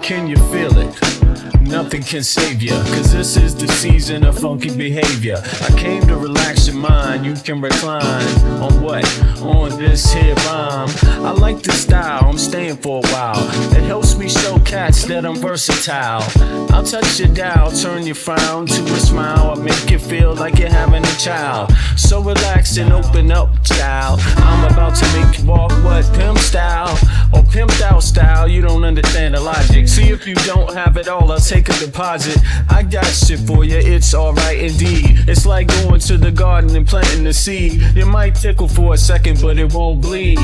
Can you feel it? Nothing can save ya, cause this is the season of funky behavior. I came to relax your mind, you can recline. On what? On this here rhyme. I like the style, I'm staying for a while. It helps me show cats that I'm versatile. I'll touch your dial, turn your frown to a smile. I'll make you feel like you're having a child. So relax and open up, child. I'm about to make you walk what? Pimp style or pimped out style. You don't understand the logic. See if you don't have it all, I'll take a deposit. I got shit for you, it's alright indeed. It's like going to the garden and planting the seed. It might tickle for a second, but it won't bleed.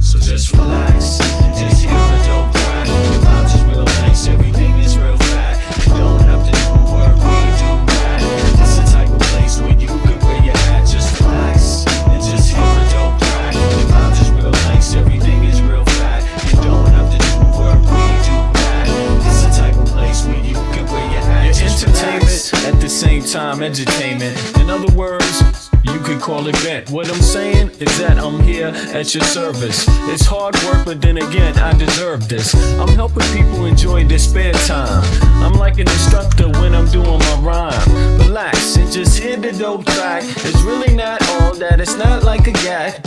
So just relax, just hear a dope track. Your vibes is real nice, everything is real fat. You don't have to do work, we do that. It's the type of place where you can wear your hat. Just relax and just hear a dope track. Your vibes is real nice, everything is real fat. You don't have to do work, we do that. It's the type of place where you can wear your hat. Your entertainment at the same time, edutainment. In other words, you could call it bent. What I'm saying is that I'm here at your service. It's hard work, but then again, I deserve this. I'm helping people enjoy their spare time. I'm like an instructor when I'm doing my rhyme. Relax and just hear the dope track. It's really not all that, it's not like a gat.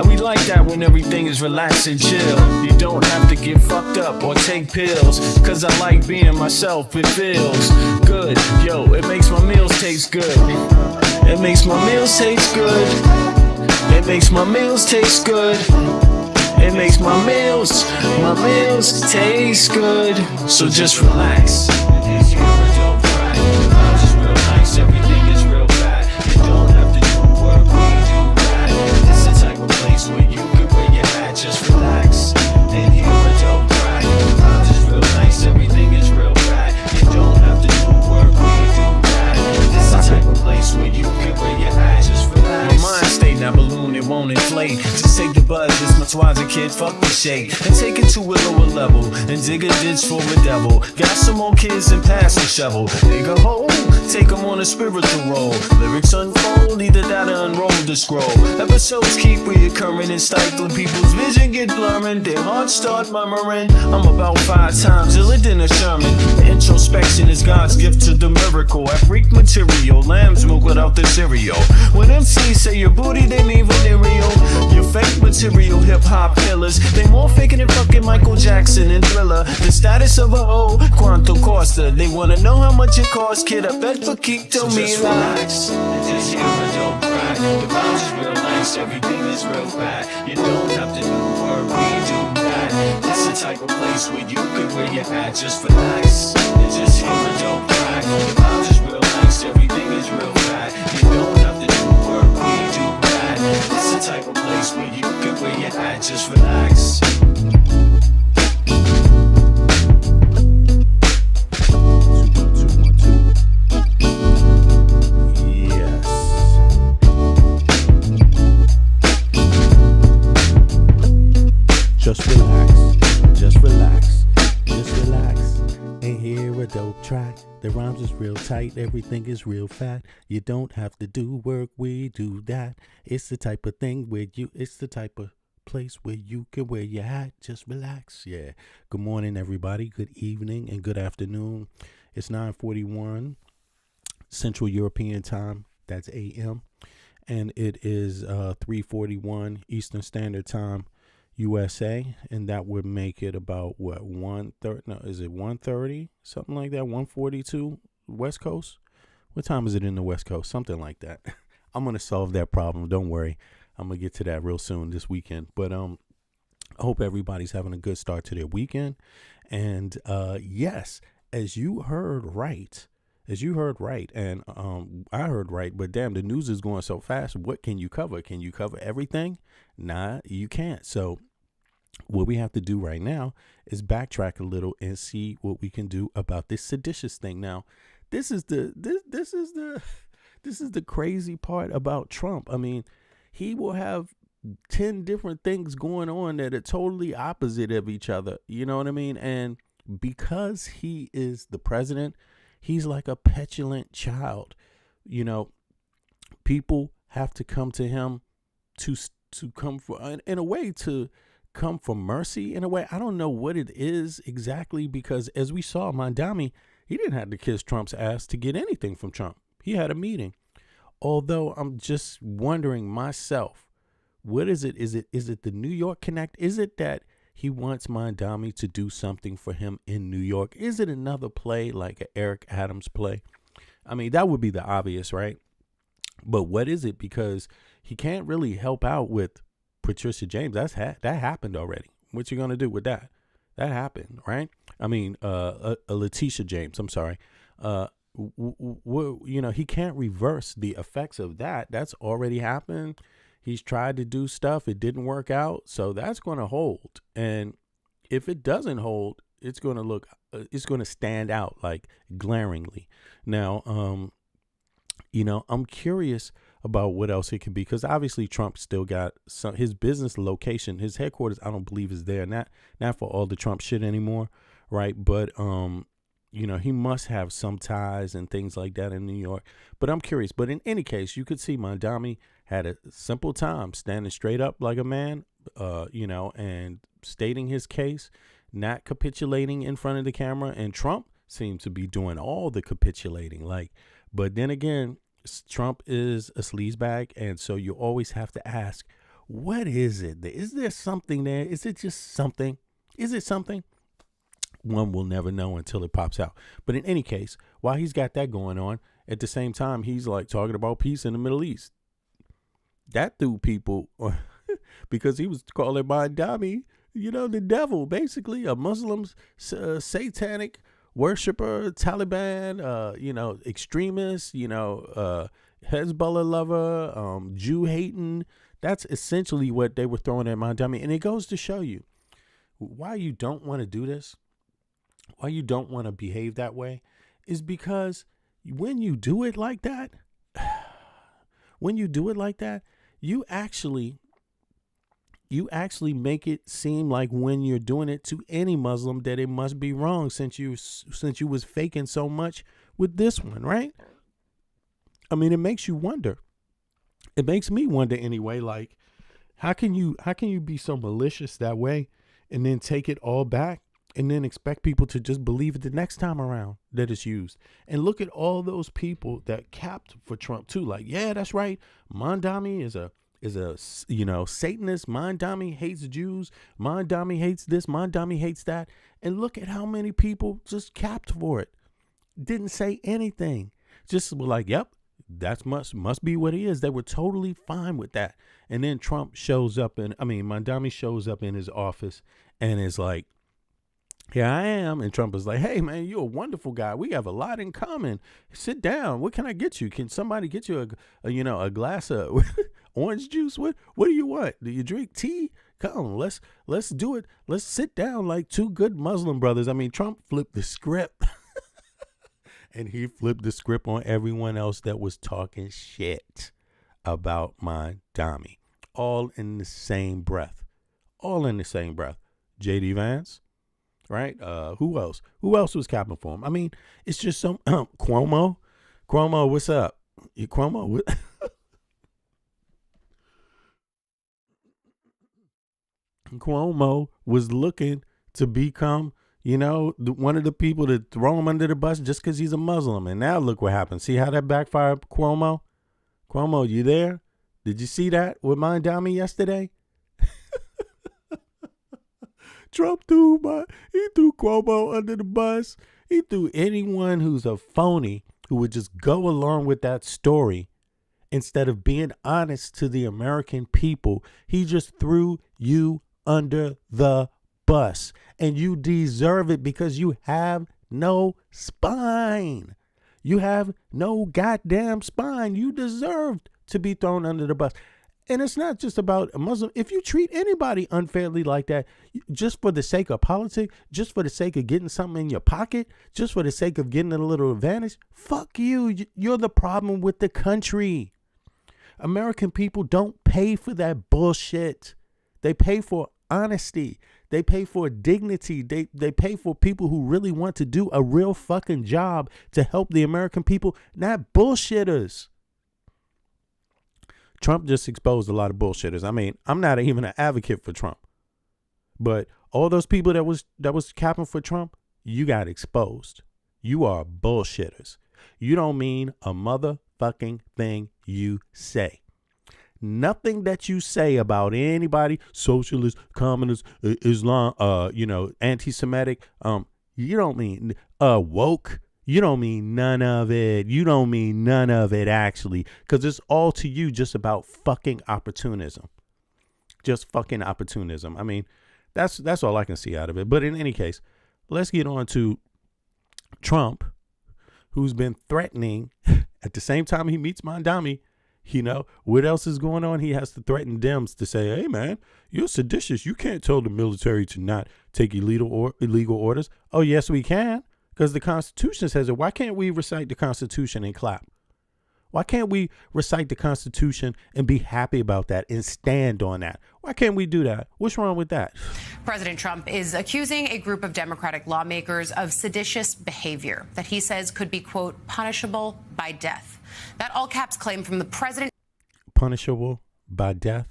We like that when everything is relaxed and chill. You don't have to get fucked up or take pills, cause I like being myself, it feels good. Yo, it makes my meals taste good. It makes my meals taste good. It makes my meals taste good. It makes my meals taste good. So just relax. It's your dope track. The vibes is real nice, everything is real fat. You don't have to do work, we do that. It's the type of place where you can wear your hat. Just relax and hear a dope track. The vibes is real nice, everything is real fat. You don't have to do work, we do that. It's the type of place where you can wear your hat. Just relax. My mind state, now balloon, it won't inflate. Just take the buzz, it's my Twaza kid, fuck the shade. And take it to a lower level, and dig a ditch for a devil. Got some more kids and pass the shovel. Dig a hole, take them on a spiritual roll. Lyrics unfold, either that or unroll the scroll. Episodes keep reoccurring and stifling. People's vision get blurring, their hearts start murmuring. I'm about 5 times iller than a Sherman. Introspection is God's gift to the miracle. I freak material, lamb's milk without the cereal. When MCs say your booty, they mean venereal. Your fake material hip-hop killers, they more faking than fucking Michael Jackson and Thriller. The status of a hoe, Quanto Costa. They wanna know how much it costs, kid, I bet for keep to me. Just relax and just hear a dope track. The vibes is real nice, everything is real fat. You don't have to do work, we do that. It's the type of place where you can wear your hat. Just relax and just hear a dope track. The vibes is real nice, everything is real fat. You don't have to do work, we do that. It's the type of place where you can wear your hat. Just relax. Just relax, just relax, just relax, and hear a dope track. The rhymes is real tight, everything is real fat. You don't have to do work, we do that. It's the type of thing where it's the type of place where you can wear your hat. Just relax, yeah. Good morning, everybody. Good evening and good afternoon. It's 9:41 Central European Time. That's AM, and it is 3:41 Eastern Standard Time. USA, and that would make it about what, 1:30? No, is it 1:30? Something like that. 1:42 West Coast. What time is it in the West Coast? Something like that. I'm gonna solve that problem. Don't worry. I'm gonna get to that real soon this weekend. But I hope everybody's having a good start to their weekend. And yes, as you heard right, and I heard right, but damn, the news is going so fast. What can you cover? Can you cover everything? Nah, you can't. So what we have to do right now is backtrack a little and see what we can do about this seditious thing. Now, this is the crazy part about Trump. I mean, he will have 10 different things going on that are totally opposite of each other. You know what I mean? And because he is the president, he's like a petulant child. You know, people have to come to him to come for, in a way, to come for mercy. In a way, I don't know what it is exactly, because as we saw, Mondami, he didn't have to kiss Trump's ass to get anything from Trump. He had a meeting. Although I'm just wondering myself, what is it? Is it the New York Connect? Is it that he wants Mondami to do something for him in New York? Is it another play like an Eric Adams play? I mean, that would be the obvious, right? But what is it? Because he can't really help out with Patricia James. That happened already. What you gonna do with that? That happened, right? I mean, Letitia James. I'm sorry. You know, he can't reverse the effects of that. That's already happened. He's tried to do stuff. It didn't work out. So that's going to hold. And if it doesn't hold, it's going to stand out like glaringly. Now, you know, I'm curious about what else it could be, because obviously Trump still got his business location, his headquarters, I don't believe is there. Not for all the Trump shit anymore. Right. But, you know, he must have some ties and things like that in New York. But I'm curious. But in any case, you could see Mondami had a simple time standing straight up like a man, you know, and stating his case, not capitulating in front of the camera. And Trump seemed to be doing all the capitulating. But then again, Trump is a sleazebag. And so you always have to ask, what is it? Is there something there? Is it just something? Is it something? One will never know until it pops out. But in any case, while he's got that going on, at the same time, he's like talking about peace in the Middle East. That threw people because he was calling Mondami, you know, the devil, basically a Muslim, satanic worshiper, Taliban, you know, extremist, you know, Hezbollah lover, Jew hating. That's essentially what they were throwing at Mondami. And it goes to show you why you don't want to do this. Why you don't want to behave that way is because when you do it like that, you actually make it seem like when you're doing it to any Muslim that it must be wrong, since you was faking so much with this one, right? I mean, it makes you wonder. It makes me wonder anyway, like, how can you be so malicious that way and then take it all back and then expect people to just believe it the next time around that it's used? And look at all those people that capped for Trump too. Like, yeah, that's right. Mondami is a, you know, Satanist. Mondami hates Jews. Mondami hates this. Mondami hates that. And look at how many people just capped for it. Didn't say anything. Just were like, yep, that's must be what he is. They were totally fine with that. And then Trump shows up Mondami shows up in his office and is like, here I am. And Trump is like, hey, man, you're a wonderful guy. We have a lot in common. Sit down. What can I get you? Can somebody get you a glass of orange juice? What do you want? Do you drink tea? Come, let's do it. Let's sit down like two good Muslim brothers. I mean, Trump flipped the script. And he flipped the script on everyone else that was talking shit about Mondami. All in the same breath. J.D. Vance. Right? Who else? Who else was capping for him? I mean, it's just some Cuomo. Cuomo, what's up? Cuomo. Cuomo was looking to become, you know, one of the people to throw him under the bus just because he's a Muslim. And now look what happened. See how that backfired, Cuomo? Cuomo, you there? Did you see that with Mondami yesterday? Trump threw Cuomo under the bus. He threw anyone who's a phony who would just go along with that story instead of being honest to the American people. He just threw you under the bus, and you deserve it because you have no spine. You have no goddamn spine. You deserved to be thrown under the bus. And it's not just about a Muslim. If you treat anybody unfairly like that, just for the sake of politics, just for the sake of getting something in your pocket, just for the sake of getting a little advantage, fuck you. You're the problem with the country. American people don't pay for that bullshit. They pay for honesty. They pay for dignity. They pay for people who really want to do a real fucking job to help the American people, not bullshitters. Trump just exposed a lot of bullshitters. I mean, I'm not even an advocate for Trump, but all those people that was capping for Trump, you got exposed. You are bullshitters. You don't mean a motherfucking thing you say. Nothing that you say about anybody, socialist, communist, Islam, anti-Semitic, you don't mean woke. You don't mean none of it. You don't mean none of it, actually, because it's all to you just about fucking opportunism. Just fucking opportunism. I mean, that's all I can see out of it. But in any case, let's get on to Trump, who's been threatening at the same time he meets Mondami. You know, what else is going on? He has to threaten Dems to say, hey, man, you're seditious. You can't tell the military to not take illegal orders. Oh, yes, we can, because the Constitution says it. Why can't we recite the Constitution and clap? Why can't we recite the Constitution and be happy about that and stand on that? Why can't we do that? What's wrong with that? President Trump is accusing a group of Democratic lawmakers of seditious behavior that he says could be, quote, punishable by death. That all caps claim from the president. Punishable by death?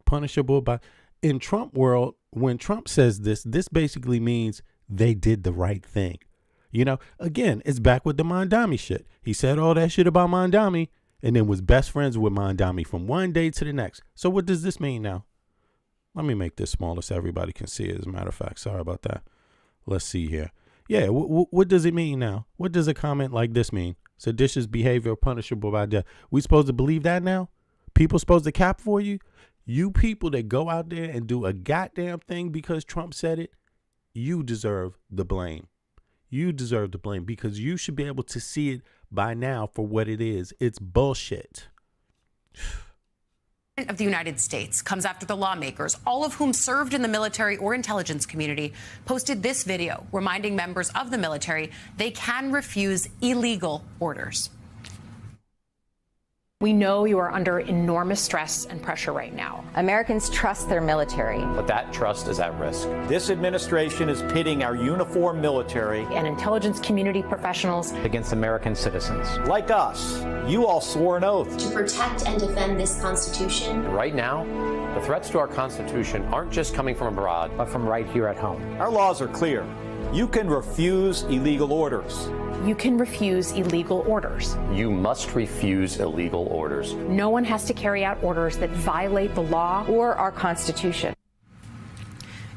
Punishable by... In Trump world, when Trump says this basically means they did the right thing. You know, again, it's back with the Mondami shit. He said all that shit about Mondami and then was best friends with Mondami from one day to the next. So what does this mean now? Let me make this smaller so everybody can see it, as a matter of fact. Sorry about that. Let's see here. Yeah, what does it mean now? What does a comment like this mean? Seditious behavior punishable by death. We supposed to believe that now? People supposed to cap for you? You people that go out there and do a goddamn thing because Trump said it, you deserve the blame. You deserve the blame because you should be able to see it by now for what it is. It's bullshit. Of the United States comes after the lawmakers, all of whom served in the military or intelligence community, posted this video reminding members of the military they can refuse illegal orders. We know you are under enormous stress and pressure right now. Americans trust their military. But that trust is at risk. This administration is pitting our uniformed military And intelligence community professionals against American citizens. Like us, you all swore an oath. To protect and defend this Constitution. Right now, the threats to our Constitution aren't just coming from abroad, but from right here at home. Our laws are clear. You can refuse illegal orders. You can refuse illegal orders. You must refuse illegal orders. No one has to carry out orders that violate the law Or our Constitution.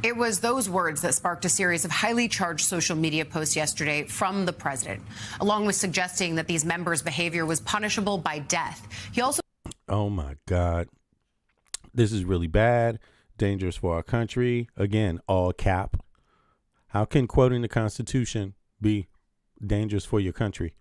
It was those words that sparked a series of highly charged social media posts yesterday from the president, along with suggesting that these members' behavior was punishable by death. He also... Oh, my God. This is really bad, dangerous for our country. Again, all cap. How can quoting the Constitution be dangerous for your country?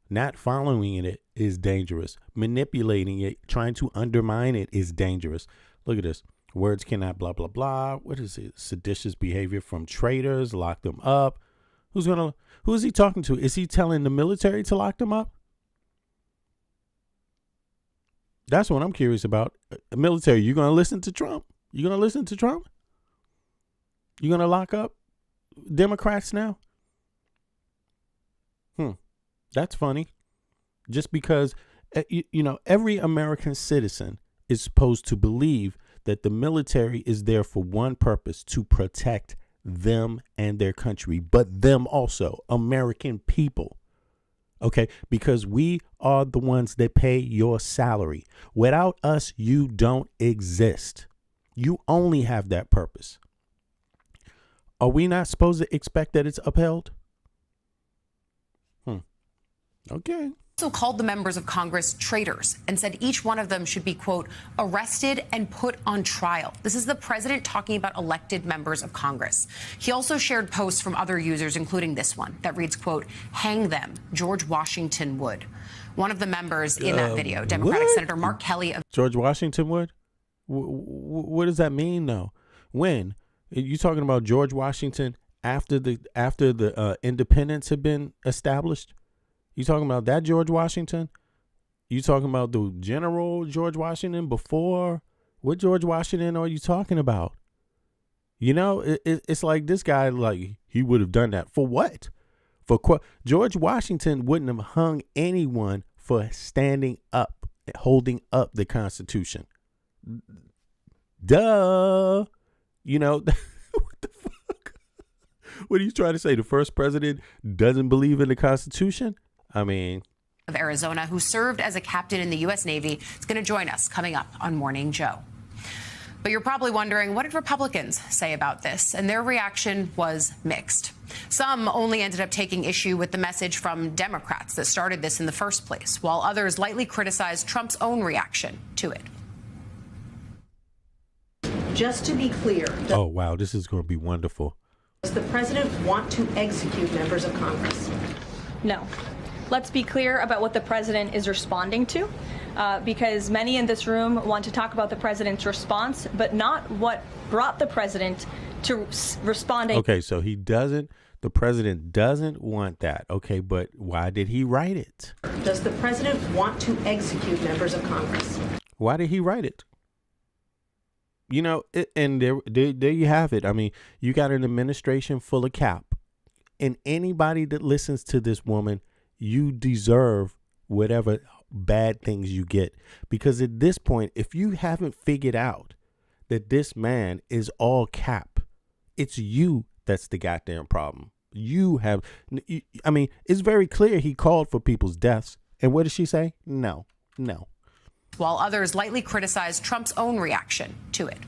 Not following it is dangerous. Manipulating it, trying to undermine it is dangerous. Look at this. Words cannot blah, blah, blah. What is it? Seditious behavior from traitors. Lock them up. Who is he talking to? Is he telling the military to lock them up? That's what I'm curious about. Military, you going to listen to Trump? You going to listen to Trump? You going to lock up Democrats now? That's funny. Just because, every American citizen is supposed to believe that the military is there for one purpose, to protect them and their country, but them also, American people. Okay, because we are the ones that pay your salary. Without us, you don't exist. You only have that purpose. Are we not supposed to expect that it's upheld? Okay. Also called the members of Congress traitors and said each one of them should be, quote, arrested and put on trial. This is the president talking about elected members of Congress. He also shared posts from other users, including this one that reads, quote, hang them, George Washington Wood. One of the members in that video, Democratic Senator Mark Kelly of George Washington Wood? What does that mean, though? When? You talking about George Washington after the independence had been established? You talking about that George Washington? You talking about the General George Washington before? What George Washington are you talking about? You know, it's like this guy, like, he would have done that. For what? George Washington wouldn't have hung anyone for standing up, holding up the Constitution. Duh. You know, what the fuck? What are you trying to say? The first president doesn't believe in the Constitution? I mean, of Arizona, who served as a captain in the U.S. Navy, is going to join us coming up on Morning Joe. But you're probably wondering, what did Republicans say about this? And their reaction was mixed. Some only ended up taking issue with the message from Democrats that started this in the first place, while others lightly criticized Trump's own reaction to it. Just to be clear, oh, wow, this is going to be wonderful. Does the president want to execute members of Congress? No. Let's be clear about what the president is responding to, because many in this room want to talk about the president's response, but not what brought the president to responding. Okay, so the president doesn't want that. Okay, but why did he write it? Does the president want to execute members of Congress? Why did he write it? You know, and there you have it. I mean, you got an administration full of cap, and anybody that listens to this woman, you deserve whatever bad things you get. Because at this point, if you haven't figured out that this man is all cap, it's you that's the goddamn problem. You have, I mean, it's very clear he called for people's deaths. And what did she say? No. While others lightly criticized Trump's own reaction to it.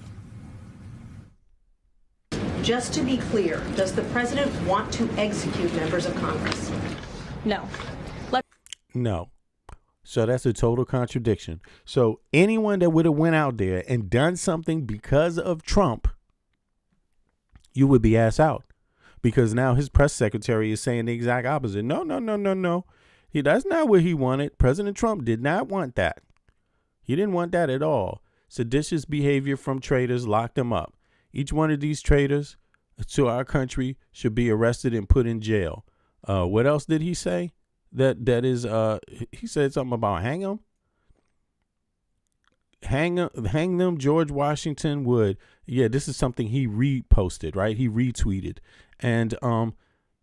Just to be clear, does the president want to execute members of Congress? No. No. So that's a total contradiction. So anyone that would have went out there and done something because of Trump, you would be ass out. Because now his press secretary is saying the exact opposite. No. That's not what he wanted. President Trump did not want that. He didn't want that at all. Seditious behavior from traitors locked him up. Each one of these traitors to our country should be arrested and put in jail. What else did he say? He said something about hang them. George Washington would. Yeah, this is something he reposted, right? He retweeted. And,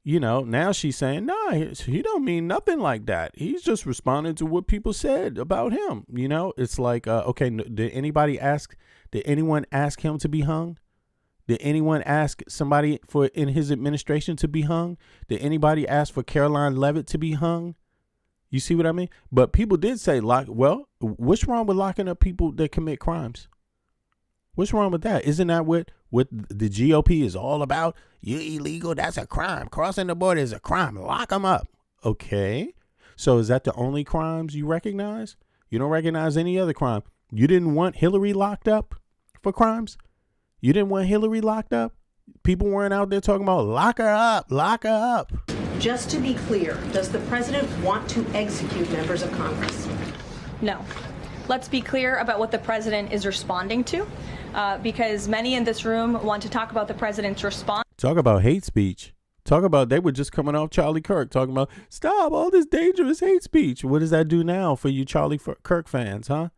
you know, now she's saying, no, he don't mean nothing like that. He's just responding to what people said about him. You know, it's like, okay, did anyone ask him to be hung? Did anyone ask somebody in his administration to be hung? Did anybody ask for Caroline Leavitt to be hung? You see what I mean? But people did say, what's wrong with locking up people that commit crimes? What's wrong with that? Isn't that what the GOP is all about? You're illegal. That's a crime. Crossing the border is a crime. Lock them up. Okay. So is that the only crimes you recognize? You don't recognize any other crime. You didn't want Hillary locked up for crimes? You didn't want Hillary locked up? People weren't out there talking about lock her up. Just to be clear, does the president want to execute members of Congress? No. Let's be clear about what the president is responding to, because many in this room want to talk about the president's response. Talk about hate speech. Talk about they were just coming off Charlie Kirk talking about stop all this dangerous hate speech. What does that do now for you Charlie Kirk fans, huh?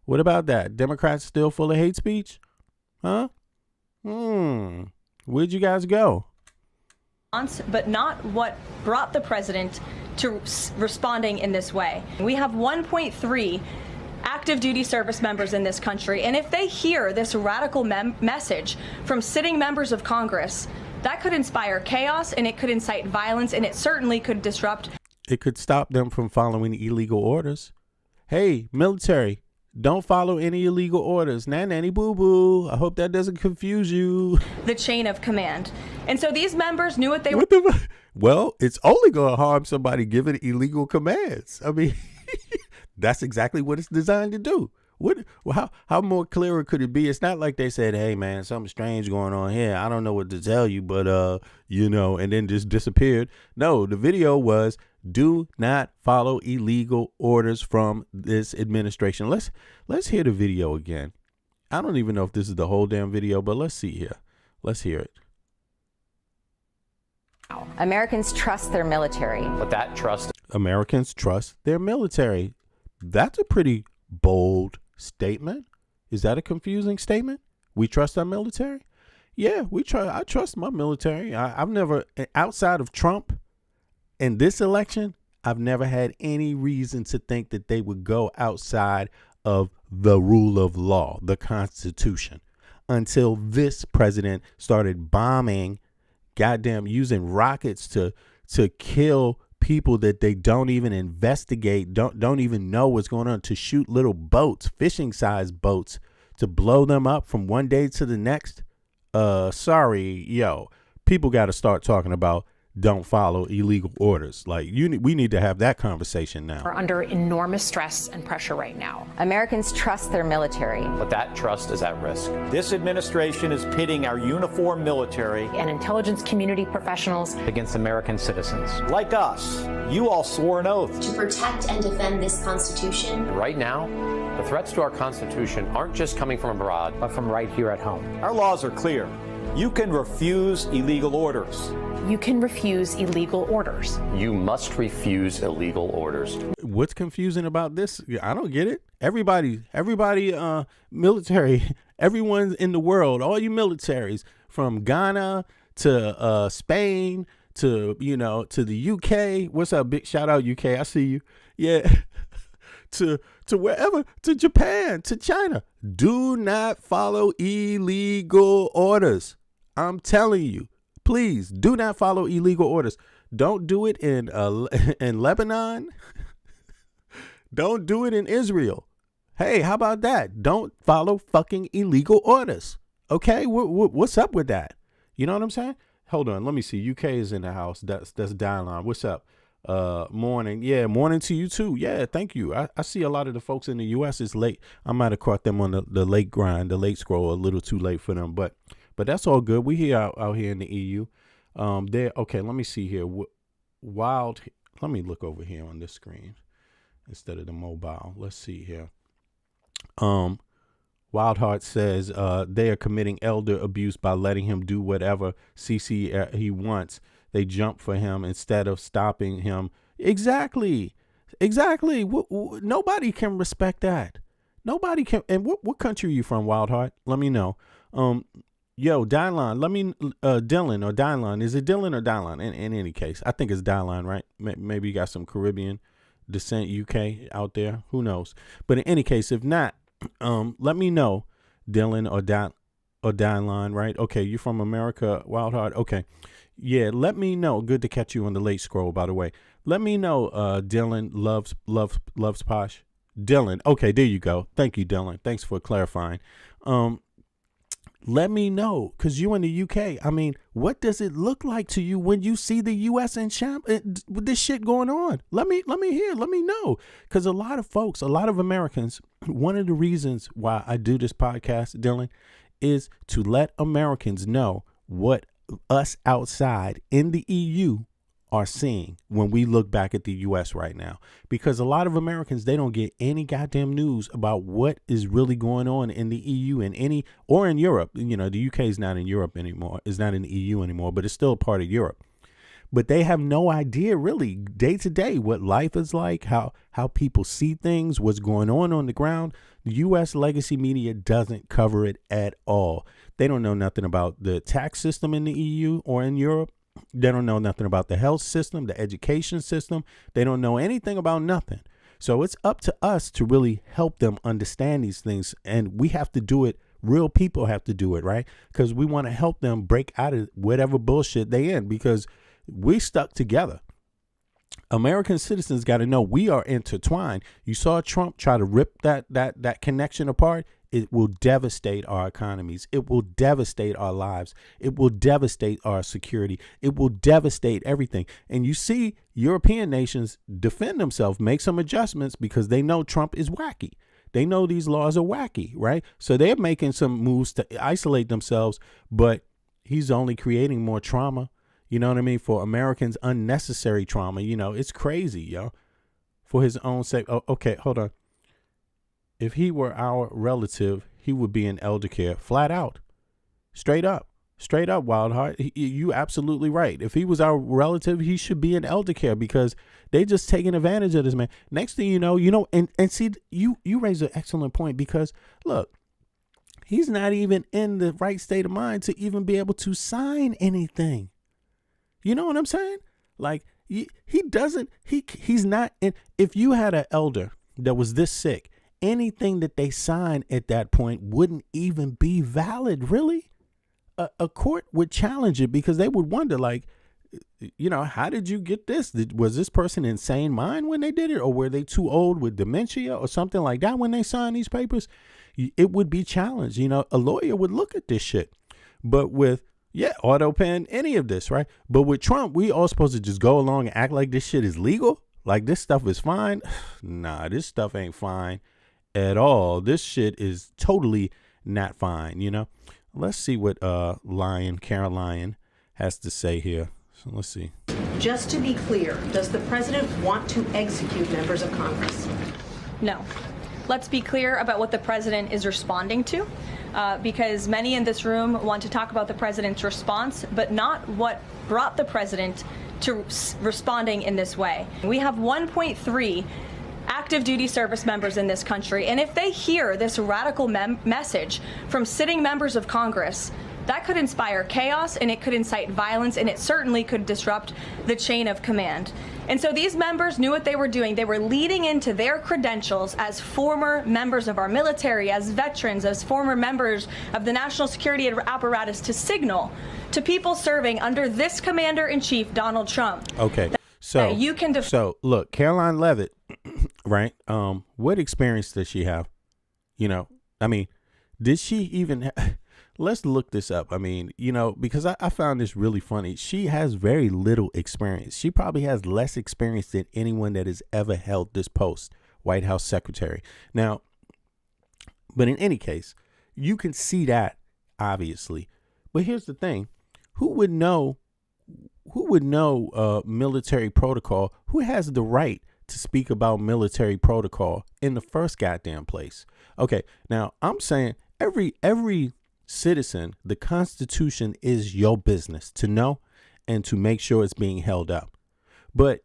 What about that? Democrats still full of hate speech? Huh? Where'd you guys go? But not what brought the president to responding in this way. We have 1.3 active duty service members in this country, and if they hear this radical message from sitting members of Congress, that could inspire chaos, and it could incite violence, and it certainly could disrupt. It could stop them from following illegal orders. Hey, military, don't follow any illegal orders. Nanny boo boo. I hope that doesn't confuse you. The chain of command. And so these members knew what they were. Well, it's only going to harm somebody giving illegal commands. I mean, that's exactly what it's designed to do. How more clearer could it be? It's not like they said, hey, man, something strange going on here. I don't know what to tell you, but, and then just disappeared. No, the video was do not follow illegal orders from this administration. Let's hear the video again. I don't even know if this is the whole damn video, but let's see here. Let's hear it. Americans trust their military. But that trust. Americans trust their military. That's a pretty bold statement. Is that a confusing statement? We trust our military? Yeah, I trust my military. I've never, outside of Trump in this election, I've never had any reason to think that they would go outside of the rule of law, the Constitution, until this president started bombing, using rockets to kill people that they don't even investigate, don't even know what's going on, to shoot little boats, fishing-sized boats, to blow them up from one day to the next. People got to start talking about don't follow illegal orders. Like, we need to have that conversation now. We're under enormous stress and pressure right now. Americans trust their military. But that trust is at risk. This administration is pitting our uniformed military And intelligence community professionals Against American citizens. like us. You all swore an oath. To protect and defend this Constitution, Right now, the threats to our Constitution aren't just coming from abroad, but from right here at home. Our laws are clear. You can refuse illegal orders. You can refuse illegal orders. You must refuse illegal orders. What's confusing about this? I don't get it. Everybody, military, everyone's in the world, all you militaries, from Ghana to Spain to the UK. What's up? Big shout out UK. I see you. Yeah. to wherever, to Japan, to China. Do not follow illegal orders. I'm telling you. Please do not follow illegal orders. Don't do it in Lebanon. Don't do it in Israel. Hey, how about that? Don't follow fucking illegal orders. Okay, what's up with that? You know what I'm saying? Hold on, let me see. UK is in the house. That's Dialon. What's up? Morning. Yeah, morning to you too. Yeah, thank you. I see a lot of the folks in the US. It's late. I might have caught them on the late grind, the late scroll, a little too late for them, but that's all good. We here out here in the EU. Okay, let me see here. Let me look over here on this screen instead of the mobile. Let's see here. Wildheart says they are committing elder abuse by letting him do whatever CC he wants. They jump for him instead of stopping him. Exactly. Nobody can respect that. Nobody can. And what country are you from, Wildheart? Let me know. Yo, Dylon, Dylan or Dylon. Is it Dylan or Dylon? In any case, I think it's Dylon, right? Maybe you got some Caribbean descent, UK out there. Who knows? But in any case, if not, let me know, Dylan or Dylon, right? Okay, you're from America, Wildheart. Okay. Yeah, let me know. Good to catch you on the late scroll, by the way. Let me know, Dylan loves Posh. Dylan. Okay, there you go. Thank you, Dylan. Thanks for clarifying. Let me know, because you in the UK. I mean, what does it look like to you when you see the US and with this shit going on? Let me hear. Let me know, because a lot of Americans, one of the reasons why I do this podcast, Dylan, is to let Americans know what us outside in the EU are seeing when we look back at the US right now, because a lot of Americans, they don't get any goddamn news about what is really going on in the EU or in Europe. You know, the UK is not in Europe anymore. It's not in the EU anymore, but it's still a part of Europe. But they have no idea really day to day what life is like, how people see things, what's going on the ground. The US legacy media doesn't cover it at all. They don't know nothing about the tax system in the EU or in Europe. They don't know nothing about the health system, the education system. They don't know anything about nothing. So it's up to us to really help them understand these things. And we have to do it. Real people have to do it, right? Because we want to help them break out of whatever bullshit they in, because we stuck together. American citizens got to know we are intertwined. You saw Trump try to rip that connection apart. It will devastate our economies. It will devastate our lives. It will devastate our security. It will devastate everything. And you see European nations defend themselves, make some adjustments, because they know Trump is wacky. They know these laws are wacky, right? So they're making some moves to isolate themselves, but he's only creating more trauma. You know what I mean? For Americans, unnecessary trauma. You know, it's crazy, yo. For his own sake. Oh, okay, hold on. If he were our relative, he would be in elder care, flat out, straight up. Straight up, Wildheart. You absolutely right. If he was our relative, he should be in elder care because they just taking advantage of this man. Next thing you know, and see, you raise an excellent point because look, he's not even in the right state of mind to even be able to sign anything. You know what I'm saying? Like he's not in. If you had an elder that was this sick, anything that they signed at that point wouldn't even be valid, really. A court would challenge it because they would wonder, like, how did you get this? Was this person insane mind when they did it? Or were they too old with dementia or something like that when they signed these papers? It would be challenged. A lawyer would look at this shit. But with, auto pen, any of this, right? But with Trump, we all supposed to just go along and act like this shit is legal? Like this stuff is fine? Nah, this stuff ain't fine at all. This shit is totally not fine, Let's see what Karen Lyon has to say here. So let's see. Just to be clear, does the president want to execute members of Congress? No. Let's be clear about what the president is responding to, because many in this room want to talk about the president's response, but not what brought the president to responding in this way. We have 1.3 active duty service members in this country. And if they hear this radical message from sitting members of Congress, that could inspire chaos and it could incite violence and it certainly could disrupt the chain of command. And so these members knew what they were doing. They were leading into their credentials as former members of our military, as veterans, as former members of the national security apparatus to signal to people serving under this commander-in-chief, Donald Trump. Okay. So you can so look, Caroline Leavitt, right? What experience does she have? Did she even? Let's look this up. Because I found this really funny. She has very little experience. She probably has less experience than anyone that has ever held this post, White House secretary. Now, but in any case, you can see that obviously. But here's the thing: who would know military protocol? Who has the right to speak about military protocol in the first goddamn place? Okay, now I'm saying every citizen, the Constitution is your business to know and to make sure it's being held up. But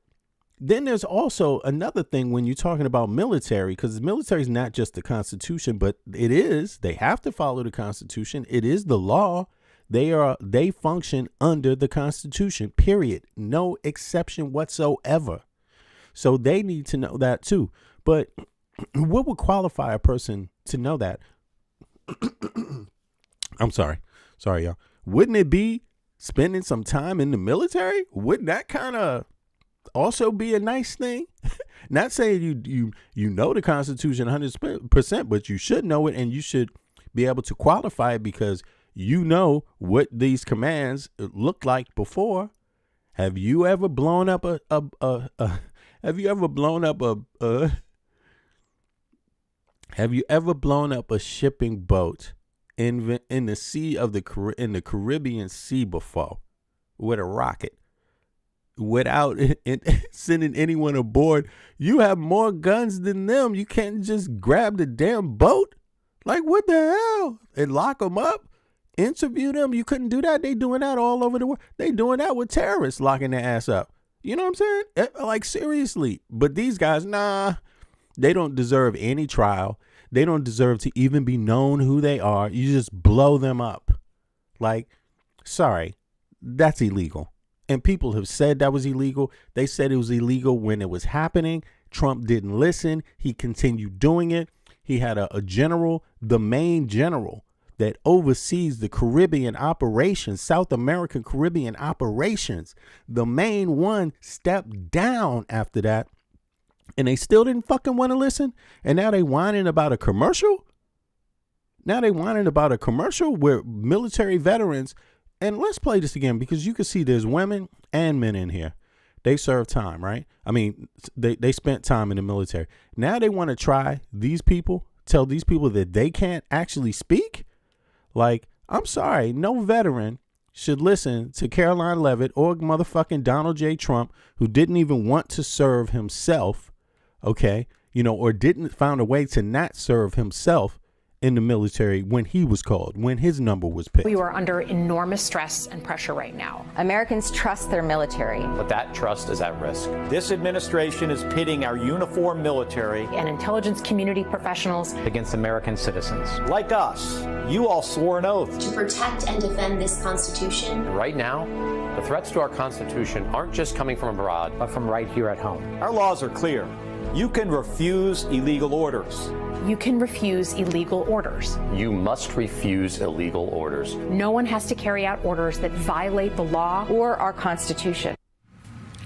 then there's also another thing when you're talking about military, because the military is not just the Constitution, but they have to follow the Constitution. It is the law. They function under the Constitution, period. No exception whatsoever. So they need to know that too. But what would qualify a person to know that? I'm sorry, y'all. Wouldn't it be spending some time in the military? Wouldn't that kind of also be a nice thing? Not saying you know the Constitution 100%, but you should know it and you should be able to qualify it because you know what these commands looked like before. Have you ever blown up a shipping boat in the sea of in the Caribbean Sea before with a rocket without sending anyone aboard? You have more guns than them. You can't just grab the damn boat. Like, what the hell? And lock them up? Interview them? You couldn't do that. They doing that all over the world. They doing that with terrorists, locking their ass up. You know what I'm saying? Like, seriously. But these guys, nah, they don't deserve any trial. They don't deserve to even be known who they are. You just blow them up. Like, sorry, that's illegal. And people have said that was illegal. They said it was illegal when it was happening. Trump didn't listen. He continued doing it. He had a general, the main general that oversees the Caribbean operations, South American Caribbean operations. The main one stepped down after that. And they still didn't fucking want to listen. And now they whining about a commercial. Now they whining about a commercial where military veterans. And let's play this again because you can see there's women and men in here. They serve time, right? I mean, they spent time in the military. Now they want to try these people, tell these people that they can't actually speak. Like, I'm sorry, no veteran should listen to Caroline Leavitt or motherfucking Donald J. Trump, who didn't even want to serve himself, okay, or didn't found a way to not serve himself in the military when he was called, when his number was picked. We are under enormous stress and pressure right now. Americans trust their military. But that trust is at risk. This administration is pitting our uniformed military And intelligence community professionals Against American citizens. like us. You all swore an oath. To protect and defend this Constitution, Right now, the threats to our Constitution aren't just coming from abroad, but from right here at home. Our laws are clear. You can refuse illegal orders. You can refuse illegal orders. You must refuse illegal orders. No one has to carry out orders that violate the law. Or our Constitution.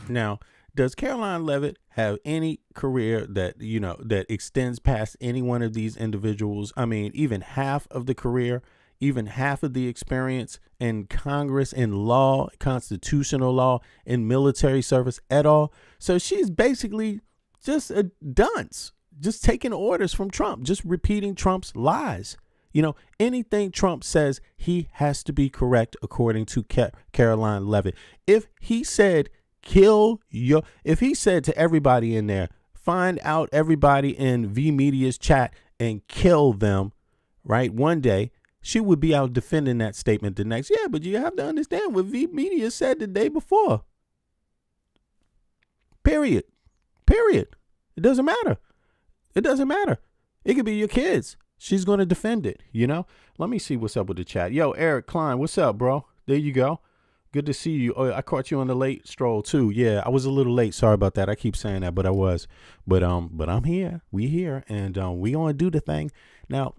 Now, does Caroline Leavitt have any career that, you know, that extends past any one of these individuals? I mean, even half of the career, even half of the experience in Congress, in law, constitutional law, in military service at all. So she's basically just a dunce, just taking orders from Trump, just repeating Trump's lies. You know, anything Trump says, he has to be correct according to Caroline Leavitt. If he said, if he said to everybody in there, find out everybody in V Media's chat and kill them, right? One day, she would be out defending that statement the next. Yeah, but you have to understand what V Media said the day before. Period. It doesn't matter. It doesn't matter. It could be your kids. She's going to defend it, you know? Let me see what's up with the chat. Yo, Eric Klein, what's up, bro? There you go. Good to see you. Oh, I caught you on the late stroll too. Yeah, I was a little late. Sorry about that. I keep saying that, but I was. But I'm here. We here, and we gonna do the thing. Now,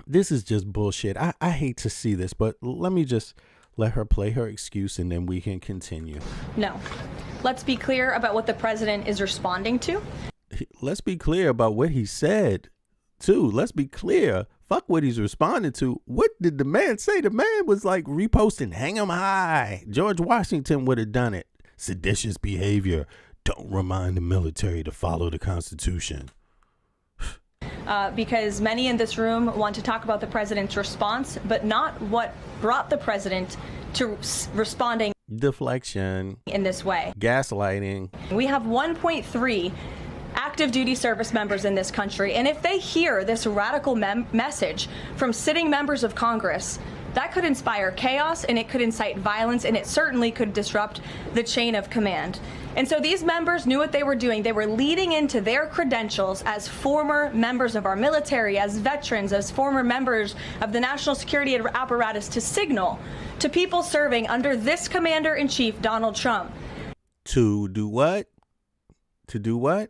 this is just bullshit. I hate to see this, but let me just let her play her excuse, and then we can continue. No. Let's be clear about what the president is responding to. Let's be clear about what he said, too. Let's be clear. Fuck what he's responding to. What did the man say? The man was like reposting, hang him high. George Washington would have done it. Seditious behavior. Don't remind the military to follow the Constitution. Because many in this room want to talk about the president's response, but not what brought the president to responding Deflection. in this way. Gaslighting. We have 1.3 active duty service members in this country, and if they hear this radical message from sitting members of Congress, that could inspire chaos, and it could incite violence, and it certainly could disrupt the chain of command. And so these members knew what they were doing. They were leading into their credentials as former members of our military, as veterans, as former members of the national security apparatus to signal to people serving under this commander-in-chief, Donald Trump. To do what? To do what?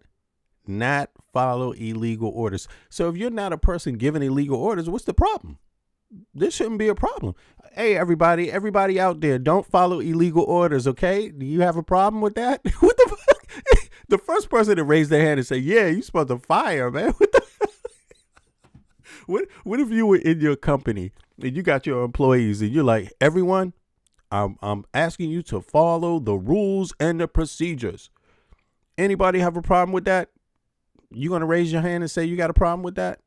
Not follow illegal orders. So if you're not a person giving illegal orders, what's the problem? This shouldn't be a problem. Hey, everybody out there, don't follow illegal orders, okay? Do you have a problem with that? What the fuck? The first person to raise their hand and say, yeah, you're supposed to fire, man. What the What if you were in your company and you got your employees and you're like, everyone, I'm asking you to follow the rules and the procedures. Anybody have a problem with that? You gonna raise your hand and say you got a problem with that?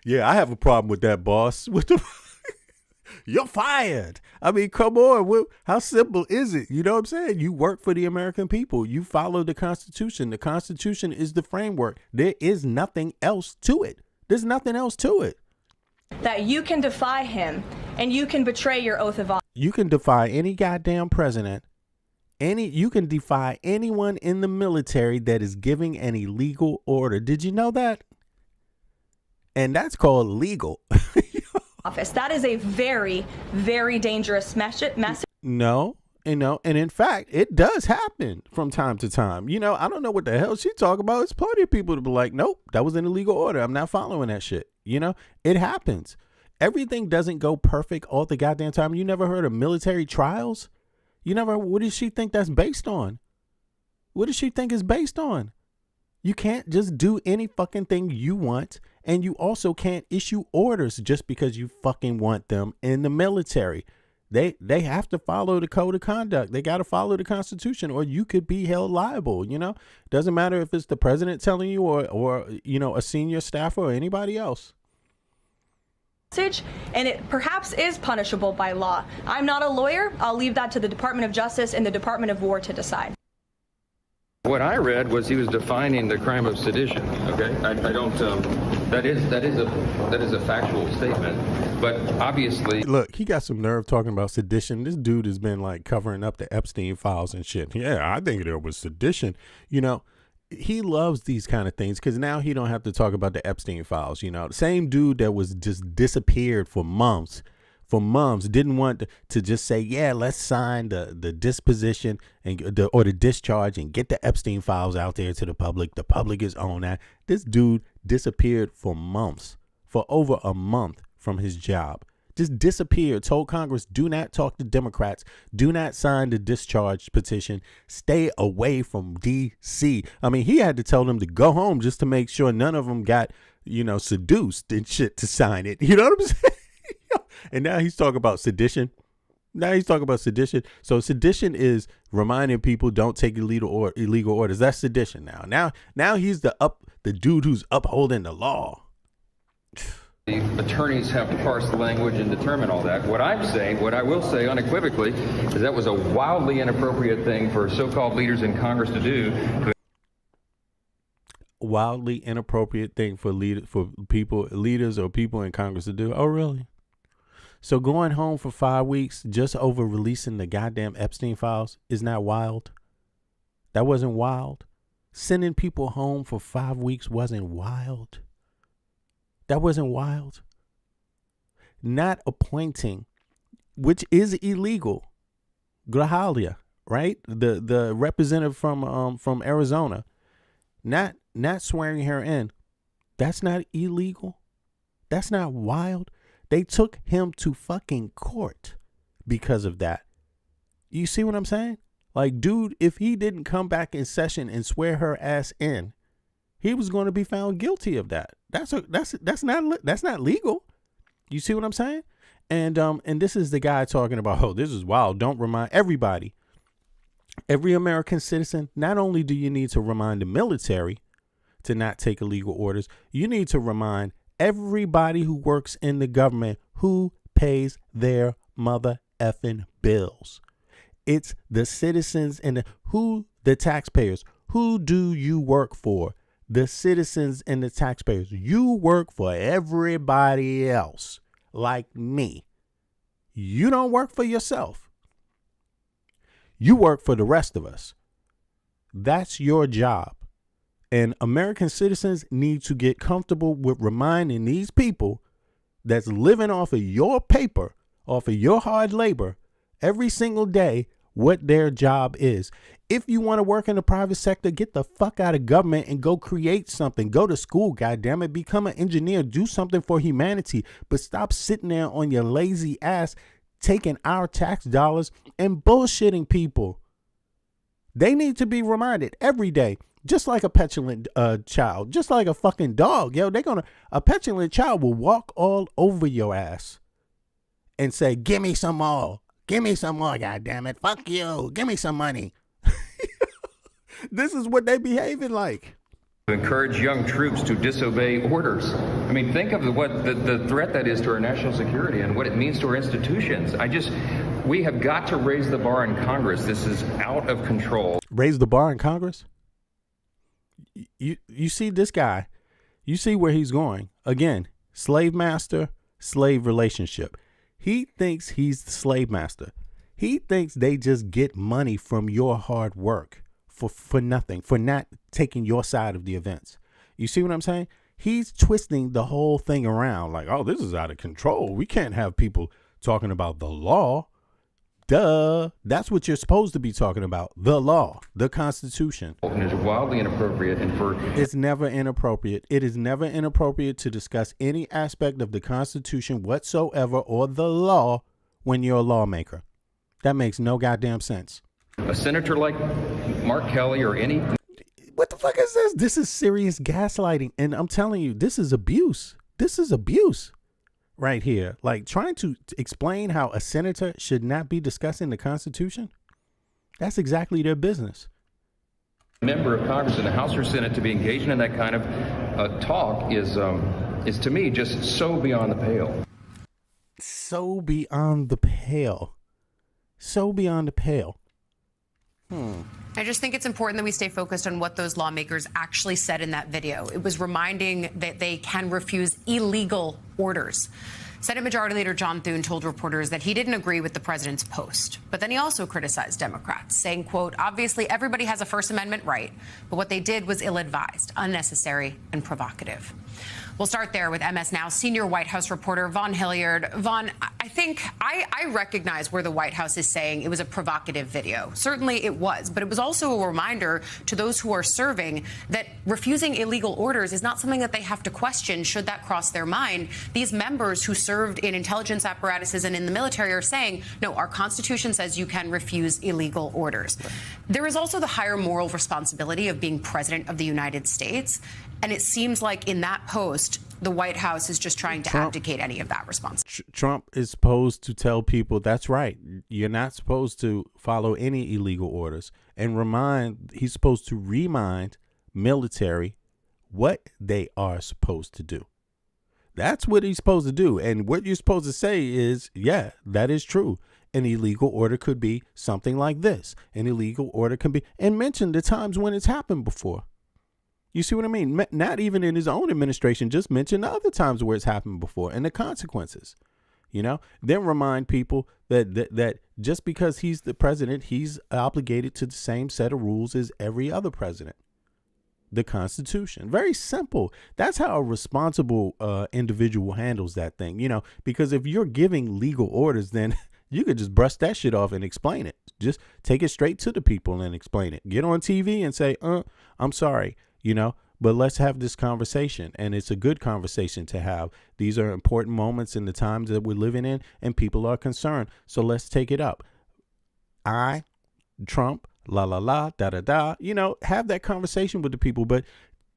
Yeah, I have a problem with that, boss. What the? You're fired. I mean, come on. How simple is it? You know what I'm saying? You work for the American people. You follow the Constitution. The Constitution is the framework. There is nothing else to it. There's nothing else to it. That you can defy him and you can betray your oath of office. You can defy any goddamn president. You can defy anyone in the military that is giving an illegal order. Did you know that? And that's called legal. Office. That is a very, very dangerous message. No, and in fact, it does happen from time to time. You know, I don't know what the hell she talking about. It's plenty of people to be like, nope, that was an illegal order. I'm not following that shit. You know, it happens. Everything doesn't go perfect all the goddamn time. You never heard of military trials? What does she think that's based on? What does she think is based on? You can't just do any fucking thing you want, and you also can't issue orders just because you fucking want them in the military. They have to follow the code of conduct. They got to follow the Constitution, or you could be held liable. You know, doesn't matter if it's the president telling you or you know, a senior staffer or anybody else. And it perhaps is punishable by law. I'm not a lawyer. I'll leave that to the Department of Justice and the Department of War to decide. What I read was he was defining the crime of sedition. Okay, I don't That is a factual statement, but obviously, look, he got some nerve talking about sedition. This dude has been like covering up the Epstein files and shit. Yeah, I think there was sedition. You know, he loves these kind of things because now he don't have to talk about the Epstein files. You know, the same dude that was just disappeared for months. Didn't want to just say, yeah, let's sign the disposition and the discharge and get the Epstein files out there to the public. The public is on that. This dude disappeared for months, for over a month from his job. Just disappeared, told Congress, do not talk to Democrats, do not sign the discharge petition, stay away from D.C. I mean, he had to tell them to go home just to make sure none of them got, you know, seduced and shit to sign it. You know what I'm saying? And now he's talking about sedition. So sedition is reminding people don't take illegal orders. That's sedition now. Now he's the dude who's upholding the law. the attorneys have to parse the language and determine all that. What I will say unequivocally is that was a wildly inappropriate thing for so-called leaders in Congress to do. Wildly inappropriate thing for leaders or people in Congress to do. Oh, really? So going home for 5 weeks just over releasing the goddamn Epstein files is not wild? That wasn't wild? Sending people home for 5 weeks wasn't wild? That wasn't wild? Not appointing, which is illegal, Grijalva, right? The representative from Arizona, not swearing her in. That's not illegal. That's not wild. They took him to fucking court because of that. You see what I'm saying? Like, dude, if he didn't come back in session and swear her ass in, he was going to be found guilty of that. That's not legal. You see what I'm saying? And this is the guy talking about, oh, this is wild. Don't remind everybody. Every American citizen, not only do you need to remind the military to not take illegal orders, you need to remind everybody who works in the government who pays their mother effing bills. It's the citizens and the taxpayers. Who do you work for? The citizens and the taxpayers. You work for everybody else like me. You don't work for yourself. You work for the rest of us. That's your job. And American citizens need to get comfortable with reminding these people that's living off of your paper, off of your hard labor every single day, what their job is. If you want to work in the private sector, get the fuck out of government and go create something. Go to school, goddammit. Become an engineer. Do something for humanity. But stop sitting there on your lazy ass taking our tax dollars and bullshitting people. They need to be reminded every day. Just like a petulant child, just like a fucking dog, yo, a petulant child will walk all over your ass and say, give me some more, goddammit, fuck you, give me some money. This is what they behaving like. To encourage young troops to disobey orders. I mean, think of what the threat that is to our national security and what it means to our institutions. We have got to raise the bar in Congress. This is out of control. Raise the bar in Congress? You see this guy, you see where he's going. Again, slave master, slave relationship. He thinks he's the slave master. He thinks they just get money from your hard work for nothing, for not taking your side of the events. You see what I'm saying? He's twisting the whole thing around like, oh, this is out of control. We can't have people talking about the law. Duh. That's what you're supposed to be talking about. The law, the Constitution. And it's wildly inappropriate. It's never inappropriate. It is never inappropriate to discuss any aspect of the Constitution whatsoever or the law when you're a lawmaker. That makes no goddamn sense. A senator like Mark Kelly or any... What the fuck is this? This is serious gaslighting. And I'm telling you, this is abuse. This is abuse. Right here, like trying to explain how a senator should not be discussing the Constitution. That's exactly their business. Member of Congress in the House or Senate to be engaging in that kind of talk is to me just so beyond the pale. So beyond the pale. So beyond the pale. I just think it's important that we stay focused on what those lawmakers actually said in that video. It was reminding that they can refuse illegal orders. Senate Majority Leader John Thune told reporters that he didn't agree with the president's post. But then he also criticized Democrats, saying, quote, obviously everybody has a First Amendment right, but what they did was ill-advised, unnecessary, and provocative. We'll start there with MS Now senior White House reporter Vaughn Hilliard. Vaughn, I think I recognize where the White House is saying it was a provocative video. Certainly it was, but it was also a reminder to those who are serving that refusing illegal orders is not something that they have to question should that cross their mind. These members who served in intelligence apparatuses and in the military are saying, no, our Constitution says you can refuse illegal orders. There is also the higher moral responsibility of being president of the United States. And it seems like in that post, the White House is just trying to abdicate any of that responsibility. Trump is supposed to tell people, that's right, you're not supposed to follow any illegal orders. And he's supposed to remind military what they are supposed to do. That's what he's supposed to do. And what you're supposed to say is, yeah, that is true. An illegal order could be something like this. An illegal order can be, and mention the times when it's happened before. You see what I mean? Not even in his own administration, just mention the other times where it's happened before and the consequences, then remind people that just because he's the president, he's obligated to the same set of rules as every other president. The Constitution. Very simple. That's how a responsible individual handles that thing, because if you're giving legal orders, then you could just brush that shit off and explain it. Just take it straight to the people and explain it. Get on TV and say, I'm sorry. But let's have this conversation, and it's a good conversation to have. These are important moments in the times that we're living in, and people are concerned. So let's take it up. Trump, da da da. Have that conversation with the people. But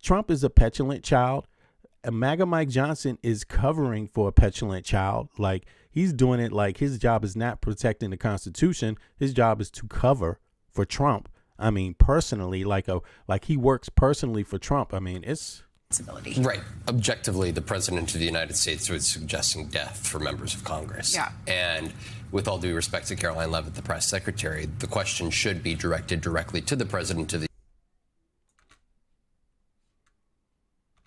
Trump is a petulant child. MAGA Mike Johnson is covering for a petulant child. Like, he's doing it like his job is not protecting the Constitution. His job is to cover for Trump. I mean, personally, like he works personally for Trump. I mean, it's right. Objectively, the president of the United States was suggesting death for members of Congress. Yeah. And with all due respect to Caroline Leavitt, the press secretary, the question should be directed directly to the president of the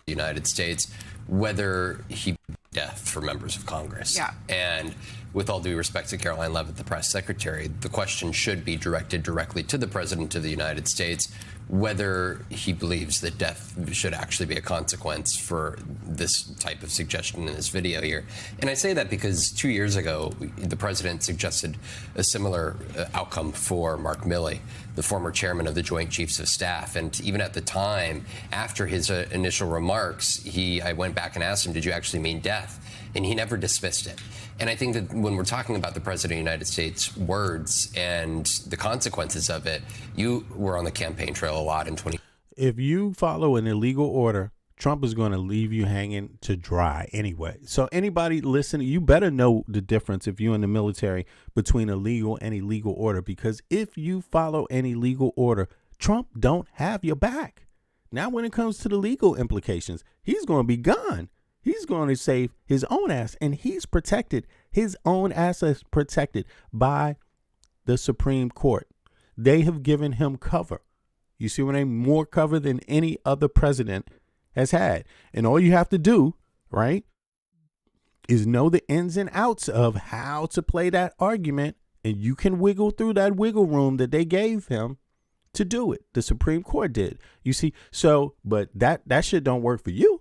United States, whether he death for members of Congress. Yeah. And with all due respect to Caroline Leavitt, the press secretary, the question should be directed directly to the president of the United States, whether he believes that death should actually be a consequence for this type of suggestion in this video here. And I say that because 2 years ago, the president suggested a similar outcome for Mark Milley, the former chairman of the Joint Chiefs of Staff. And even at the time, after his initial remarks, I went back and asked him, did you actually mean death? And he never dismissed it. And I think that when we're talking about the president of the United States' words and the consequences of it, you were on the campaign trail a lot in 20. If you follow an illegal order, Trump is going to leave you hanging to dry anyway. So anybody listening, you better know the difference if you're in the military between a legal and illegal order, because if you follow an illegal order, Trump don't have your back. Now, when it comes to the legal implications, he's going to be gone. He's going to save his own ass, and he's protected. His own ass is protected by the Supreme Court. They have given him cover. You see what I mean? More cover than any other president has had. And all you have to do, right, is know the ins and outs of how to play that argument, and you can wiggle through that wiggle room that they gave him to do it. The Supreme Court did. You see, so, but that shit don't work for you.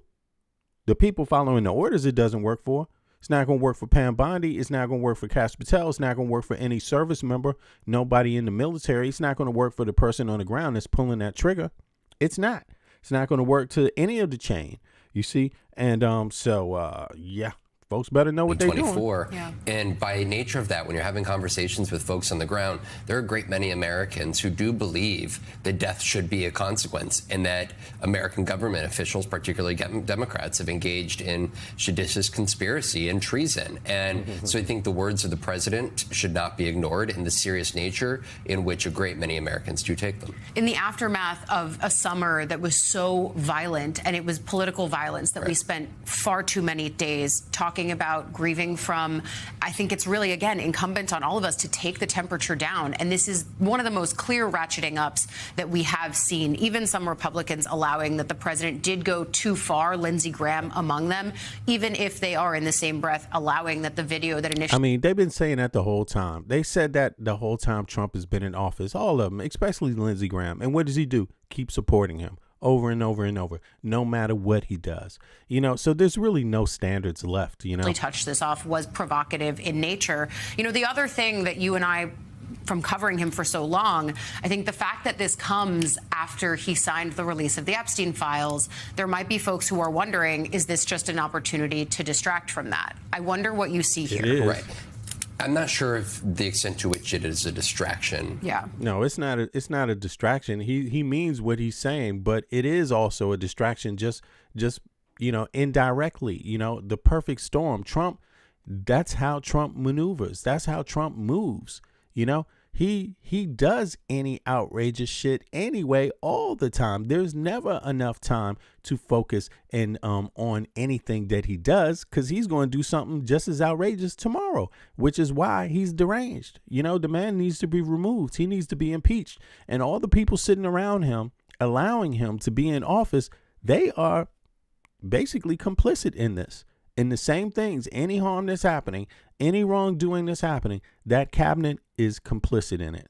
The people following the orders, it doesn't work for. It's not going to work for Pam Bondi. It's not going to work for Kash Patel. It's not going to work for any service member, nobody in the military. It's not going to work for the person on the ground that's pulling that trigger. It's not. It's not going to work to any of the chain, you see. And yeah. Folks better know what they're doing. Yeah. And by nature of that, when you're having conversations with folks on the ground, there are a great many Americans who do believe that death should be a consequence and that American government officials, particularly Democrats, have engaged in seditious conspiracy and treason. And so I think the words of the president should not be ignored in the serious nature in which a great many Americans do take them. In the aftermath of a summer that was so violent, and it was political violence that we spent far too many days talking talking about grieving from, I think it's really, again, incumbent on all of us to take the temperature down. And this is one of the most clear ratcheting ups that we have seen. Even some Republicans allowing that the president did go too far, Lindsey Graham among them, even if they are in the same breath allowing that the video that initially... I mean, they've been saying that the whole time. They said that the whole time Trump has been in office, all of them, especially Lindsey Graham. And what does he do? Keep supporting him over and over and over, no matter what he does. You know, so there's really no standards left, you know. Really touched this off was provocative in nature. You know, the other thing that you and I, from covering him for so long, I think the fact that this comes after he signed the release of the Epstein files, there might be folks who are wondering, is this just an opportunity to distract from that? I wonder what you see here. It is. Right. I'm not sure if the extent to which it is a distraction. Yeah. No, it's not a distraction. He means what he's saying, but it is also a distraction just you know, indirectly. You know, the perfect storm. Trump, that's how Trump maneuvers. That's how Trump moves. You know, he does any outrageous shit anyway all the time. There's never enough time to focus and on anything that he does, because he's going to do something just as outrageous tomorrow, which is why he's deranged. You know, the man needs to be removed. He needs to be impeached. And all the people sitting around him, allowing him to be in office, they are basically complicit in this. In the same things, any harm that's happening, any wrongdoing that's happening, that cabinet is complicit in it.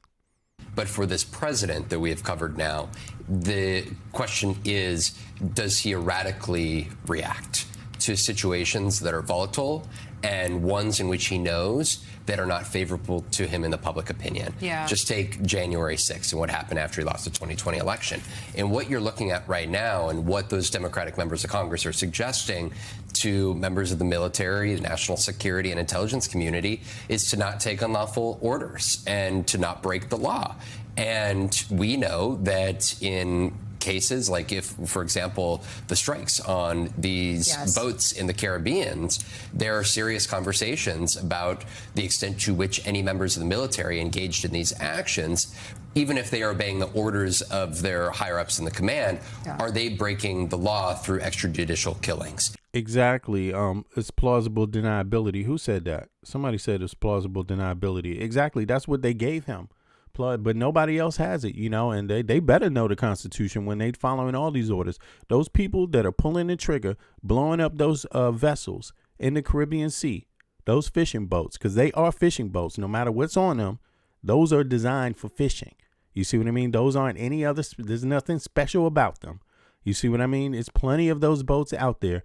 But for this president that we have covered now, the question is, does he erratically react to situations that are volatile and ones in which he knows that are not favorable to him in the public opinion? Yeah. Just take January 6th and what happened after he lost the 2020 election. And what you're looking at right now and what those Democratic members of Congress are suggesting to members of the military, the national security and intelligence community is to not take unlawful orders and to not break the law. And we know that in cases like if, for example, the strikes on these boats in the Caribbean, there are serious conversations about the extent to which any members of the military engaged in these actions, even if they are obeying the orders of their higher ups in the command, are they breaking the law through extrajudicial killings? Exactly. It's plausible deniability. Who said that? Somebody said it's plausible deniability. Exactly. That's what they gave him. But nobody else has it, you know, and they better know the Constitution when they following all these orders. Those people that are pulling the trigger, blowing up those vessels in the Caribbean Sea, those fishing boats, because they are fishing boats, no matter what's on them, those are designed for fishing. You see what I mean? Those aren't any other, there's nothing special about them. You see what I mean? It's plenty of those boats out there.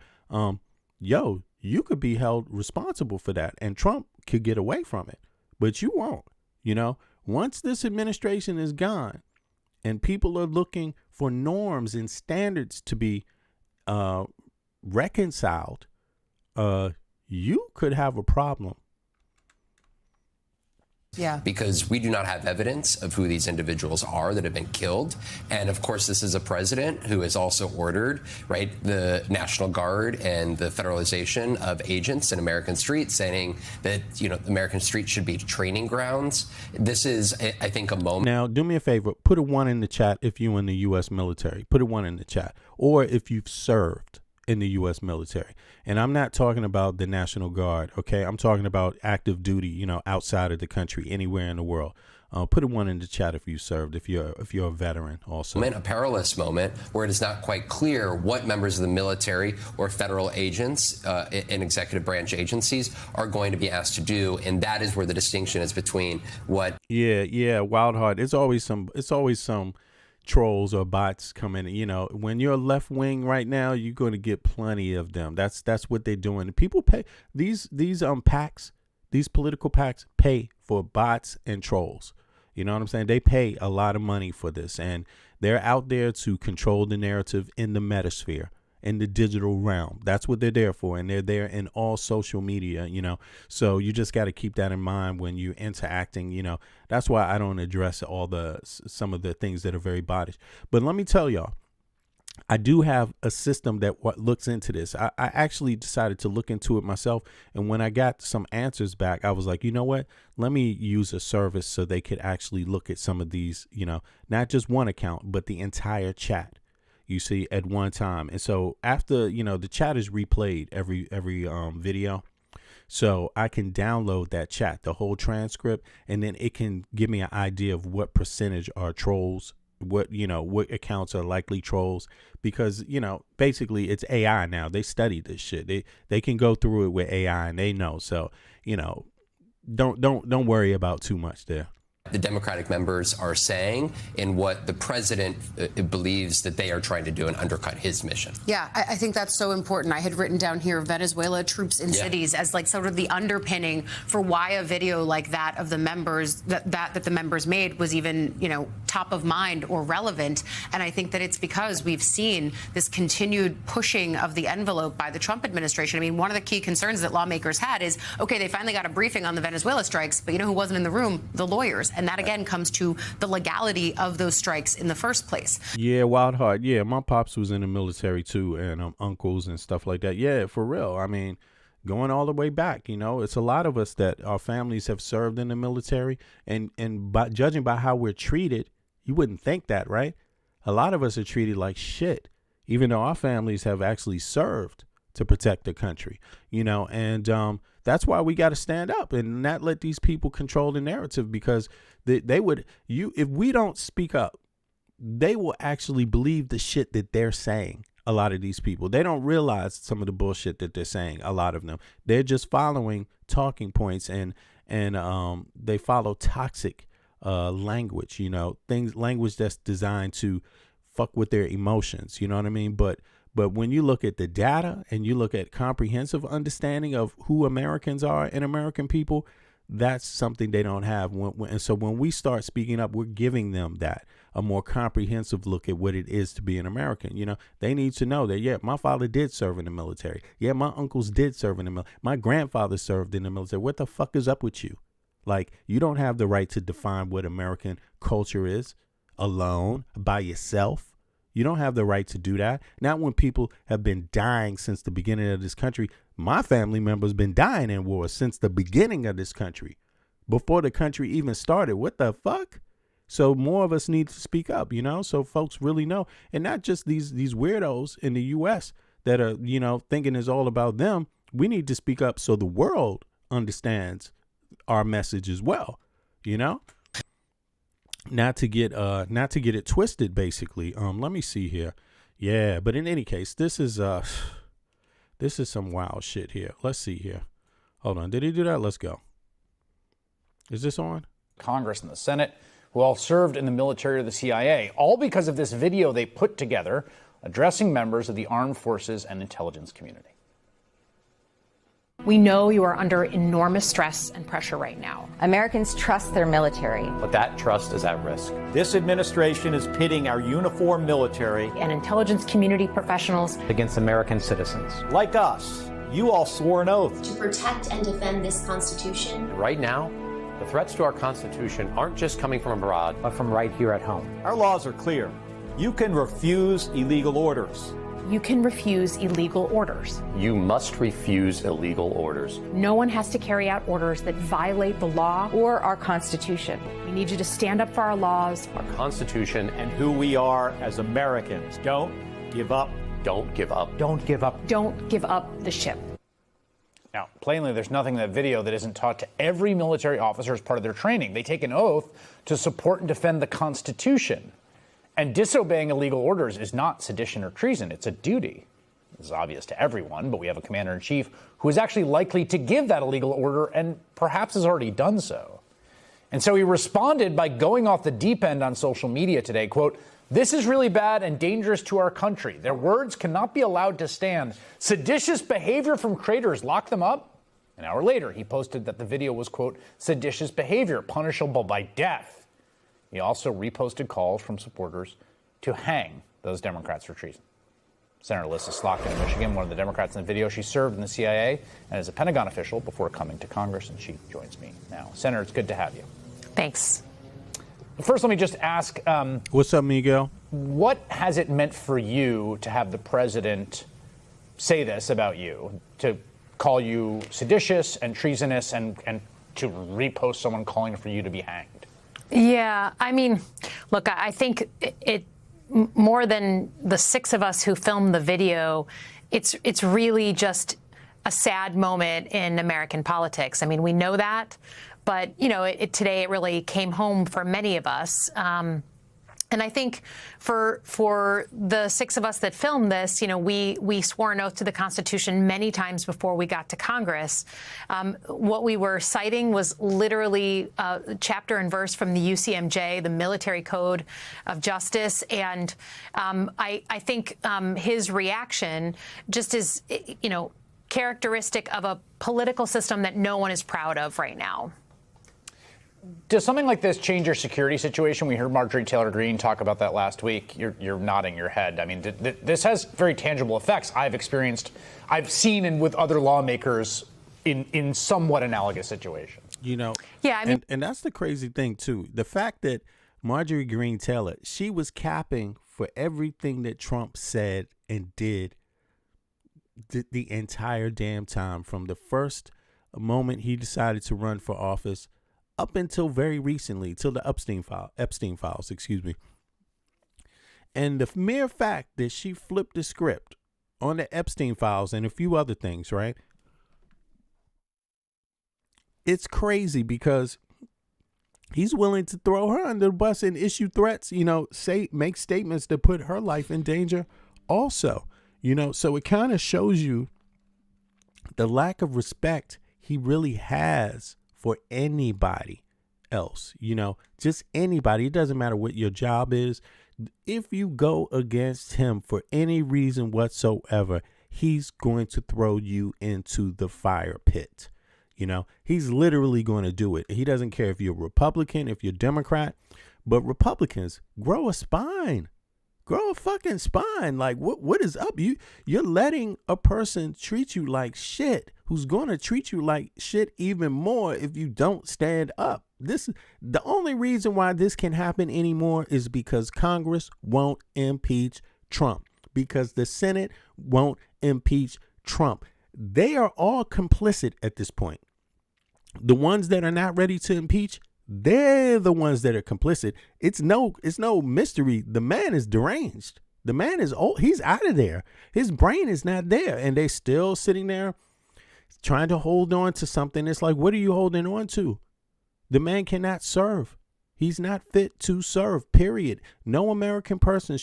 You could be held responsible for that, and Trump could get away from it, but you won't, you know? Once this administration is gone and people are looking for norms and standards to be reconciled, you could have a problem. Yeah. Because we do not have evidence of who these individuals are that have been killed. And of course, this is a president who has also ordered, right, the National Guard and the federalization of agents in American Street, saying that, you know, American Street should be training grounds. This is, I think, a moment. Now, do me a favor, put a 1 in the chat if you're in the U.S. military. Put a 1 in the chat. Or if you've served in the U.S. military. And I'm not talking about the National Guard, okay? I'm talking about active duty, you know, outside of the country, anywhere in the world. Put a 1 in the chat if you served, if you're a veteran also. A perilous moment where it is not quite clear what members of the military or federal agents and executive branch agencies are going to be asked to do. And that is where the distinction is between what... Yeah, Wild Heart. It's always some trolls or bots come in. You know, when you're left wing right now, you're going to get plenty of them. That's what they're doing. People pay these PACs, these political PACs pay for bots and trolls. You know what I'm saying? They pay a lot of money for this, and they're out there to control the narrative in the metasphere, in the digital realm. That's what they're there for, and they're there in all social media, you know. So you just got to keep that in mind when you're interacting, you know. That's why I don't address some of the things that are very bottish. But let me tell y'all, I do have a system that looks into this. I actually decided to look into it myself, and when I got some answers back, I was like, you know what? Let me use a service so they could actually look at some of these, you know, not just one account, but the entire chat. You see, at one time. And so after, you know, the chat is replayed every video. So I can download that chat, the whole transcript, and then it can give me an idea of what percentage are trolls, what accounts are likely trolls, because, basically it's AI now. They study this shit. They can go through it with AI and they know. So, don't worry about too much there. The Democratic members are saying and what the president believes that they are trying to do and undercut his mission. Yeah, I think that's so important. I had written down here Venezuela troops in cities as like sort of the underpinning for why a video like that of the members that the members made was even, top of mind or relevant. And I think that it's because we've seen this continued pushing of the envelope by the Trump administration. I mean, one of the key concerns that lawmakers had is, okay, they finally got a briefing on the Venezuela strikes, but who wasn't in the room? The lawyers. And that, again, comes to the legality of those strikes in the first place. Yeah, Wild Heart. Yeah, my pops was in the military, too, and uncles and stuff like that. Yeah, for real. I mean, going all the way back, it's a lot of us that our families have served in the military. And by judging by how we're treated, you wouldn't think that, right? A lot of us are treated like shit, even though our families have actually served to protect the country, and that's why we got to stand up and not let these people control the narrative, because if we don't speak up, they will actually believe the shit that they're saying. A lot of these people, they don't realize some of the bullshit that they're saying. A lot of them, they're just following talking points and they follow toxic language, language that's designed to fuck with their emotions. You know what I mean? But when you look at the data and you look at comprehensive understanding of who Americans are and American people, that's something they don't have. And so when we start speaking up, we're giving them a more comprehensive look at what it is to be an American. They need to know that, yeah, my father did serve in the military. Yeah, my uncles did serve in the military. My grandfather served in the military. What the fuck is up with you? Like, you don't have the right to define what American culture is alone, by yourself. You don't have the right to do that. Not when people have been dying since the beginning of this country. My family members been dying in war since the beginning of this country, before the country even started. What the fuck? So more of us need to speak up, so folks really know. And not just these weirdos in the U.S. that are, thinking it's all about them. We need to speak up so the world understands our message as well, Not to get it twisted, basically. Let me see here. Yeah, but in any case, this is some wild shit here. Let's see here. Hold on. Did he do that? Let's go. Is this on? Congress and the Senate, who all served in the military or the CIA, all because of this video they put together addressing members of the armed forces and intelligence community. We know you are under enormous stress and pressure right now. Americans trust their military. But that trust is at risk. This administration is pitting our uniformed military And intelligence community professionals against American citizens. like us. You all swore an oath to protect and defend this Constitution. Right now, the threats to our Constitution aren't just coming from abroad, but from right here at home. Our laws are clear. You can refuse illegal orders. You can refuse illegal orders. You must refuse illegal orders. No one has to carry out orders that violate the law or our Constitution. We need you to stand up for our laws, our Constitution, and who we are as Americans. Don't give up. Don't give up. Don't give up. Don't give up the ship. Now, plainly, there's nothing in that video that isn't taught to every military officer as part of their training. They take an oath to support and defend the Constitution. And disobeying illegal orders is not sedition or treason. It's a duty. This is obvious to everyone, but we have a commander-in-chief who is actually likely to give that illegal order and perhaps has already done so. And so he responded by going off the deep end on social media today, quote, "This is really bad and dangerous to our country. Their words cannot be allowed to stand. Seditious behavior from traitors, lock them up." An hour later, he posted that the video was, quote, "seditious behavior, punishable by death." He also reposted calls from supporters to hang those Democrats for treason. Senator Alyssa Slotkin of Michigan, one of the Democrats in the video, she served in the CIA and is a Pentagon official before coming to Congress, and she joins me now. Senator, it's good to have you. Thanks. First, let me just ask, what's up, Miguel? What has it meant for you to have the president say this about you, to call you seditious and treasonous and to repost someone calling for you to be hanged? Yeah, I mean, look, I think it more than the six of us who filmed the video, it's really just a sad moment in American politics. I mean, we know that, but, you know, today it really came home for many of us. And I think for the six of us that filmed this, you know, we swore an oath to the Constitution many times before we got to Congress. What we were citing was literally chapter and verse from the UCMJ, the Military Code of Justice. And I think his reaction just is, you know, characteristic of a political system that no one is proud of right now. Does something like this change your security situation? We heard Marjorie Taylor Greene talk about that last week. You're nodding your head. I mean, this has very tangible effects. I've seen and with other lawmakers in somewhat analogous situations. You know, yeah, I mean, and that's the crazy thing too. The fact that Marjorie Greene Taylor, she was capping for everything that Trump said and did the entire damn time, from the first moment he decided to run for office up until very recently, till the Epstein files, excuse me. And the mere fact that she flipped the script on the Epstein files and a few other things, right? It's crazy because he's willing to throw her under the bus and issue threats, you know, make statements that put her life in danger also, you know. So it kind of shows you the lack of respect he really has for anybody else, you know, just anybody. It doesn't matter what your job is. If you go against him for any reason whatsoever, he's going to throw you into the fire pit. You know, he's literally going to do it. He doesn't care if you're Republican, if you're Democrat, but Republicans, grow a spine. Grow a fucking spine. Like, what is up? You're letting a person treat you like shit who's going to treat you like shit even more if you don't stand up. The only reason why this can happen anymore is because Congress won't impeach Trump, because the Senate won't impeach Trump. They are all complicit at this point. The ones that are not ready to impeach, they're the ones that are complicit. It's no mystery. The man is deranged. The man is old. He's out of there. His brain is not there. And they still sitting there trying to hold on to something. It's like, what are you holding on to? The man cannot serve. He's not fit to serve, period. No American person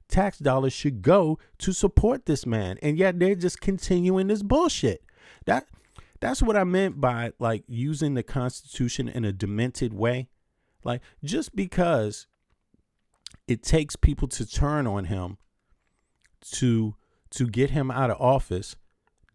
tax dollars should go to support this man. And yet they're just continuing this bullshit. That's what I meant by, like, using the Constitution in a demented way. Like, just because it takes people to turn on him to get him out of office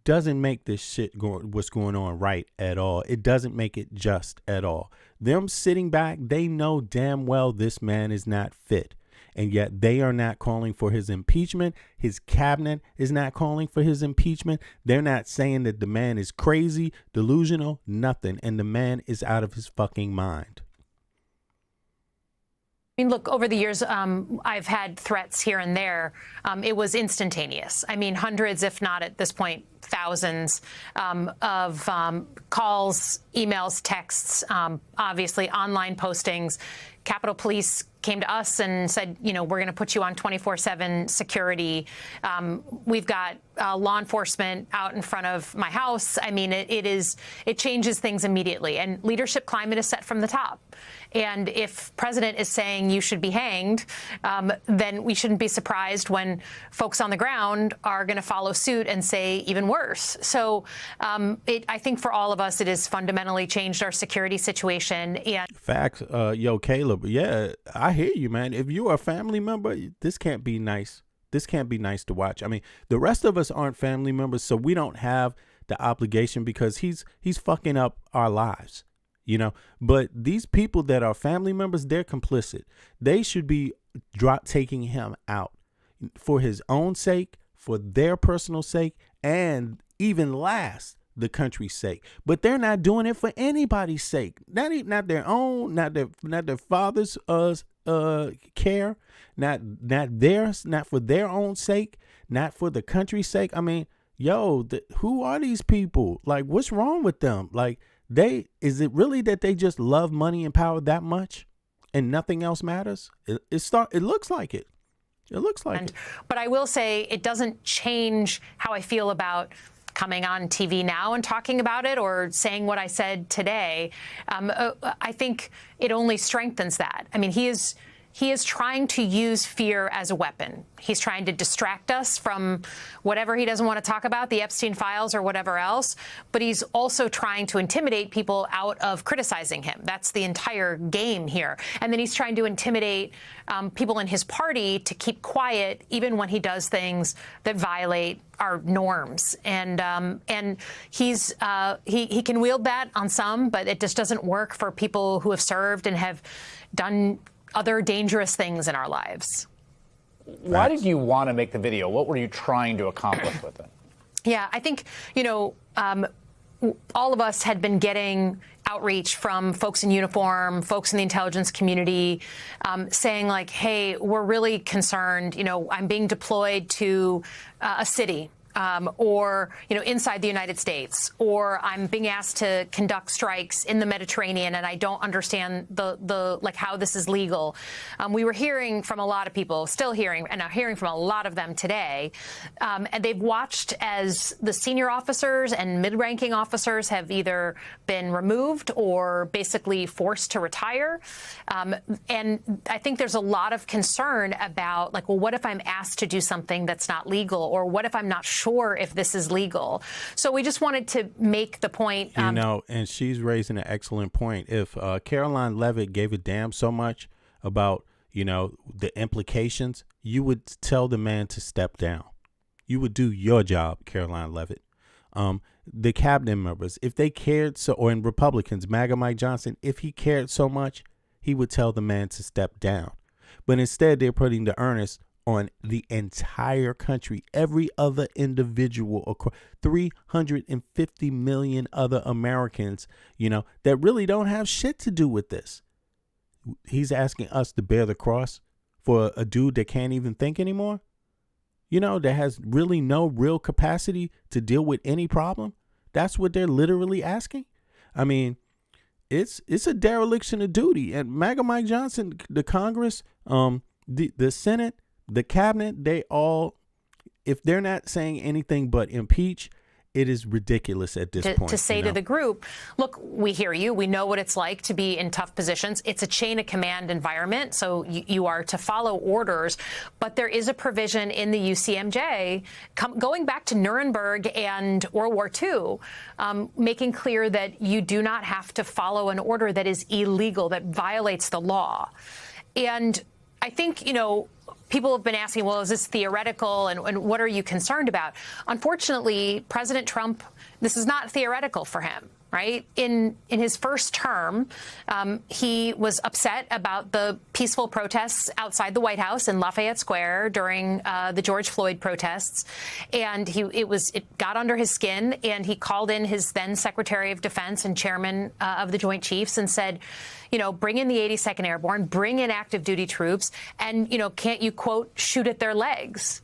doesn't make this shit what's going on right at all. It doesn't make it just at all. Them sitting back, they know damn well this man is not fit. And yet they are not calling for his impeachment. His cabinet is not calling for his impeachment. They're not saying that the man is crazy, delusional, nothing. And the man is out of his fucking mind. I mean, look, over the years, I've had threats here and there. It was instantaneous. I mean, hundreds, if not at this point, thousands of calls, emails, texts, obviously online postings. Capitol Police came to us and said, you know, we're going to put you on 24/7 security. We've got law enforcement out in front of my house. I mean, it changes things immediately. And leadership climate is set from the top. And if president is saying you should be hanged, then we shouldn't be surprised when folks on the ground are going to follow suit and say even worse. So I think for all of us, it has fundamentally changed our security situation. And facts, yo, Caleb. Yeah, I hear you, man. If you are a family member, this can't be nice. This can't be nice to watch. I mean, the rest of us aren't family members, so we don't have the obligation because he's fucking up our lives, you know. But these people that are family members, they're complicit. They should be taking him out for his own sake, for their personal sake, and even last, the country's sake. But they're not doing it for anybody's sake. Not their own, not their father's care, not theirs, not for their own sake, not for the country's sake. I mean, yo, who are these people? Like, what's wrong with them? Like, is it really that they just love money and power that much and nothing else matters? It looks like it. It looks like it. But I will say it doesn't change how I feel about coming on TV now and talking about it or saying what I said today, I think it only strengthens that. I mean, he is trying to use fear as a weapon. He's trying to distract us from whatever he doesn't want to talk about, the Epstein files or whatever else. But he's also trying to intimidate people out of criticizing him. That's the entire game here. And then he's trying to intimidate people in his party to keep quiet, even when he does things that violate our norms. And he can wield that on some, but it just doesn't work for people who have served and have done other dangerous things in our lives. Why did you want to make the video? What were you trying to accomplish with it? Yeah, I think, all of us had been getting outreach from folks in uniform, folks in the intelligence community, saying like, hey, we're really concerned. I'm being deployed to a city. Or inside the United States, or I'm being asked to conduct strikes in the Mediterranean, and I don't understand the how this is legal. We were hearing from a lot of people, still hearing, and are hearing from a lot of them today, and they've watched as the senior officers and mid-ranking officers have either been removed or basically forced to retire. And I think there's a lot of concern about what if I'm asked to do something that's not legal, or what if I'm not sure if this is legal? So we just wanted to make the point. And she's raising an excellent point. If Karoline Leavitt gave a damn so much about, the implications, you would tell the man to step down. You would do your job, Karoline Leavitt. The cabinet members, if they cared so, or in Republicans, MAGA Mike Johnson, if he cared so much, he would tell the man to step down. But instead, they're putting the onus on the entire country, every other individual, 350 million other Americans, that really don't have shit to do with this. He's asking us to bear the cross for a dude that can't even think anymore, that has really no real capacity to deal with any problem. That's what they're literally asking. I mean, it's a dereliction of duty. And MAGA Mike Johnson, the Congress, the Senate, the cabinet, they all, if they're not saying anything but impeach, it is ridiculous at this point. To say to the group, look, we hear you. We know what it's like to be in tough positions. It's a chain of command environment, so you are to follow orders. But there is a provision in the UCMJ, going back to Nuremberg and World War II, making clear that you do not have to follow an order that is illegal, that violates the law. And I think, people have been asking, well, is this theoretical and what are you concerned about? Unfortunately, President Trump, this is not theoretical for him, right? In his first term, he was upset about the peaceful protests outside the White House in Lafayette Square during the George Floyd protests. And it got under his skin, and he called in his then Secretary of Defense and chairman of the Joint Chiefs and said, bring in the 82nd Airborne, bring in active duty troops, and, can't you, quote, shoot at their legs?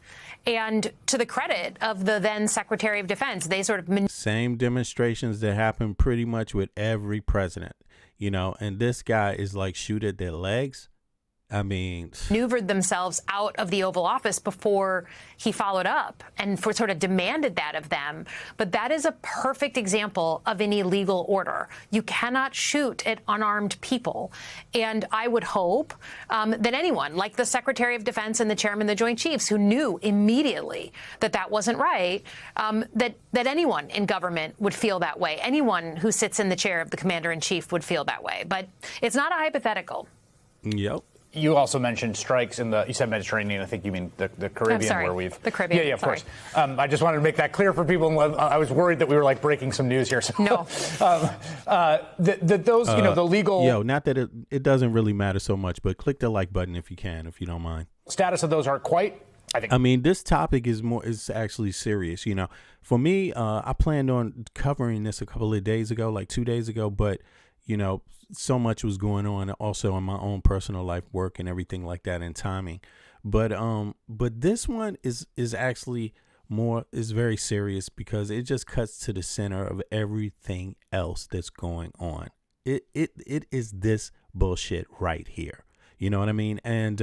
And to the credit of the then Secretary of Defense, they sort of... Same demonstrations that happen pretty much with every president, and this guy is like, shoot at their legs. I mean, maneuvered themselves out of the Oval Office before he followed up and sort of demanded that of them. But that is a perfect example of an illegal order. You cannot shoot at unarmed people. And I would hope that anyone, like the Secretary of Defense and the Chairman of the Joint Chiefs, who knew immediately that that wasn't right, that anyone in government would feel that way. Anyone who sits in the chair of the Commander-in-Chief would feel that way. But it's not a hypothetical. Yep. You also mentioned strikes in you said Mediterranean. I think you mean the Caribbean, I'm sorry, where we've the Caribbean. Yeah, of course. I just wanted to make that clear for people. I was worried that we were breaking some news here. So, no. Those, the legal. Not that it doesn't really matter so much, but click the like button if you can, if you don't mind. Status of those are quite. I mean, this topic is actually serious. For me, I planned on covering this a couple of days ago, like 2 days ago, but so much was going on also in my own personal life, work and everything like that, and timing. But this one is actually is very serious because it just cuts to the center of everything else that's going on. It is this bullshit right here. You know what I mean? And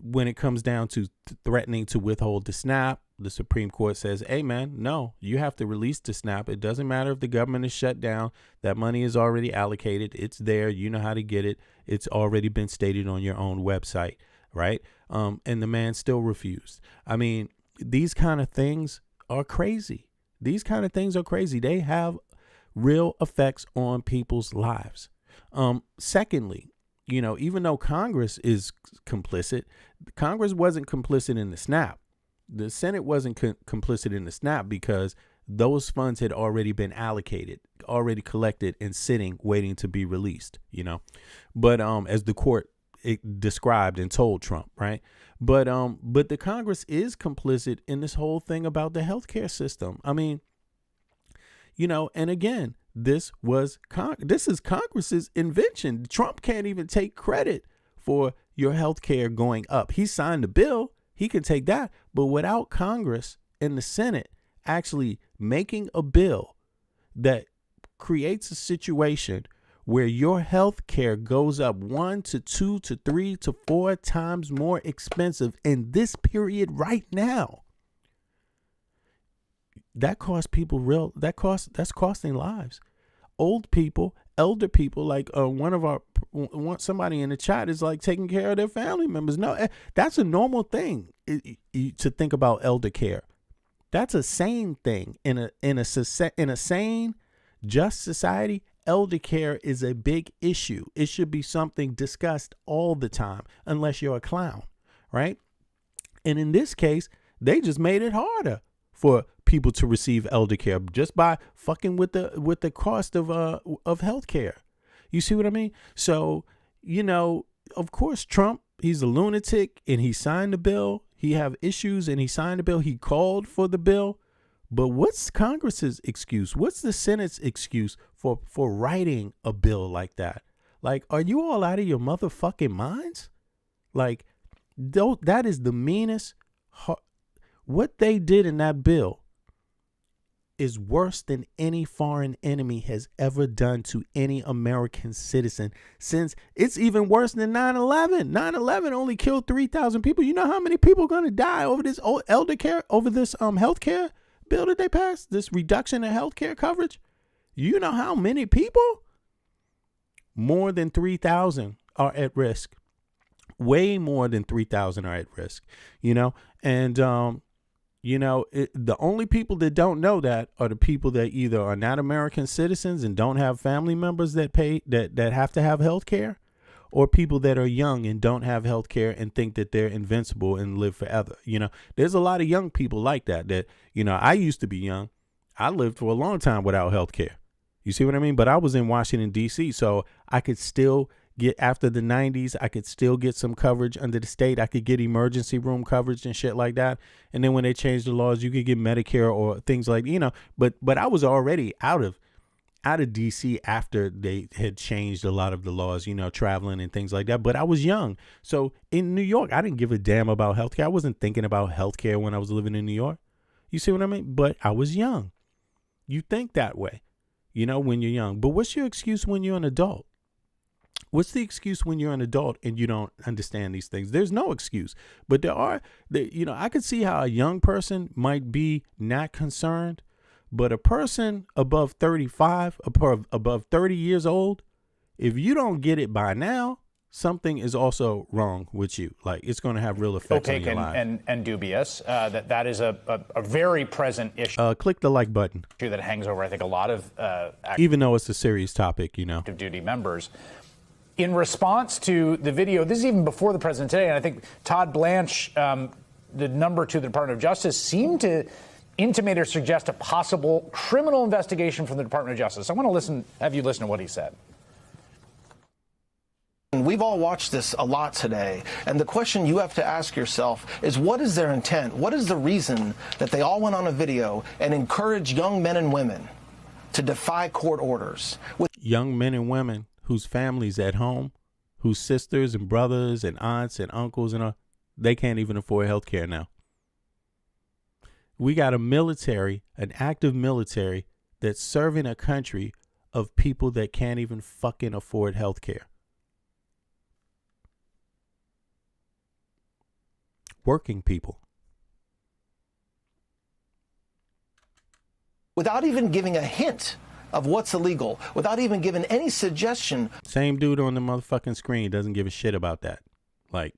when it comes down to threatening to withhold the SNAP, the Supreme Court says, hey, man, no, you have to release the SNAP. It doesn't matter if the government is shut down. That money is already allocated. It's there. You know how to get it. It's already been stated on your own website, right? And the man still refused. I mean, these kind of things are crazy. These kind of things are crazy. They have real effects on people's lives. Secondly, you know, even though Congress is complicit, Congress wasn't complicit in the SNAP. The Senate wasn't complicit in the SNAP because those funds had already been allocated, already collected and sitting, waiting to be released, you know. But as the court described and told Trump, right? But the Congress is complicit in this whole thing about the healthcare system. I mean, you know, and again, this is Congress's invention. Trump can't even take credit for your healthcare going up. He signed the bill. He can take that. But without Congress and the Senate actually making a bill that creates a situation where your health care goes up 1 to 2 to 3 to 4 times more expensive in this period right now, that costs people that's costing lives. Old people, elder people, like somebody in the chat is like taking care of their family members. No, that's a normal thing to think about elder care. That's a sane thing in a sane, just society. Elder care is a big issue. It should be something discussed all the time, unless you're a clown, right? And in this case, they just made it harder for people to receive elder care just by fucking with the cost of health care. You see what I mean? So, you know, of course, Trump, he's a lunatic and he signed the bill. He have issues and he signed the bill. He called for the bill. But what's Congress's excuse? What's the Senate's excuse for writing a bill like that? Like, are you all out of your motherfucking minds? Like, that is the meanest. What they did in that bill is worse than any foreign enemy has ever done to any American citizen since. It's even worse than 9/11. 9/11 only killed 3,000 people. You know how many people are going to die over this elder care, over this health care bill that they passed, this reduction in health care coverage? You know how many people? More than 3,000 are at risk. Way more than 3,000 are at risk, you know? And, you know, the only people that don't know that are the people that either are not American citizens and don't have family members that have to have health care, or people that are young and don't have health care and think that they're invincible and live forever. You know, there's a lot of young people like that, you know, I used to be young. I lived for a long time without health care. You see what I mean? But I was in Washington, D.C., so I could still get, after the 90s, I could still get some coverage under the state. I could get emergency room coverage and shit like that. And then when they changed the laws, you could get Medicare or things like, you know, but I was already out of DC after they had changed a lot of the laws, you know, traveling and things like that. But I was young. So in New York, I didn't give a damn about healthcare. I wasn't thinking about healthcare when I was living in New York. You see what I mean? But I was young. You think that way, you know, when you're young. But what's your excuse when you're an adult? What's the excuse when you're an adult and you don't understand these things? There's no excuse. But you know, I could see how a young person might be not concerned. But a person above 35, above 30 years old, if you don't get it by now, something is also wrong with you. Like, it's going to have real effects on your life. And dubious. That is a very present issue. Click the like button. That hangs over, I think, a lot of even though it's a serious topic, you know, active duty members. In response to the video, this is even before the president today, and I think Todd Blanche, the number 2 of the Department of Justice, seemed to intimate or suggest a possible criminal investigation from the Department of Justice. I want to have you listen to what he said. We've all watched this a lot today, and the question you have to ask yourself is, what is their intent? What is the reason that they all went on a video and encouraged young men and women to defy court orders? Young men and women whose families at home, whose sisters and brothers and aunts and uncles and they can't even afford health care now. We got a military, an active military, that's serving a country of people that can't even fucking afford health care. Working people. without even giving a hint of what's illegal, without even giving any suggestion. Same dude on the motherfucking screen doesn't give a shit about that. Like,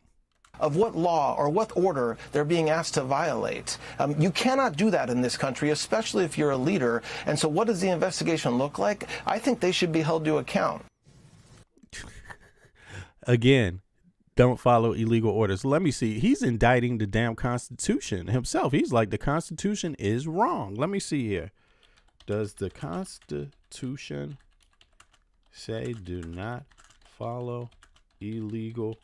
of what law or what order they're being asked to violate. You cannot do that in this country, especially if you're a leader. And so what does the investigation look like? I think they should be held to account. Again, don't follow illegal orders. Let me see. He's indicting the damn Constitution himself. He's like, the Constitution is wrong. Let me see here. Does the Constitution say do not follow illegal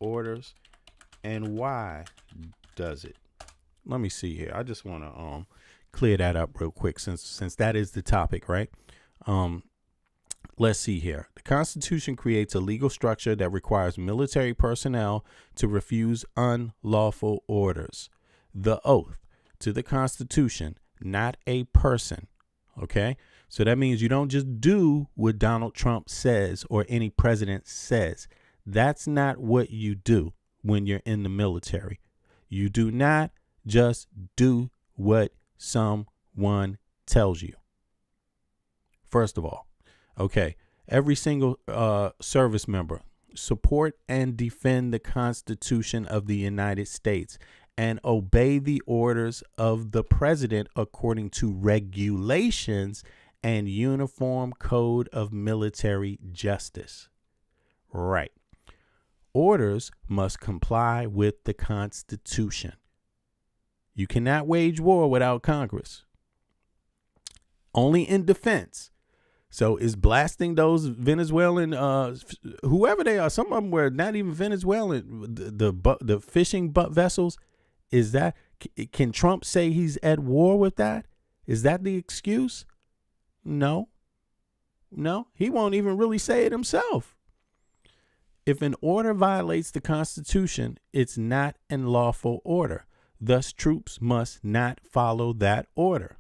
orders? And why does it? Let me see here. I just want to clear that up real quick since that is the topic, right? Let's see here. The Constitution creates a legal structure that requires military personnel to refuse unlawful orders. The oath to the Constitution, not a person. Okay? So that means you don't just do what Donald Trump says or any president says. That's not what you do when you're in the military. You do not just do what someone tells you. First of all, okay, every single service member, support and defend the Constitution of the United States and obey the orders of the president according to regulations and Uniform Code of Military Justice. Right. Orders must comply with the Constitution. You cannot wage war without Congress. Only in defense. So is blasting those Venezuelan, whoever they are, some of them were not even Venezuelan, the fishing vessels. Is that, can Trump say he's at war with that? Is that the excuse? No, he won't even really say it himself. If an order violates the Constitution, it's not an lawful order. Thus, troops must not follow that order.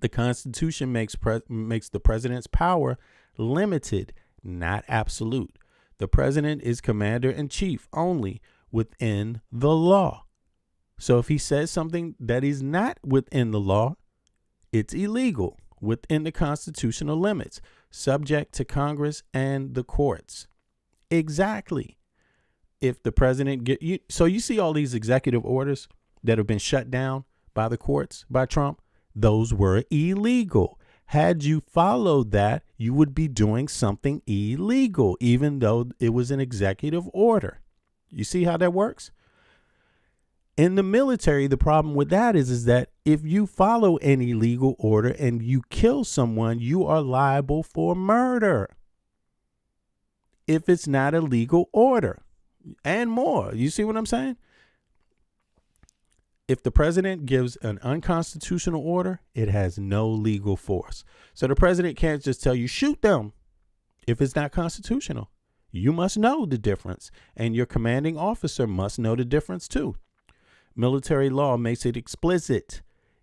The Constitution makes the president's power limited, not absolute. The president is commander-in-chief only within the law. So if he says something that is not within the law, it's illegal within the constitutional limits, subject to Congress and the courts. Exactly. If the president so you see all these executive orders that have been shut down by the courts, by Trump, those were illegal. Had you followed that, you would be doing something illegal, even though it was an executive order. You see how that works? In the military, the problem with that is that if you follow an illegal order and you kill someone, you are liable for murder. If it's not a legal order and more. You see what I'm saying? If the president gives an unconstitutional order, it has no legal force. So the president can't just tell you, shoot them, if it's not constitutional. You must know the difference, and your commanding officer must know the difference too. Military law makes it explicit.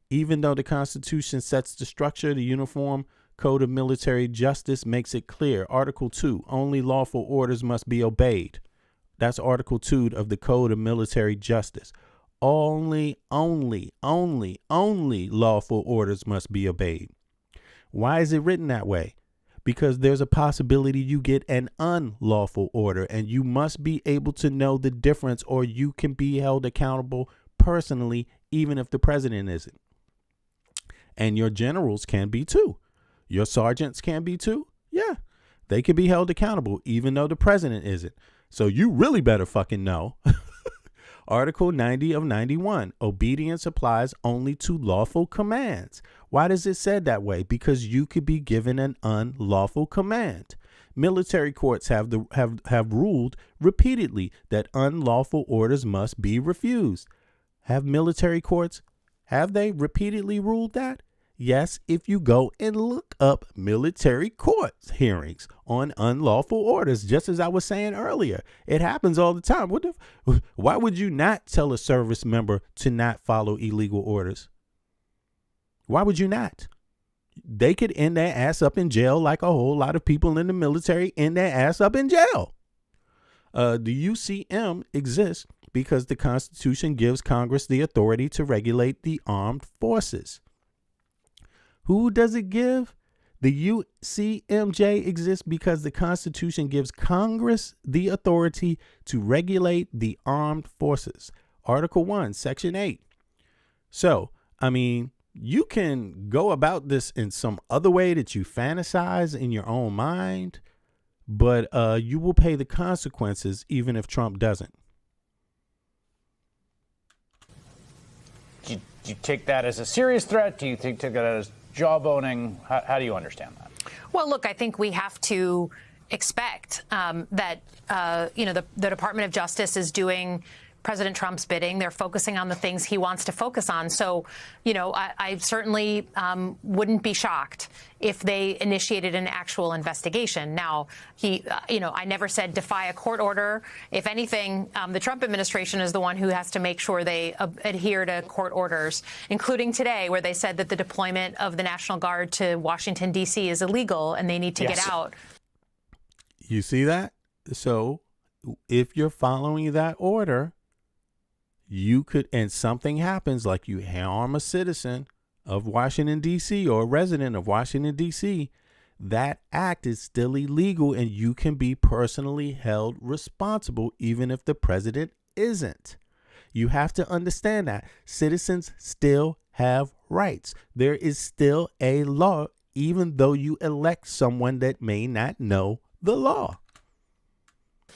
Even though the Constitution sets the structure, the Uniform Code of Military Justice makes it clear. Article 2, only lawful orders must be obeyed. That's Article 2 of the Code of Military Justice. Only lawful orders must be obeyed. Why is it written that way? Because there's a possibility you get an unlawful order, and you must be able to know the difference, or you can be held accountable personally, even if the president isn't. And your generals can be too. Your sergeants can be too. Yeah, they can be held accountable, even though the president isn't. So you really better fucking know. Article 90 of 91, obedience applies only to lawful commands. Why does it say that way? Because you could be given an unlawful command. Military courts have ruled repeatedly that unlawful orders must be refused. Have military courts, have they repeatedly ruled that? Yes, if you go and look up military court hearings on unlawful orders, just as I was saying earlier, it happens all the time. Why would you not tell a service member to not follow illegal orders? Why would you not? They could end their ass up in jail like a whole lot of people in the military end their ass up in jail. The UCM exists because the Constitution gives Congress the authority to regulate the armed forces. Who does it give? The UCMJ exists because the Constitution gives Congress the authority to regulate the armed forces. Article 1, Section 8. So, I mean, you can go about this in some other way that you fantasize in your own mind, but you will pay the consequences even if Trump doesn't. Do you take that as a serious threat? Do you take that as jawboning? How do you understand that? Well, look, I think we have to expect that, the Department of Justice is doing President Trump's bidding. They're focusing on the things he wants to focus on. So, I certainly wouldn't be shocked if they initiated an actual investigation. Now, I never said defy a court order. If anything, the Trump administration is the one who has to make sure they adhere to court orders, including today, where they said that the deployment of the National Guard to Washington, D.C. is illegal and they need to get out. You see that? So if you're following that order, you could, and something happens, like you harm a citizen of Washington, D.C. or a resident of Washington, D.C., that act is still illegal and you can be personally held responsible even if the president isn't. You have to understand that citizens still have rights. There is still a law, even though you elect someone that may not know the law.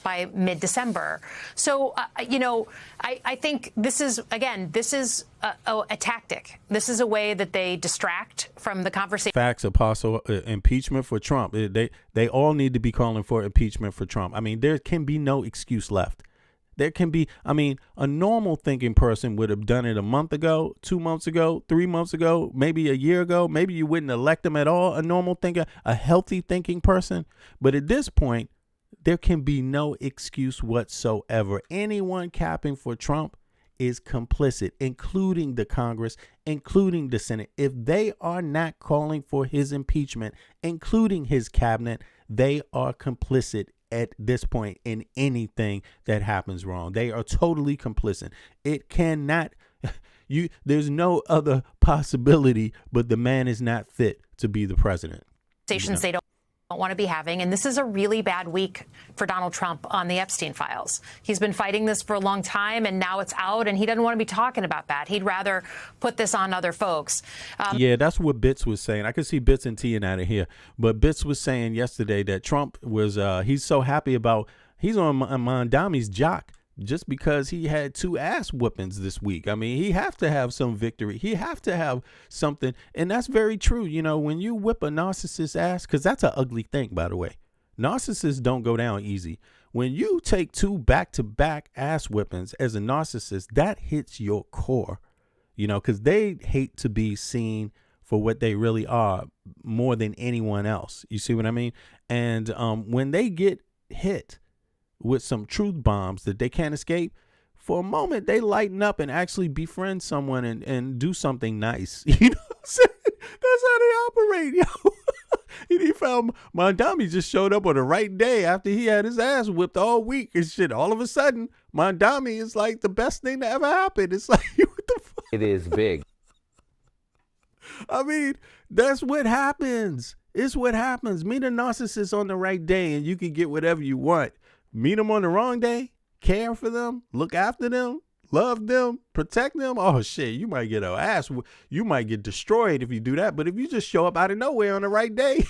By mid-December. So, I think this is a tactic. This is a way that they distract from the conversation. Facts, Apostle. Impeachment for Trump. They all need to be calling for impeachment for Trump. I mean, there can be no excuse left. There can be, a normal thinking person would have done it a month ago, 2 months ago, 3 months ago, maybe a year ago. Maybe you wouldn't elect them at all. A normal thinker, a healthy thinking person. But at this point, there can be no excuse whatsoever. Anyone capping for Trump is complicit, including the Congress, including the Senate. If they are not calling for his impeachment, including his cabinet, they are complicit at this point in anything that happens wrong. They are totally complicit. It cannot, there's no other possibility, but the man is not fit to be the president. Stations they don't want to be having. And this is a really bad week for Donald Trump on the Epstein files. He's been fighting this for a long time, and now it's out, and he doesn't want to be talking about that. He'd rather put this on other folks. Yeah, that's what Bits was saying. I could see Bits and T out of here. But Bits was saying yesterday that Trump was, he's so happy about, he's on Mondami's jock just because he had 2 ass whoopings this week. I mean, he have to have some victory. He have to have something. And that's very true. When you whip a narcissist's ass, because that's an ugly thing, by the way. Narcissists don't go down easy. When you take 2 back-to-back ass whippings as a narcissist, that hits your core, because they hate to be seen for what they really are more than anyone else. You see what I mean? And when they get hit with some truth bombs that they can't escape, for a moment they lighten up and actually befriend someone and do something nice. You know what I'm saying? That's how they operate, yo. He found Mondami just showed up on the right day after he had his ass whipped all week and shit. All of a sudden, Mondami is like the best thing to ever happen. It's like, what the fuck? It is big. I mean, that's what happens. It's what happens. Meet a narcissist on the right day and you can get whatever you want. Meet them on the wrong day, care for them, look after them, love them, protect them. Oh shit, you might get you might get destroyed if you do that. But if you just show up out of nowhere on the right day,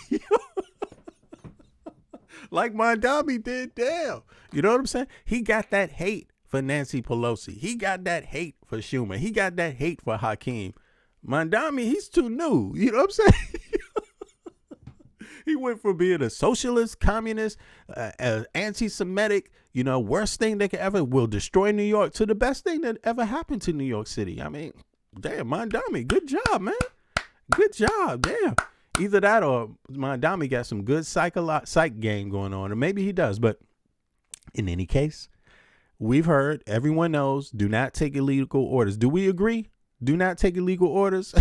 like Mondami did, damn. You know what I'm saying? He got that hate for Nancy Pelosi. He got that hate for Schumer. He got that hate for Hakeem. Mondami, he's too new. You know what I'm saying? He went from being a socialist, communist, anti-Semitic, worst thing they could ever will destroy New York to the best thing that ever happened to New York City. I mean, damn, Mondami, good job, man. Good job, damn. Either that or Mondami got some good psych game going on, or maybe he does. But in any case, we've heard, everyone knows, do not take illegal orders. Do we agree? Do not take illegal orders?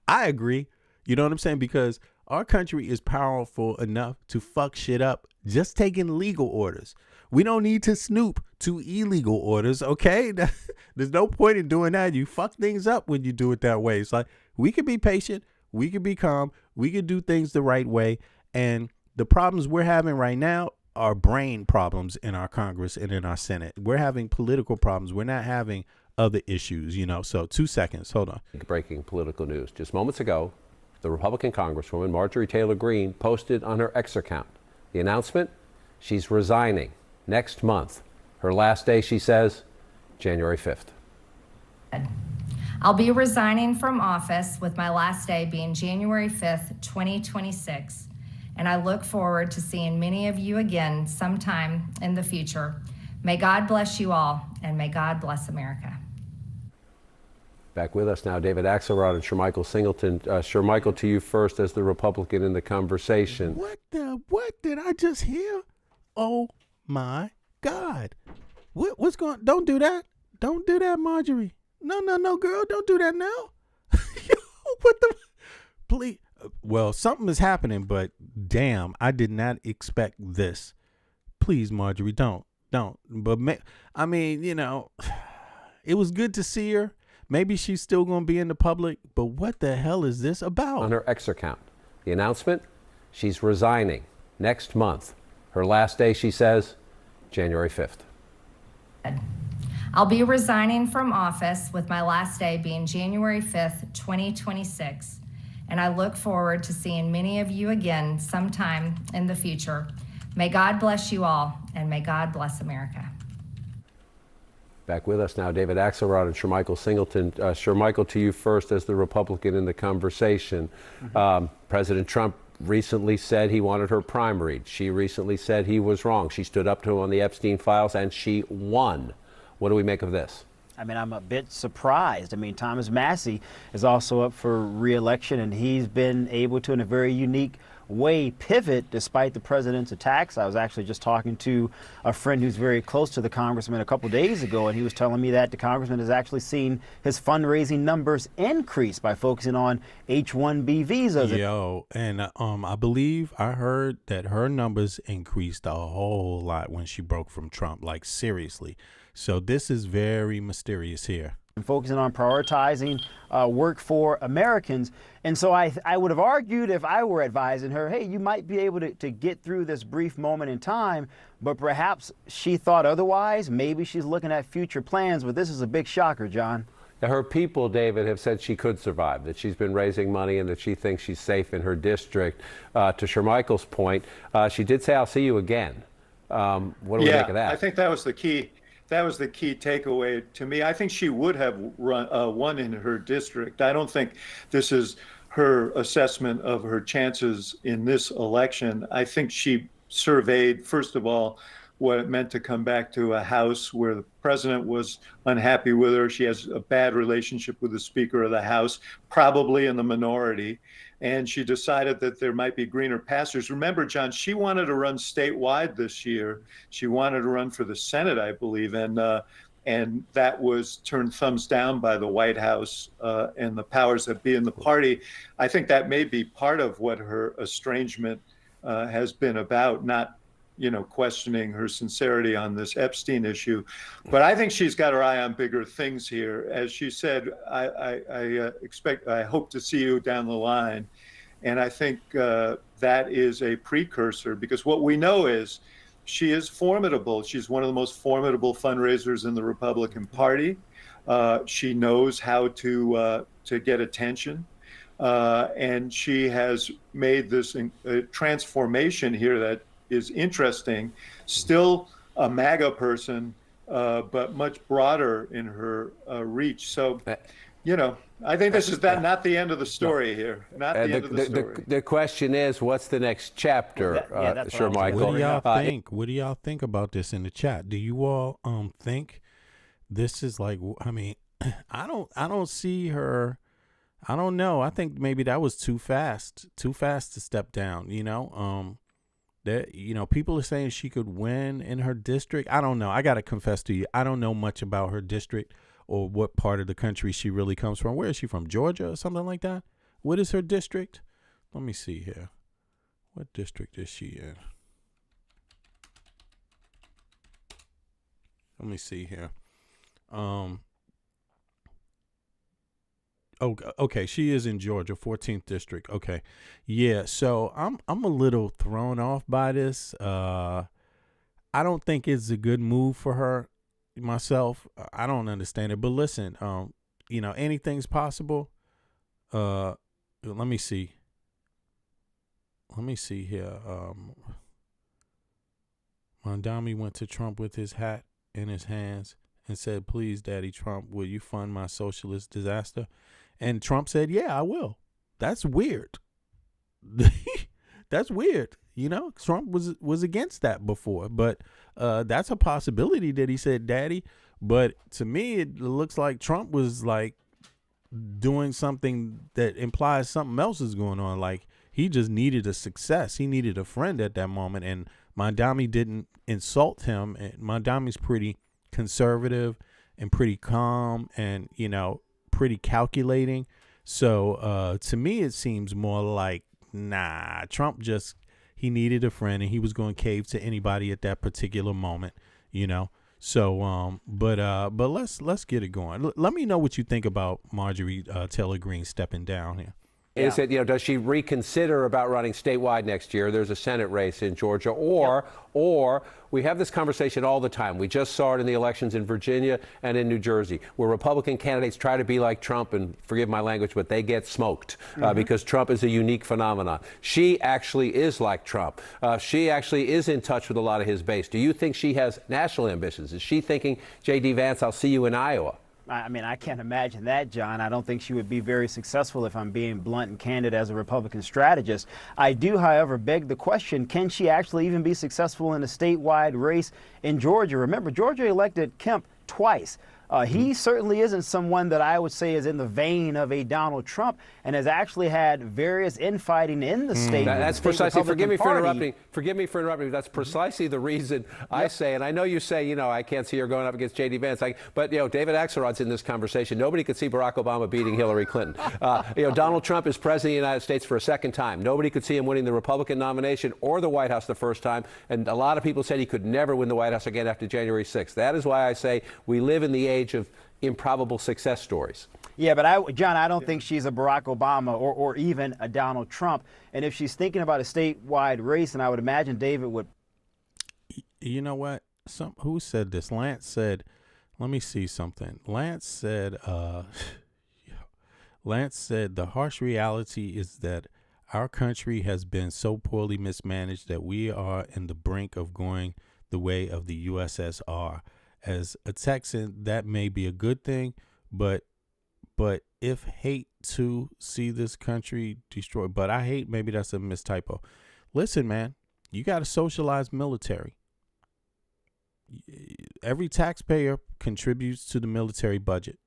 I agree. You know what I'm saying? Because our country is powerful enough to fuck shit up just taking legal orders. We don't need to snoop to illegal orders, okay? There's no point in doing that. You fuck things up when you do it that way. It's like, we can be patient. We could be calm. We could do things the right way. And the problems we're having right now are brain problems in our Congress and in our Senate. We're having political problems. We're not having other issues, you know. So 2 seconds. Hold on. Breaking political news. Just moments ago, the Republican Congresswoman Marjorie Taylor Greene posted on her X account the announcement she's resigning next month. Her last day, she says, January 5th. I'll be resigning from office with my last day being January 5th, 2026. And I look forward to seeing many of you again sometime in the future. May God bless you all, and may God bless America. Back with us now, David Axelrod and Shermichael Singleton. Shermichael, to you first as the Republican in the conversation. What did I just hear? Oh my God. What's going on? Don't do that. Don't do that, Marjorie. No, girl. Don't do that now. What the? Please. Well, something is happening, but damn, I did not expect this. Please, Marjorie, don't. But I mean, you know, it was good to see her. Maybe she's still going to be in the public, but what the hell is this about? On her X account, the announcement, she's resigning next month. Her last day, she says, January 5th. I'll be resigning from office with my last day being January 5th, 2026. And I look forward to seeing many of you again sometime in the future. May God bless you all, and may God bless America. Back with us now, David Axelrod and Shermichael Singleton. Shermichael, to you first as the Republican in the conversation. President Trump recently said he wanted her primaried. She recently said he was wrong. She stood up to him on the Epstein files, and she won. What do we make of this? I mean, I'm a bit surprised. I mean, Thomas Massie is also up for re-election, and he's been able to, in a very unique way, pivot despite the president's attacks. I was actually just talking to a friend who's very close to the congressman a couple days ago, and he was telling me that the congressman has actually seen his fundraising numbers increase by focusing on H-1B visas. And I believe I heard that her numbers increased a whole lot when she broke from Trump, like seriously. So this is very mysterious here. And focusing on prioritizing work for Americans. And so I would have argued if I were advising her, hey, you might be able to get through this brief moment in time, but perhaps she thought otherwise. Maybe she's looking at future plans, but this is a big shocker, John. Her people, David, have said she could survive, that she's been raising money and that she thinks she's safe in her district. To Shermichael's point, she did say, I'll see you again. What do we make of that? I think that was the key. That was the key takeaway to me. I think she would have won in her district. I don't think this is her assessment of her chances in this election. I think she surveyed, first of all, what it meant to come back to a House where the president was unhappy with her. She has a bad relationship with the Speaker of the House, probably in the minority. And she decided that there might be greener pastures. Remember, John, she wanted to run statewide this year. She wanted to run for the Senate, I believe, and that was turned thumbs down by the White House and the powers that be in the party. I think that may be part of what her estrangement has been about, not questioning her sincerity on this Epstein issue. But I think she's got her eye on bigger things here. As she said, I hope to see you down the line. And I think that is a precursor, because what we know is she is formidable. She's one of the most formidable fundraisers in the Republican Party. She knows how to get attention. And she has made this transformation here that is interesting, still a MAGA person, but much broader in her reach. So, I think this is not the end of the story here. Not the end of the story. The question is, what's the next chapter, Shermichael? What do y'all think? What do y'all think about this in the chat? Do you all think this is like? I mean, I don't see her. I don't know. I think maybe that was too fast to step down. People are saying she could win in her district. I don't know. I got to confess to you, I don't know much about her district or what part of the country she really comes from. Where is she from? Georgia or something like that? What is her district? Let me see here. What district is she in? Let me see here. Oh, okay. She is in Georgia, 14th district. Okay, yeah. So I'm a little thrown off by this. I don't think it's a good move for her. Myself, I don't understand it. But listen, anything's possible. Let me see. Here. Mondami went to Trump with his hat in his hands and said, "Please, Daddy Trump, will you fund my socialist disaster?" And Trump said, "Yeah, I will." That's weird. That's weird. Trump was against that before, but that's a possibility that he said, "Daddy." But to me, it looks like Trump was like doing something that implies something else is going on. Like he just needed a success. He needed a friend at that moment. And Mondami didn't insult him. And Mondami's pretty conservative and pretty calm and, pretty calculating. So to me, it seems more like, nah, Trump he needed a friend and he was going to cave to anybody at that particular moment, So, but let's get it going. Let me know what you think about Marjorie Taylor Greene stepping down here. Is it, does she reconsider about running statewide next year? There's a Senate race in Georgia, or we have this conversation all the time. We just saw it in the elections in Virginia and in New Jersey, where Republican candidates try to be like Trump, and forgive my language, but they get smoked because Trump is a unique phenomenon. She actually is like Trump. She actually is in touch with a lot of his base. Do you think she has national ambitions? Is she thinking, J.D. Vance, I'll see you in Iowa? I mean, I can't imagine that, John. I don't think she would be very successful, if I'm being blunt and candid, as a Republican strategist. I do, however, beg the question, can she actually even be successful in a statewide race in Georgia? Remember, Georgia elected Kemp twice. He certainly isn't someone that I would say is in the vein of a Donald Trump, and has actually had various infighting in the state. That's precisely. Forgive me for interrupting. Forgive me for interrupting. That's precisely the reason I say, and I know you say, I can't see her going up against J.D. Vance. But David Axelrod's in this conversation. Nobody could see Barack Obama beating Hillary Clinton. Donald Trump is president of the United States for a second time. Nobody could see him winning the Republican nomination or the White House the first time. And a lot of people said he could never win the White House again after January 6th. That is why I say we live in the age of improbable success stories. Yeah, but John, I don't think she's a Barack Obama or even a Donald Trump. And if she's thinking about a statewide race, and I would imagine David would. You know what? Who said this? Lance said, let me see something. Lance said, the harsh reality is that our country has been so poorly mismanaged that we are in the brink of going the way of the USSR. As a Texan, that may be a good thing, but if hate to see this country destroyed, but I hate, maybe that's a mistypo. Listen, man, you got a socialized military. Every taxpayer contributes to the military budget.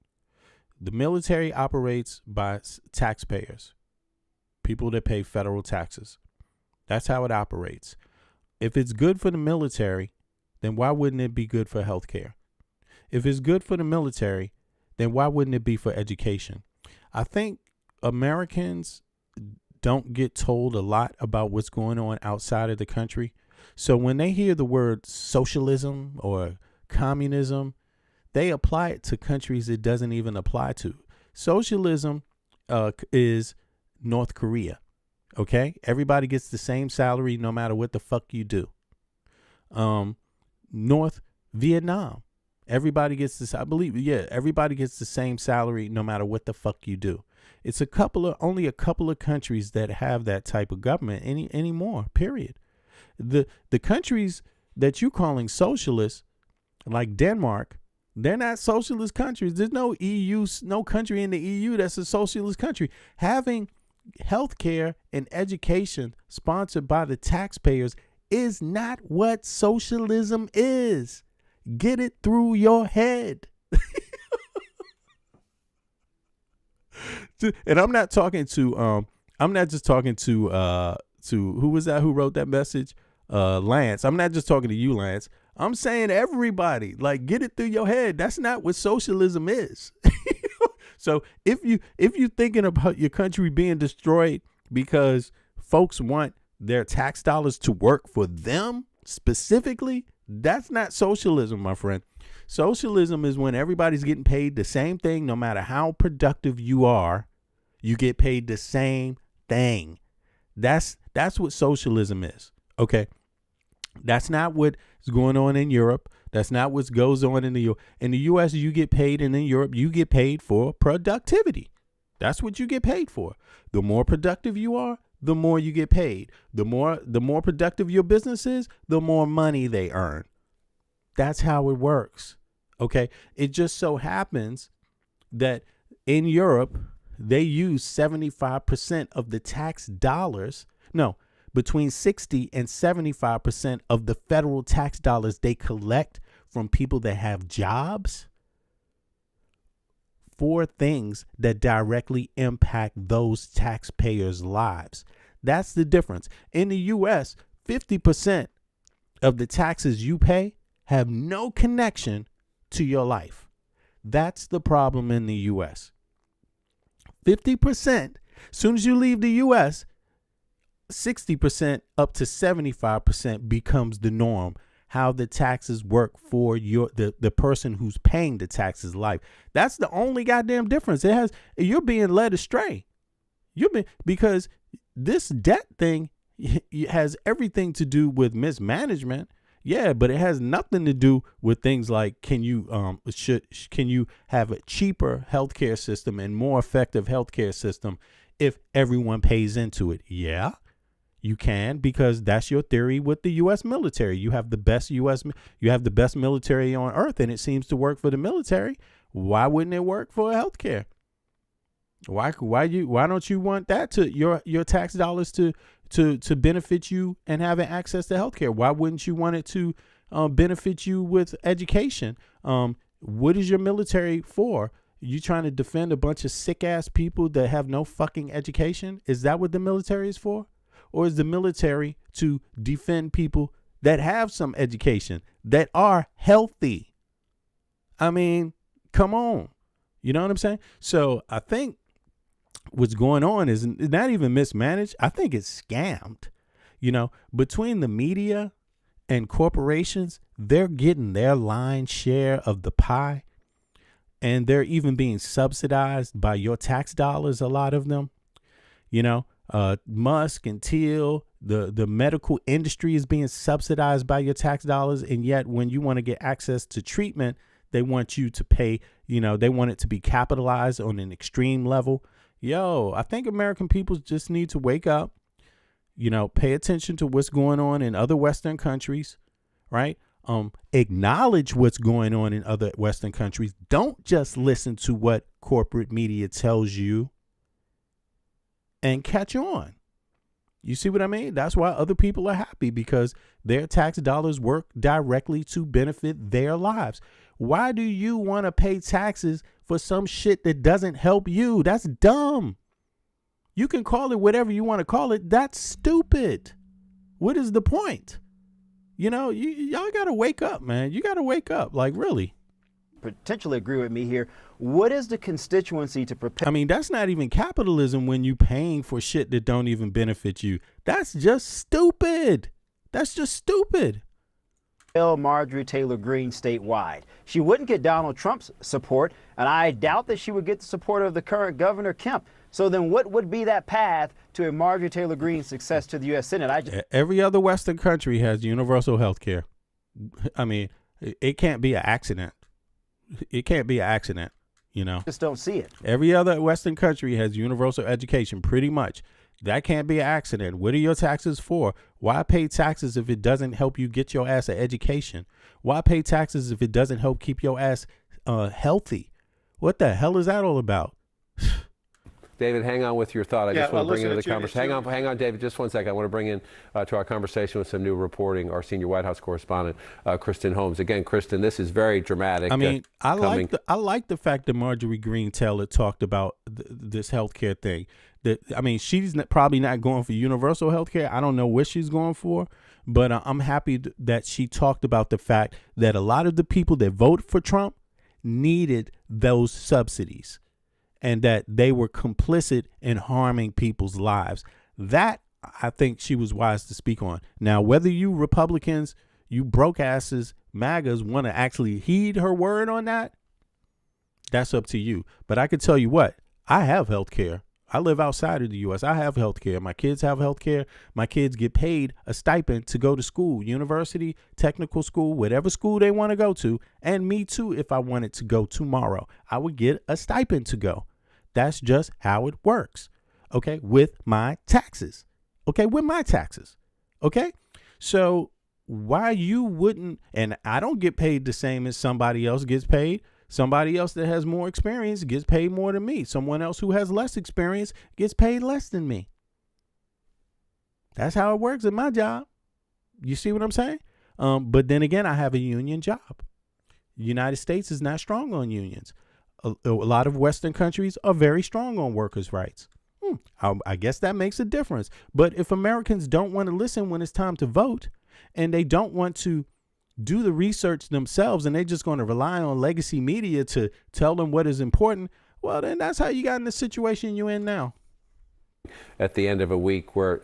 The military operates by taxpayers, people that pay federal taxes. That's how it operates. If it's good for the military, then why wouldn't it be good for healthcare? If it's good for the military, then why wouldn't it be for education? I think Americans don't get told a lot about what's going on outside of the country. So when they hear the word socialism or communism, they apply it to countries it doesn't even apply to. Socialism is North Korea. Okay? Everybody gets the same salary no matter what the fuck you do. North Vietnam. Everybody gets this, I believe, everybody gets the same salary no matter what the fuck you do. It's only a couple of countries that have that type of government anymore, period. The countries that you're calling socialist, like Denmark, they're not socialist countries. There's no country in the EU that's a socialist country. Having healthcare and education sponsored by the taxpayers is not what socialism is. Get it through your head. And I'm not talking to I'm not just talking to who was that who wrote that message? Lance. I'm not just talking to you, Lance. I'm saying everybody, like, get it through your head. That's not what socialism is. So if you're thinking about your country being destroyed because folks want their tax dollars to work for them specifically, That's not socialism, my friend. Socialism is when everybody's getting paid the same thing, no matter how productive you are, you get paid the same thing. That's what socialism is. Okay. That's not what's going on in Europe. That's not what goes on in the US. You get paid, and in Europe you get paid for productivity. That's what you get paid for. The more productive you are, the more you get paid. The more productive your business is, the more money they earn. That's how it works. Okay. It just so happens that in Europe, they use 75% of the tax dollars. No, between 60 and 75% of the federal tax dollars they collect from people that have jobs for things that directly impact those taxpayers' lives. That's the difference. In the U.S., 50% of the taxes you pay have no connection to your life. That's the problem in the U.S. 50%, as soon as you leave the U.S., 60% up to 75% becomes the norm. How the taxes work for the person who's paying the taxes' life. That's the only goddamn difference. You're being led astray. Because this debt thing has everything to do with mismanagement. Yeah, but it has nothing to do with things like can you have a cheaper healthcare system and more effective healthcare system if everyone pays into it? Yeah, you can, because that's your theory with the U.S. military. You have the best military on earth, and it seems to work for the military. Why wouldn't it work for healthcare? Why don't you want that to your tax dollars to benefit you and having access to healthcare? Why wouldn't you want it to benefit you with education? What is your military for? You trying to defend a bunch of sick ass people that have no fucking education? Is that what the military is for? Or is the military to defend people that have some education, that are healthy? I mean, come on. You know what I'm saying? So I think what's going on is not even mismanaged. I think it's scammed. Between the media and corporations, they're getting their lion's share of the pie, and they're even being subsidized by your tax dollars, a lot of them. Musk and Thiel, the medical industry is being subsidized by your tax dollars, and yet when you want to get access to treatment, they want you to pay, they want it to be capitalized on an extreme level. I think American people just need to wake up, pay attention to what's going on in other Western countries, right? Acknowledge what's going on in other Western countries. Don't just listen to what corporate media tells you, and catch on. You see what I mean? That's why other people are happy, because their tax dollars work directly to benefit their lives. Why do you want to pay taxes for some shit that doesn't help you? That's dumb. You can call it whatever you want to call it. That's stupid. What is the point? Y'all got to wake up, man. You got to wake up. Like, really. Potentially agree with me here. What is the constituency to prepare? I mean, that's not even capitalism when you paying for shit that don't even benefit you. That's just stupid. That's just stupid. Marjorie Taylor Greene statewide. She wouldn't get Donald Trump's support, and I doubt that she would get the support of the current Governor Kemp. So then what would be that path to a Marjorie Taylor Greene success to the U.S. Senate? Every other Western country has universal health care. I mean, it can't be an accident. It can't be an accident, Just don't see it. Every other Western country has universal education, pretty much. That can't be an accident. What are your taxes for? Why pay taxes if it doesn't help you get your ass an education? Why pay taxes if it doesn't help keep your ass healthy? What the hell is that all about? David, hang on with your thought. I just want to bring into the conversation. Hang on, David, just 1 second. I want to bring in to our conversation with some new reporting our senior White House correspondent, Kristen Holmes. Again, Kristen, this is very dramatic. I mean, I like the fact that Marjorie Greene Taylor talked about this healthcare thing. She's probably not going for universal healthcare. I don't know what she's going for, but I'm happy that she talked about the fact that a lot of the people that voted for Trump needed those subsidies, and that they were complicit in harming people's lives. That, I think, she was wise to speak on. Now, whether you Republicans, you broke asses MAGAs want to actually heed her word on that, that's up to you. But I can tell you what, I have health care. I live outside of the U.S. I have health care. My kids have health care. My kids get paid a stipend to go to school, university, technical school, whatever school they want to go to. And me too, if I wanted to go tomorrow, I would get a stipend to go. That's just how it works. Okay, with my taxes. Okay, with my taxes. Okay, so why you wouldn't, and I don't get paid the same as somebody else gets paid. Somebody else that has more experience gets paid more than me. Someone else who has less experience gets paid less than me. That's how it works at my job. You see what I'm saying? But then again, I have a union job. The United States is not strong on unions. A lot of Western countries are very strong on workers' rights. I guess that makes a difference. But if Americans don't want to listen when it's time to vote, and they don't want to do the research themselves, and they're just going to rely on legacy media to tell them what is important, well, then that's how you got in the situation you're in now. At the end of a week where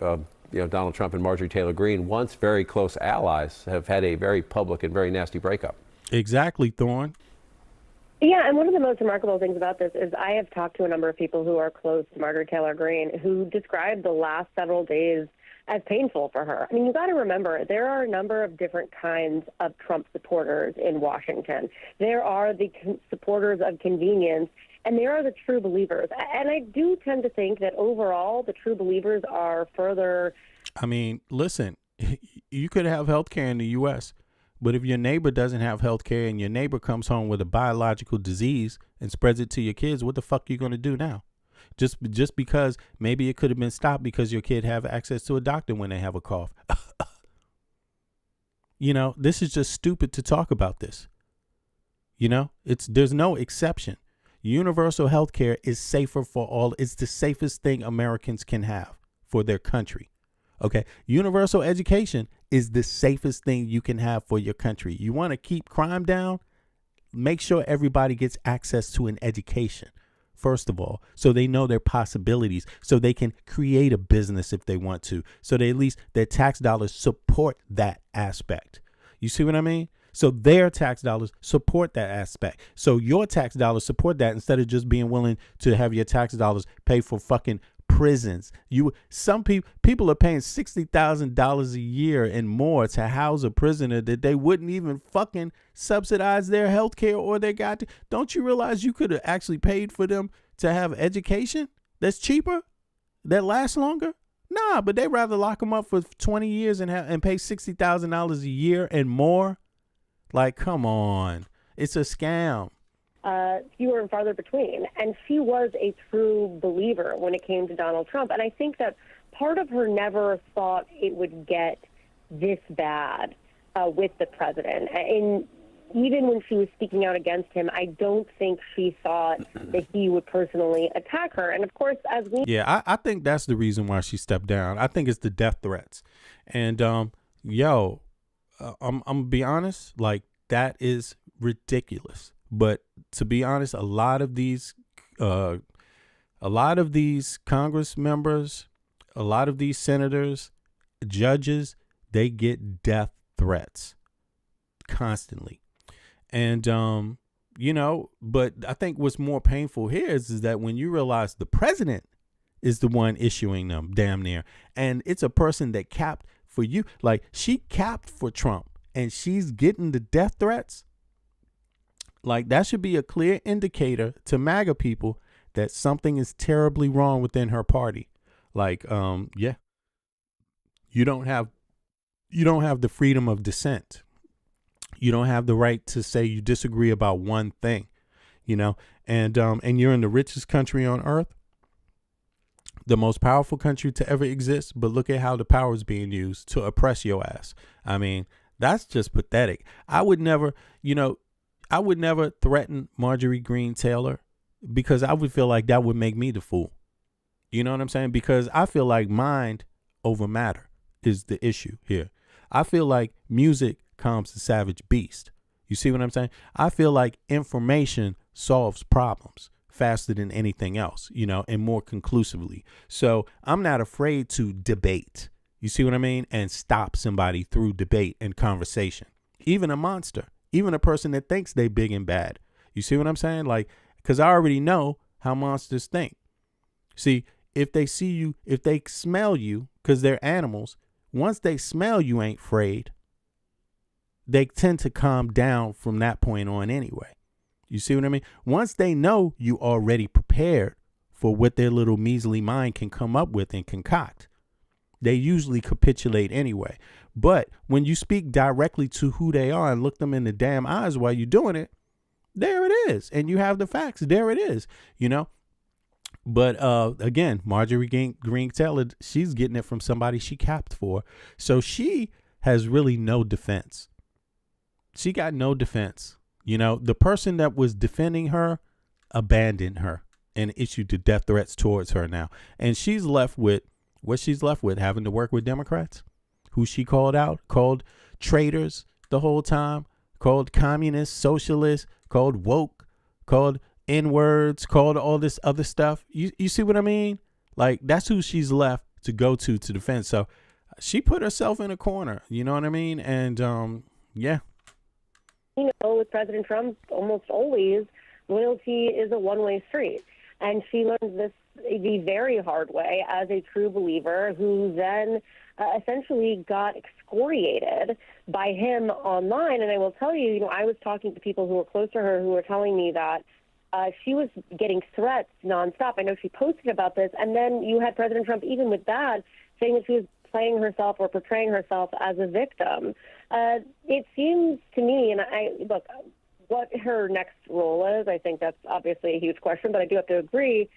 Donald Trump and Marjorie Taylor Greene, once very close allies, have had a very public and very nasty breakup. Exactly, Thorne. Yeah, and one of the most remarkable things about this is I have talked to a number of people who are close to Marjorie Taylor Greene who described the last several days as painful for her. I mean, you got to remember, there are a number of different kinds of Trump supporters in Washington. There are the supporters of convenience, and there are the true believers. And I do tend to think that overall, the true believers are further. I mean, listen, you could have health care in the U.S., but if your neighbor doesn't have health care and your neighbor comes home with a biological disease and spreads it to your kids, what the fuck are you going to do now? Just because maybe it could have been stopped because your kid have access to a doctor when they have a cough. This is just stupid to talk about this. There's no exception. Universal health care is safer for all. It's the safest thing Americans can have for their country. Okay. Universal education is the safest thing you can have for your country. You want to keep crime down? Make sure everybody gets access to an education. First of all, so they know their possibilities, so they can create a business if they want to, so they at least their tax dollars support that aspect. You see what I mean? So their tax dollars support that aspect. So your tax dollars support that instead of just being willing to have your tax dollars pay for fucking prisons. Some people are paying $60,000 a year and more to house a prisoner that they wouldn't even fucking subsidize their health care or they got to. Don't you realize you could have actually paid for them to have education that's cheaper, that lasts longer? Nah, but they rather lock them up for 20 years and pay $60,000 a year and more. Like, come on. It's a scam. Fewer and farther between. And she was a true believer when it came to Donald Trump. And I think that part of her never thought it would get this bad with the president. And even when she was speaking out against him, I don't think she thought that he would personally attack her. And of course, I think that's the reason why she stepped down. I think it's the death threats. And, I'm gonna be honest, like, that is ridiculous. But to be honest, a lot of these Congress members, a lot of these senators, judges, they get death threats constantly. And, but I think what's more painful here is that when you realize the president is the one issuing them damn near, and it's a person that capped for you, like she capped for Trump and she's getting the death threats. Like, that should be a clear indicator to MAGA people that something is terribly wrong within her party. Like, you don't have the freedom of dissent. You don't have the right to say you disagree about one thing, and you're in the richest country on earth, the most powerful country to ever exist. But look at how the power is being used to oppress your ass. I mean, that's just pathetic. I would never threaten Marjorie Greene Taylor because I would feel like that would make me the fool. You know what I'm saying? Because I feel like mind over matter is the issue here. I feel like music calms the savage beast. You see what I'm saying? I feel like information solves problems faster than anything else, and more conclusively. So I'm not afraid to debate. You see what I mean? And stop somebody through debate and conversation. Even a monster, even a person that thinks they big and bad. You see what I'm saying? Like, because I already know how monsters think. See, if they see you, if they smell you, because they're animals, once they smell you ain't afraid, they tend to calm down from that point on anyway. You see what I mean? Once they know you already prepared for what their little measly mind can come up with and concoct, they usually capitulate anyway. But when you speak directly to who they are and look them in the damn eyes while you're doing it, there it is. And you have the facts. There it is, you know. But again, Marjorie Greene Taylor, she's getting it from somebody she capped for. So she has really no defense. She got no defense. You know, the person that was defending her abandoned her and issued the death threats towards her now. And she's left with what she's left with, having to work with Democrats who she called out, called traitors the whole time, called communists, socialists, called woke, called N-words, called all this other stuff. You see what I mean? Like, that's who she's left to go to defend. So she put herself in a corner. You know what I mean? And yeah. You know, with President Trump, almost always loyalty is a one-way street. And she learned this the very hard way as a true believer who then essentially got excoriated by him online. And I will tell you, you know, I was talking to people who were close to her who were telling me that she was getting threats nonstop. I know she posted about this. And then you had President Trump, even with that, saying that she was playing herself or portraying herself as a victim. It seems to me, and look, what her next role is, I think that's obviously a huge question, but I do have to agree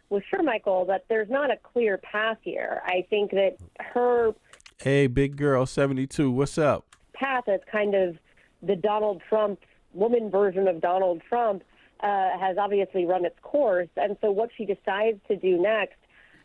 with Shermichael that there's not a clear path here. I think that her... Hey, big girl, 72, what's up? ...path as kind of the Donald Trump, woman version of Donald Trump, has obviously run its course. And so what she decides to do next,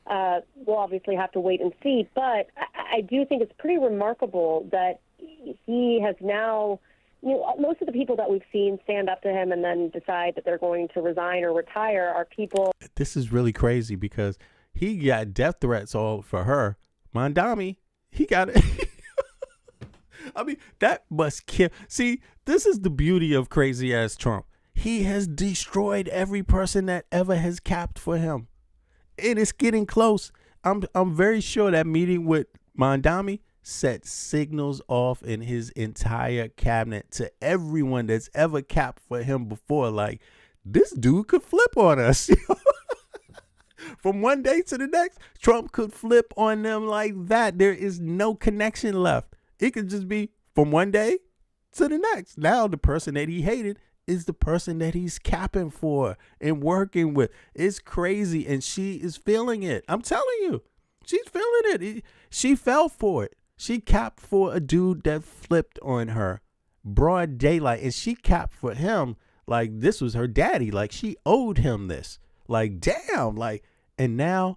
we'll obviously have to wait and see. But I do think it's pretty remarkable that he has now... You know, most of the people that we've seen stand up to him and then decide that they're going to resign or retire are people. This is really crazy because he got death threats all for her. Mondami, he got it. I mean, that must kill. See, this is the beauty of crazy ass Trump. He has destroyed every person that ever has capped for him. And it's getting close. I'm very sure that meeting with Mondami set signals off in his entire cabinet to everyone that's ever capped for him before. Like, this dude could flip on us. From one day to the next, Trump could flip on them like that. There is no connection left. It could just be from one day to the next. Now the person that he hated is the person that he's capping for and working with. It's crazy, and she is feeling it. I'm telling you, she's feeling it. She fell for it. She capped for a dude that flipped on her broad daylight, and she capped for him like this was her daddy. Like, she owed him this. Like, damn. Like, and now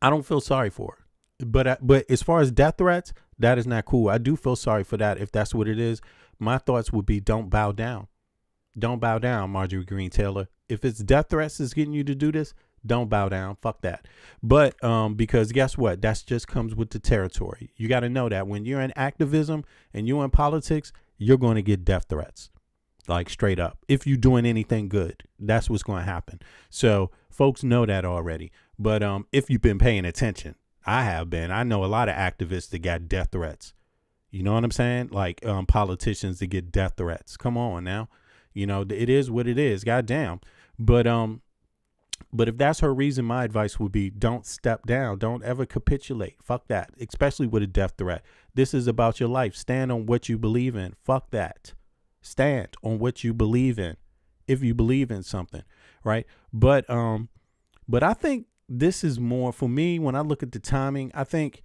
I don't feel sorry for her. But as far as death threats, that is not cool. I do feel sorry for that. If that's what it is, my thoughts would be don't bow down. Don't bow down, Marjorie Greene Taylor. If it's death threats that's getting you to do this, don't bow down. Fuck that. But because guess what? That just comes with the territory. You got to know that when you're in activism and you're in politics, you're going to get death threats. Like, straight up. If you're doing anything good, that's what's going to happen. So folks know that already. But if you've been paying attention, I have been. I know a lot of activists that got death threats. You know what I'm saying? Like politicians that get death threats. Come on now. You know, it is what it is. Goddamn. But if that's her reason, my advice would be don't step down. Don't ever capitulate. Fuck that. Especially with a death threat. This is about your life. Stand on what you believe in. Fuck that. Stand on what you believe in. If you believe in something, right? But I think this is more for me when I look at the timing. I think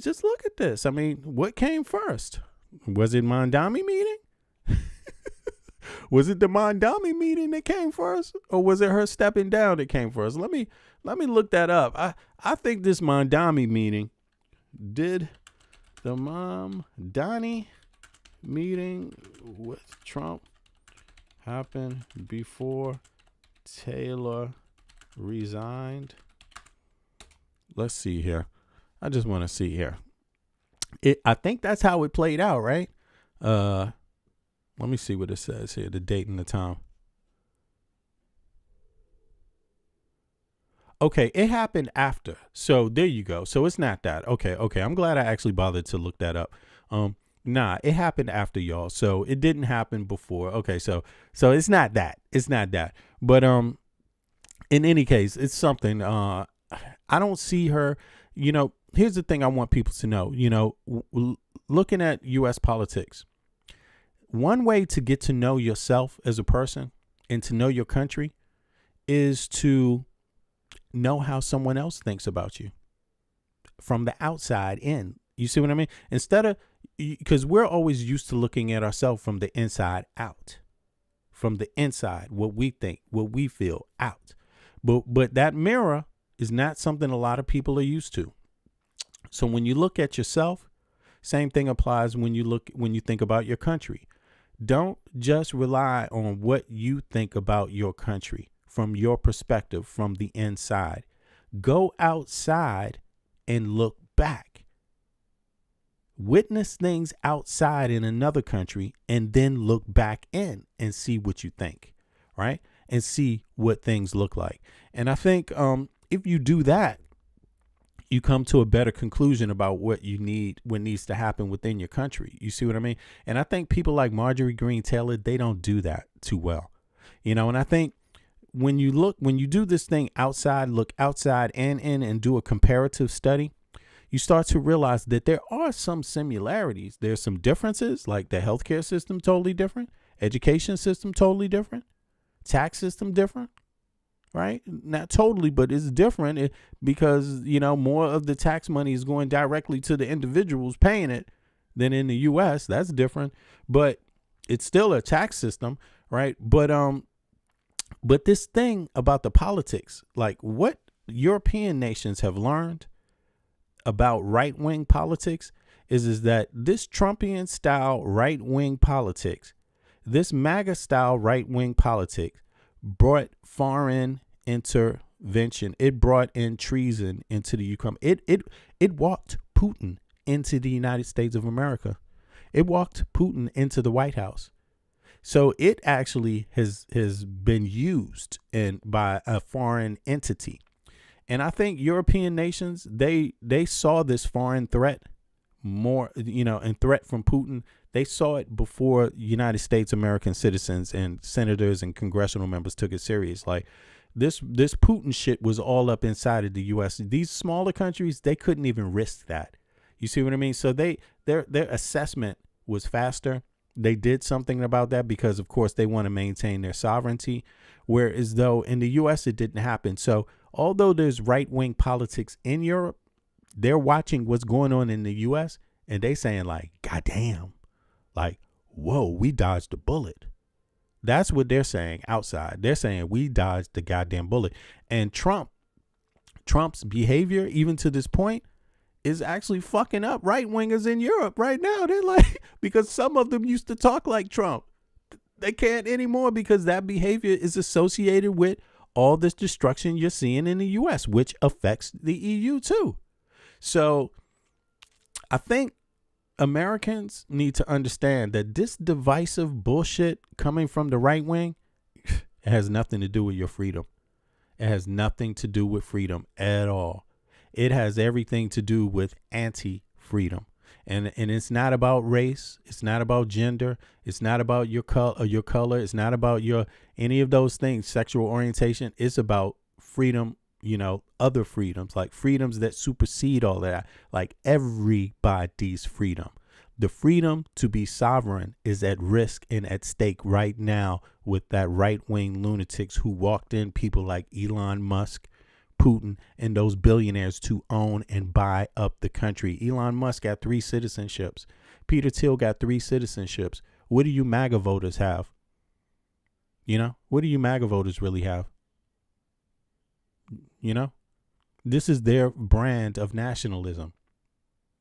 just look at this. I mean, what came first? Was it Mondami meeting? Was it the Mondami meeting that came first, or was it her stepping down that came first? Let me look that up. I think this Mondami meeting, did the Mondani meeting with Trump happen before Taylor resigned? Let's see here. I just want to see here. I think that's how it played out, right? Let me see what it says here, the date and the time. Okay, it happened after. So there you go. So it's not that. Okay. I'm glad I actually bothered to look that up. Nah, it happened after, y'all. So it didn't happen before. Okay, so it's not that. It's not that. But in any case, it's something. I don't see her. You know, here's the thing I want people to know. You know, looking at U.S. politics, one way to get to know yourself as a person and to know your country is to know how someone else thinks about you from the outside in. You see what I mean? Instead of, because we're always used to looking at ourselves from the inside out, from the inside, what we think, what we feel out. But that mirror is not something a lot of people are used to. So when you look at yourself, same thing applies when you think about your country. Don't just rely on what you think about your country from your perspective, from the inside. Go outside and look back. Witness things outside in another country and then look back in and see what you think, right? And see what things look like. And I think if you do that, you come to a better conclusion about what needs to happen within your country. You see what I mean? And I think people like Marjorie Greene Taylor, they don't do that too well. You know, and I think when you do this thing outside, look outside and in and do a comparative study, you start to realize that there are some similarities. There's some differences, like the healthcare system totally different, education system totally different, tax system different, right? Not totally, but it's different because, you know, more of the tax money is going directly to the individuals paying it than in the U.S. That's different, but it's still a tax system, right? But this thing about the politics, like what European nations have learned about right-wing politics is that this Trumpian style right-wing politics, this MAGA style right-wing politics brought foreign intervention. It brought in treason into the Ukraine. It walked Putin into the United States of America. It walked Putin into the White House. So it actually has been used by a foreign entity. And I think European nations, they saw this foreign threat more, you know, and threat from Putin. They saw it before United States American citizens and senators and congressional members took it serious. Like this Putin shit was all up inside of the U.S. These smaller countries, they couldn't even risk that. You see what I mean? So their assessment was faster. They did something about that because, of course, they want to maintain their sovereignty, whereas though in the U.S. it didn't happen. So although there's right-wing politics in Europe, they're watching what's going on in the U.S. and they saying like, God damn, like, whoa, we dodged a bullet. That's what they're saying outside. They're saying we dodged the goddamn bullet. And Trump's behavior, even to this point, is actually fucking up right-wingers in Europe right now. They're like, because some of them used to talk like Trump. They can't anymore because that behavior is associated with all this destruction you're seeing in the U.S., which affects the EU too. So I think Americans need to understand that this divisive bullshit coming from the right wing, it has nothing to do with your freedom. It has nothing to do with freedom at all. It has everything to do with anti-freedom. And it's not about race. It's not about gender. It's not about your color. It's not about any of those things, sexual orientation. It's about freedom, you know, other freedoms, like freedoms that supersede all that, like everybody's freedom. The freedom to be sovereign is at risk and at stake right now with that right-wing lunatics who walked in, people like Elon Musk, Putin, and those billionaires to own and buy up the country. Elon Musk got 3 citizenships. Peter Thiel got 3 citizenships. What do you MAGA voters have? You know, what do you MAGA voters really have? You know, this is their brand of nationalism.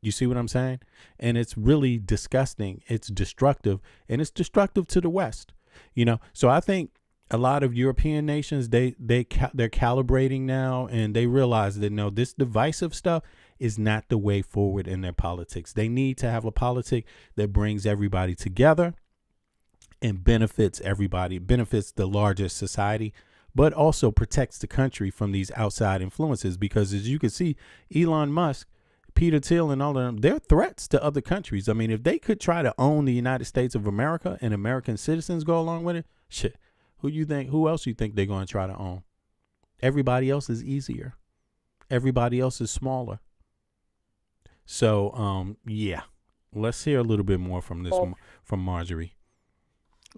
You see what I'm saying? And it's really disgusting. It's destructive, and it's destructive to the West. You know, so I think a lot of European nations, they're calibrating now, and they realize that no, this divisive stuff, is not the way forward in their politics. They need to have a politic that brings everybody together and benefits everybody, benefits the larger society, but also protects the country from these outside influences. Because as you can see, Elon Musk, Peter Thiel, and all of them, they're threats to other countries. I mean, if they could try to own the United States of America and American citizens go along with it, shit, who else you think they're going to try to own? Everybody else is easier. Everybody else is smaller. So, yeah, let's hear a little bit more from this, from Marjorie.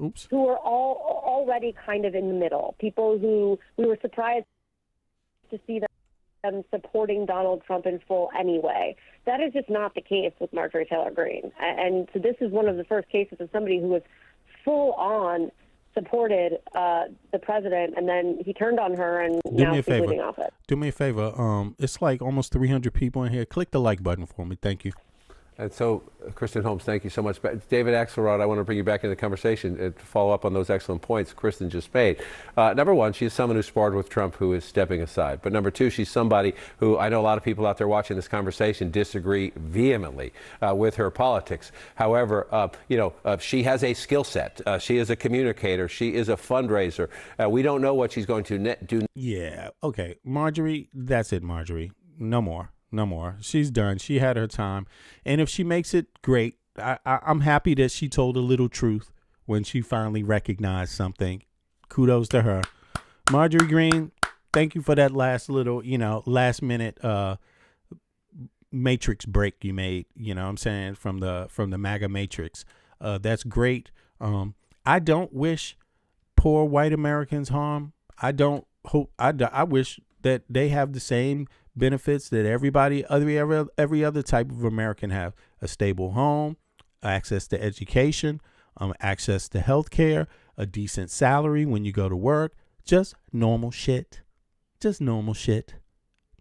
Oops. Who are all already kind of in the middle. People who we were surprised to see them supporting Donald Trump in full anyway. That is just not the case with Marjorie Taylor Greene. And so this is one of the first cases of somebody who was full on supported the president, and then he turned on her, and now she's leaving office. Do me a favor. It's like almost 300 people in here. Click the like button for me. Thank you. And so, Kristen Holmes, thank you so much. David Axelrod, I want to bring you back into the conversation to follow up on those excellent points Kristen just made. Number one, she's someone who sparred with Trump who is stepping aside. But number two, she's somebody who I know a lot of people out there watching this conversation disagree vehemently with her politics. However, she has a skill set. She is a communicator. She is a fundraiser. We don't know what she's going to do. Yeah. Okay. Marjorie, that's it, Marjorie. No more. No more. She's done. She had her time. And if she makes it, great. I'm happy that she told a little truth when she finally recognized something. Kudos to her. Marjorie Greene, thank you for that last little, last minute matrix break you made, you know what I'm saying, from the MAGA matrix. That's great. I don't wish poor white Americans harm. I wish that they have the same benefits that every other type of American have: a stable home, access to education, access to health care, a decent salary when you go to work, just normal shit.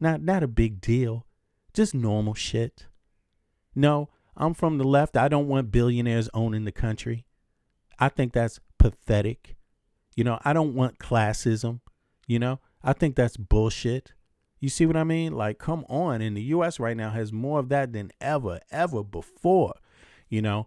Not a big deal, just normal shit. No, I'm from the left. I don't want billionaires owning the country. I think that's pathetic. I don't want classism. I think that's bullshit. You see what I mean? Like, come on. And the U.S. right now has more of that than ever before. It's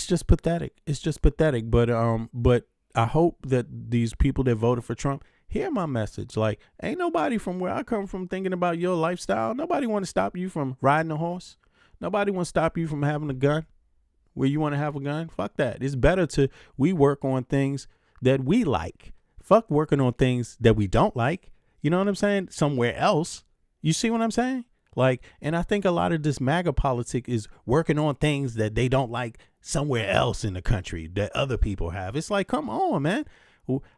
just pathetic. It's just pathetic. But I hope that these people that voted for Trump hear my message. Like, ain't nobody from where I come from thinking about your lifestyle. Nobody want to stop you from riding a horse. Nobody want to stop you from having a gun where you want to have a gun. Fuck that. It's better we work on things that we like. Fuck working on things that we don't like. You know what I'm saying? Somewhere else. You see what I'm saying? Like, and I think a lot of this MAGA politic is working on things that they don't like somewhere else in the country that other people have. It's like, come on, man.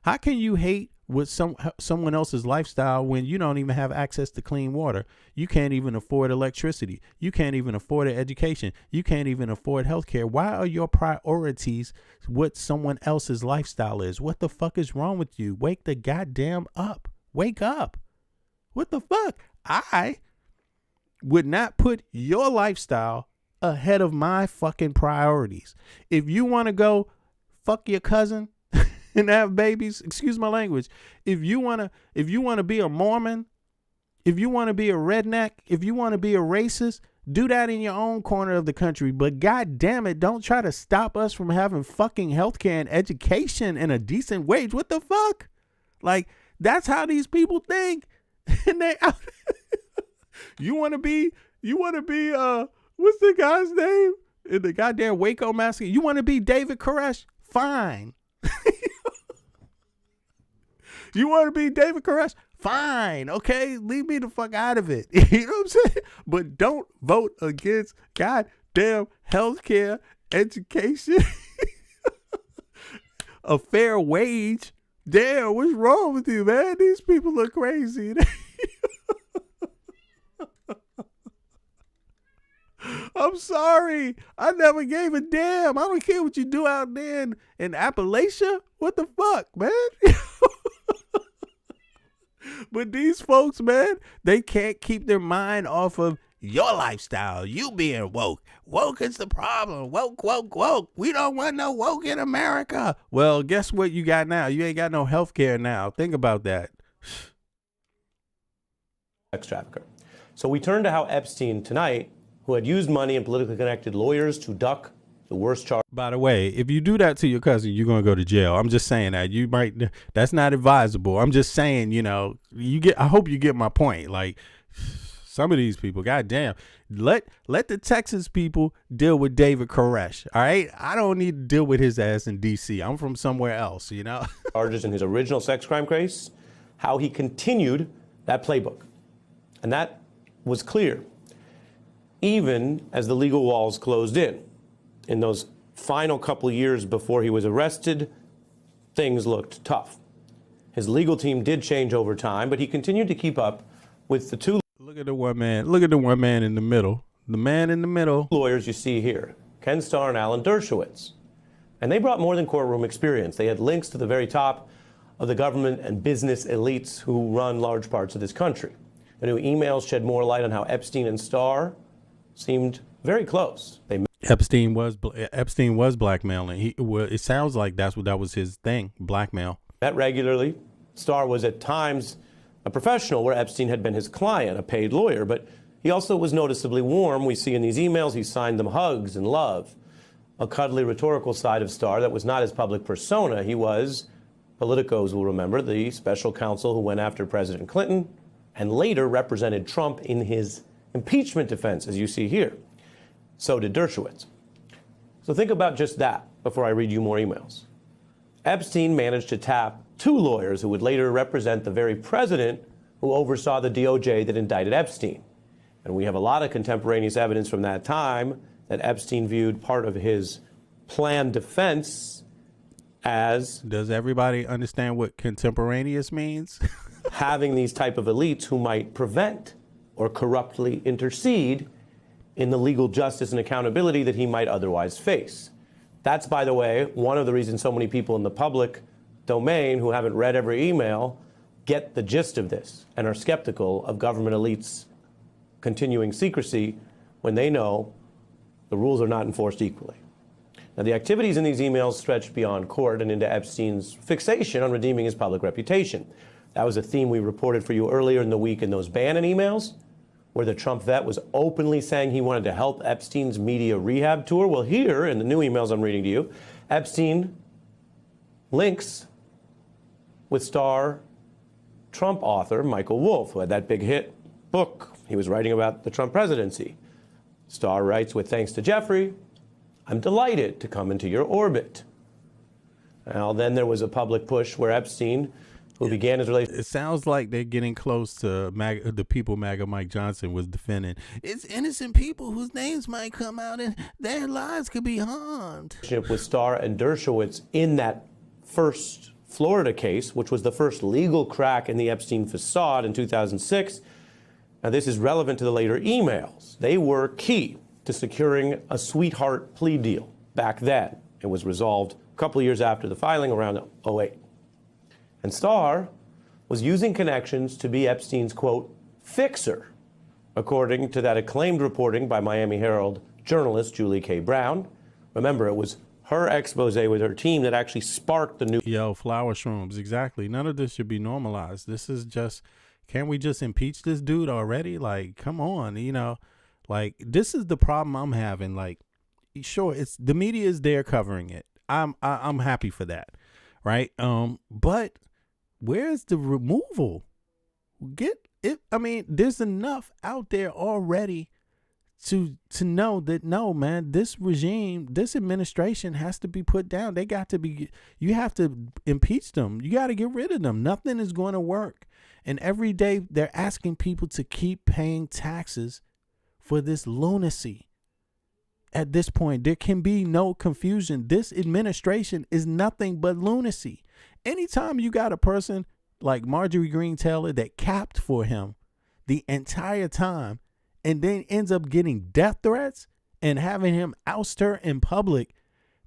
How can you hate with someone else's lifestyle when you don't even have access to clean water? You can't even afford electricity. You can't even afford an education. You can't even afford health care. Why are your priorities what someone else's lifestyle is? What the fuck is wrong with you? Wake the goddamn up. Wake up. What the fuck? I would not put your lifestyle ahead of my fucking priorities. If you want to go fuck your cousin and have babies, excuse my language, if you want to be a Mormon, if you want to be a redneck, if you want to be a racist, do that in your own corner of the country. But god damn it, don't try to stop us from having fucking healthcare and education and a decent wage. What the fuck? Like, that's how these people think. And they you want to be what's the guy's name in the goddamn Waco massacre? You want to be David Koresh? Fine. You want to be David Koresh? Fine. Okay, leave me the fuck out of it. You know what I'm saying? But don't vote against goddamn healthcare, education, a fair wage. Damn, what's wrong with you, man? These people are crazy. I'm sorry. I never gave a damn. I don't care what you do out there in Appalachia. What the fuck, man? But these folks, man, they can't keep their mind off of your lifestyle. You being woke. Woke is the problem. Woke, woke, woke. We don't want no woke in America. Well, guess what you got now? You ain't got no health care now. Think about that. sex trafficker. So we turn to how Epstein tonight, who had used money and politically connected lawyers to duck the worst charge. By the way, if you do that to your cousin, you're going to go to jail. I'm just saying that you might, that's not advisable. I'm just saying, you know, I hope you get my point. Like some of these people, goddamn, let the Texas people deal with David Koresh. All right. I don't need to deal with his ass in DC. I'm from somewhere else, you know, charges in his original sex crime case, how he continued that playbook. And that was clear, even as the legal walls closed in those final couple years before he was arrested, things looked tough. His legal team did change over time, but he continued to keep up with the two. Look at the one man in the middle. The man in the middle. Lawyers you see here, Ken Starr and Alan Dershowitz. And they brought more than courtroom experience. They had links to the very top of the government and business elites who run large parts of this country. The new emails shed more light on how Epstein and Starr seemed very close. Epstein was blackmailing. It sounds like that was his thing, blackmail. Met regularly. Starr was at times a professional where Epstein had been his client, a paid lawyer, but he also was noticeably warm. We see in these emails he signed them hugs and love. A cuddly rhetorical side of Starr that was not his public persona. He was, politicos will remember, the special counsel who went after President Clinton and later represented Trump in his impeachment defense, as you see here. So did Dershowitz. So think about just that before I read you more emails. Epstein managed to tap two lawyers who would later represent the very president who oversaw the DOJ that indicted Epstein. And we have a lot of contemporaneous evidence from that time that Epstein viewed part of his planned defense as... Does everybody understand what contemporaneous means? having these type of elites who might prevent or corruptly intercede in the legal justice and accountability that he might otherwise face. That's, by the way, one of the reasons so many people in the public domain who haven't read every email get the gist of this and are skeptical of government elites continuing secrecy when they know the rules are not enforced equally. Now, the activities in these emails stretched beyond court and into Epstein's fixation on redeeming his public reputation. That was a theme we reported for you earlier in the week in those Bannon emails, where the Trump vet was openly saying he wanted to help Epstein's media rehab tour. Well, here in the new emails I'm reading to you, Epstein links with star Trump author Michael Wolff, who had that big hit book he was writing about the Trump presidency. Starr writes, with thanks to Jeffrey, I'm delighted to come into your orbit. Now, then there was a public push where Epstein, who began his relationship... It sounds like they're getting close to the people MAGA Mike Johnson was defending. It's innocent people whose names might come out and their lives could be harmed. ...with Starr and Dershowitz in that first Florida case, which was the first legal crack in the Epstein facade in 2006. Now, this is relevant to the later emails. They were key to securing a sweetheart plea deal back then. It was resolved a couple of years after the filing, around 2008. And Starr was using connections to be Epstein's, quote, fixer, according to that acclaimed reporting by Miami Herald journalist Julie K. Brown. Remember, it was her expose with her team that actually sparked the new... flower shrooms, exactly. None of this should be normalized. This is just, can't we just impeach this dude already? Like, come on, like, this is the problem I'm having. Like, sure, it's the media is there covering it. I'm happy for that, right? But where's the removal? Get it. I mean, there's enough out there already to know that, no, man, this regime, this administration has to be put down. They got to be, you have to impeach them. You got to get rid of them. Nothing is going to work. And every day they're asking people to keep paying taxes for this lunacy. At this point, there can be no confusion. This administration is nothing but lunacy. Anytime you got a person like Marjorie Greene Taylor that capped for him the entire time and then ends up getting death threats and having him oust her in public,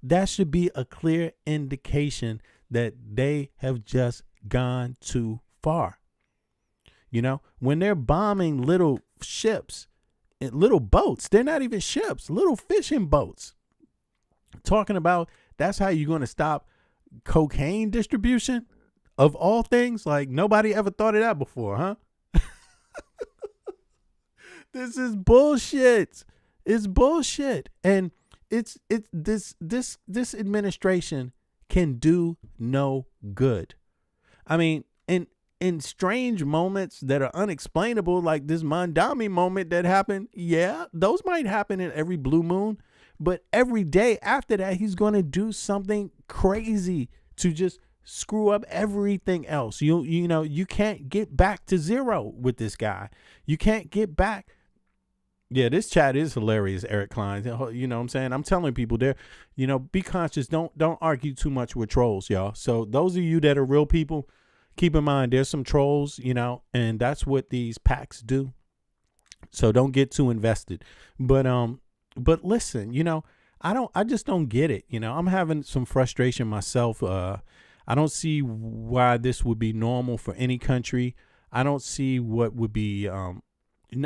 that should be a clear indication that they have just gone too far. You know, when they're bombing little ships, little boats, they're not even ships, little fishing boats, talking about that's how you're going to stop cocaine distribution of all things. Like, nobody ever thought of that before, huh? This is bullshit. It's bullshit. And this administration can do no good. I mean, in strange moments that are unexplainable, like this Mondami moment that happened, yeah, those might happen in every blue moon. But every day after that, he's going to do something crazy to just screw up everything else. You know, you can't get back to zero with this guy. You can't get back. Yeah, this chat is hilarious, Eric Klein. You know what I'm saying? I'm telling people there, you know, be conscious. Don't argue too much with trolls, y'all. So those of you that are real people, keep in mind there's some trolls, you know, and that's what these PACs do. So don't get too invested. But listen, you know, I just don't get it. You know, I'm having some frustration myself. I don't see why this would be normal for any country. I don't see what would be I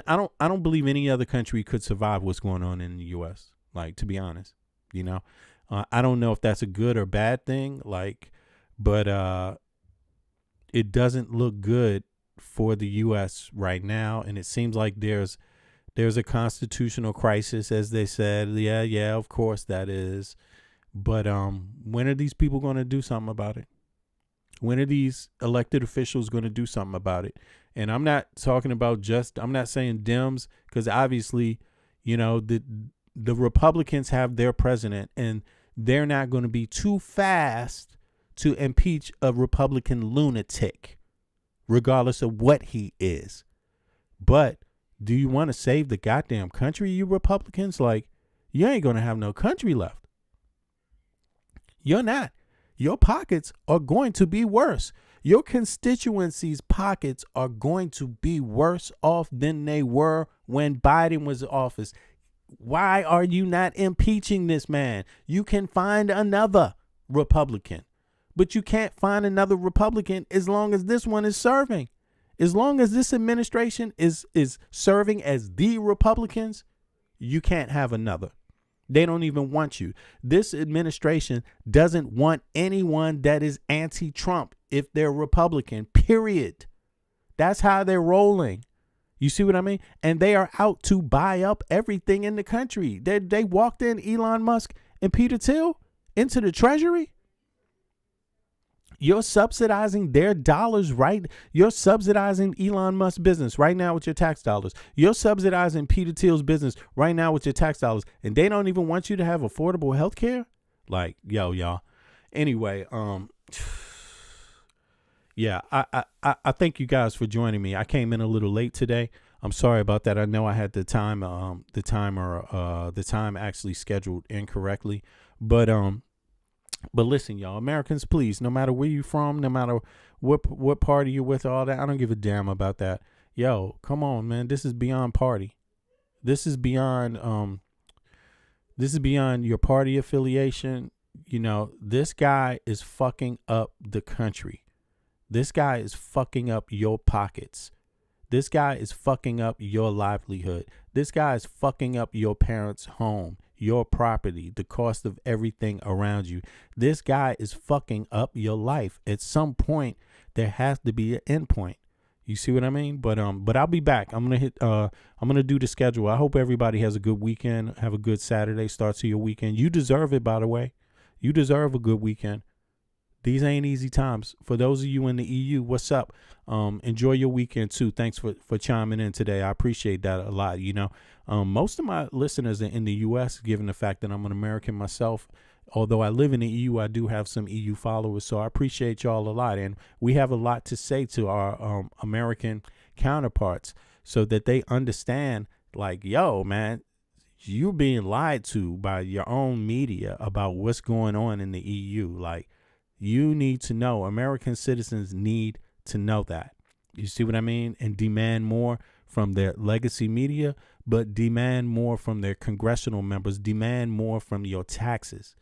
don't believe any other country could survive what's going on in the US. Like, to be honest, you know, I don't know if that's a good or bad thing, like, but it doesn't look good for the US right now. And it seems like there's a constitutional crisis, as they said. Yeah, of course that is. But when are these people going to do something about it? When are these elected officials going to do something about it? And I'm not talking about I'm not saying Dems, because obviously, you know, the Republicans have their president, and they're not going to be too fast to impeach a Republican lunatic, regardless of what he is. But do you want to save the goddamn country, you Republicans? Like, you ain't going to have no country left. You're not. Your pockets are going to be worse. Your constituency's pockets are going to be worse off than they were when Biden was in office. Why are you not impeaching this man? You can find another Republican, but you can't find another Republican as long as this one is serving. As long as this administration is serving as the Republicans, you can't have another. They don't even want you. This administration doesn't want anyone that is anti-Trump if they're Republican, period. That's how they're rolling. You see what I mean? And they are out to buy up everything in the country. They walked in Elon Musk and Peter Thiel into the Treasury. You're subsidizing their dollars, right? You're subsidizing Elon Musk's business right now with your tax dollars. You're subsidizing Peter Thiel's business right now with your tax dollars. And they don't even want you to have affordable health care? Like, y'all. Anyway, yeah, I thank you guys for joining me. I came in a little late today. I'm sorry about that. I know I had the time actually scheduled incorrectly. But listen, y'all, Americans, please, no matter where you're from, no matter what party you're with, all that, I don't give a damn about that. Yo, come on, man. This is beyond party. This is beyond your party affiliation. You know, this guy is fucking up the country. This guy is fucking up your pockets. This guy is fucking up your livelihood. This guy is fucking up your parents' home, your property, the cost of everything around you. This guy is fucking up your life. At some point, there has to be an end point. You see what I mean? But I'll be back. I'm gonna do the schedule. I hope everybody has a good weekend. Have a good Saturday start to your weekend. You deserve it, by the way. You deserve a good weekend. These ain't easy times. For those of you in the EU, what's up? Enjoy your weekend too. Thanks for chiming in today. I appreciate that a lot. You know, most of my listeners are in the US, given the fact that I'm an American myself. Although I live in the EU, I do have some EU followers. So I appreciate y'all a lot. And we have a lot to say to our American counterparts so that they understand, like, yo, man, you're being lied to by your own media about what's going on in the EU. Like, you need to know. American citizens need to know that. You see what I mean? And demand more from their legacy media, but demand more from their congressional members. Demand more from your taxes.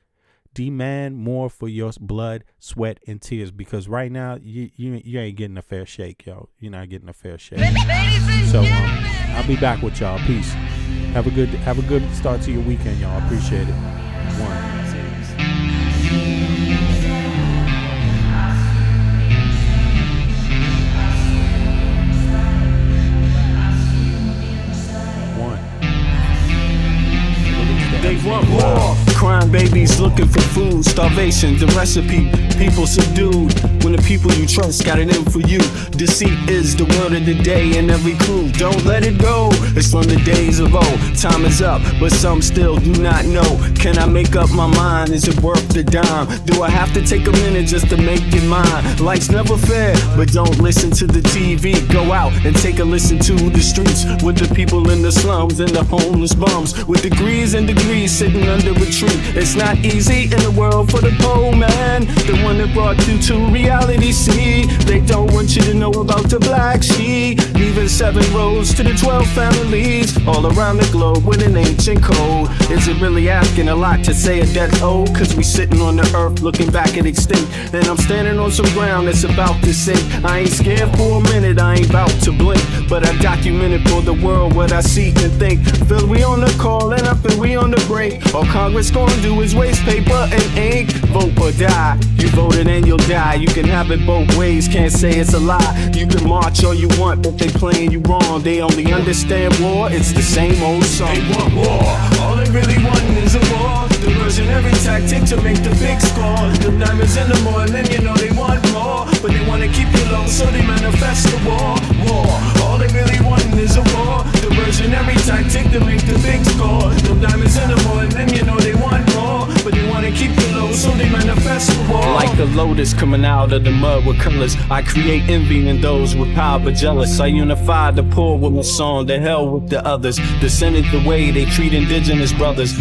Demand more for your blood, sweat, and tears. Because right now, you ain't getting a fair shake, yo. You're not getting a fair shake. So I'll be back with y'all. Peace. Have a good start to your weekend, y'all. Appreciate it. One. crying babies looking for food. Starvation, the recipe, people subdued. When the people you trust got it in for you. Deceit is the word of the day in every crew. Don't let it go, it's from the days of old. Time is up, but some still do not know. Can I make up my mind? Is it worth the dime? Do I have to take a minute just to make it mine? Life's never fair, but don't listen to the TV. Go out and take a listen to the streets with the people in the slums and the homeless bums with degrees and degrees sitting under a tree. It's not easy in the world for the poor man, the one that brought you to reality. See, they don't want you to know about the black sheep. Leaving 7 roads to the 12 families all around the globe with an ancient code. Is it really asking a lot to say a death old? Cause we sitting on the earth looking back at extinct, and I'm standing on some ground that's about to sink. I ain't scared for a minute, I ain't about to blink, but I documented for the world what I see and think. Feel we on the call and up and we on the brink. All Congress gonna do is waste paper and ink. Vote or die, you voted and you'll die. You can have it both ways, can't say it's a lie. You can march all you want, but they playing you wrong. They only understand war, it's the same old song. They want war, all they really want is a war. Diversionary tactic to make the big score. The diamonds in the morning, you know they want more, but they wanna keep you low, so they manifest the war. All they really want is a war. Diversionary tactic to make the big score. The diamonds in the morning, you know they want more, but they wanna keep you low, so they manifest the war. Like a lotus coming out of the mud with colors, I create envy in those with power but jealous. I unify the poor with my song, the hell with the others. Descended the way they treat indigenous brothers,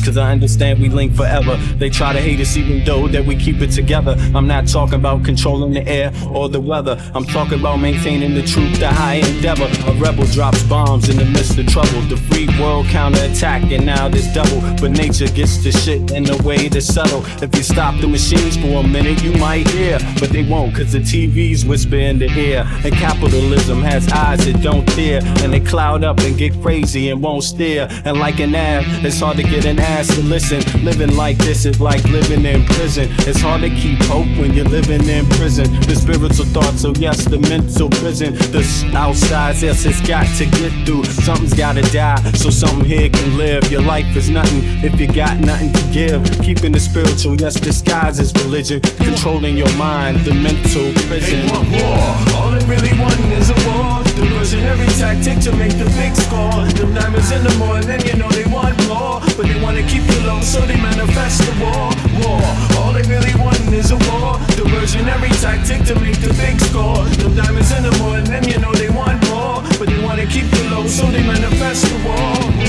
cause I understand we link forever. They try to hate us even though that we keep it together. I'm not talking about controlling the air or the weather. I'm talking about maintaining the truth, the high endeavor. A rebel drops bombs in the midst of trouble. The free world counterattack and now there's double. But nature gets the shit in a way that's subtle. If you stop the machines for a minute you might hear, but they won't cause the TV's whisper in the ear. And capitalism has eyes that don't tear, and they cloud up and get crazy and won't steer. And like an ad, it's hard to get an ass to listen. Living like this is like living in prison. It's hard to keep hope when you're living in prison. The spiritual thoughts, so yes, the mental prison. The outside, yes, it's got to get through. Something's gotta die, so something here can live. Your life is nothing if you got nothing to give. Keeping the spiritual, yes, disguised as religion. Controlling your mind, the mental prison. They want war, all they really want is a war. Diversionary tactic to make the big score. The diamonds in the morning, you know they want more, but they wanna keep you low, so they manifest the war. All they really want is a war. Diversionary tactic to make the big score. The diamonds in the morning, you know they want more, but they wanna keep you low, so they manifest the war.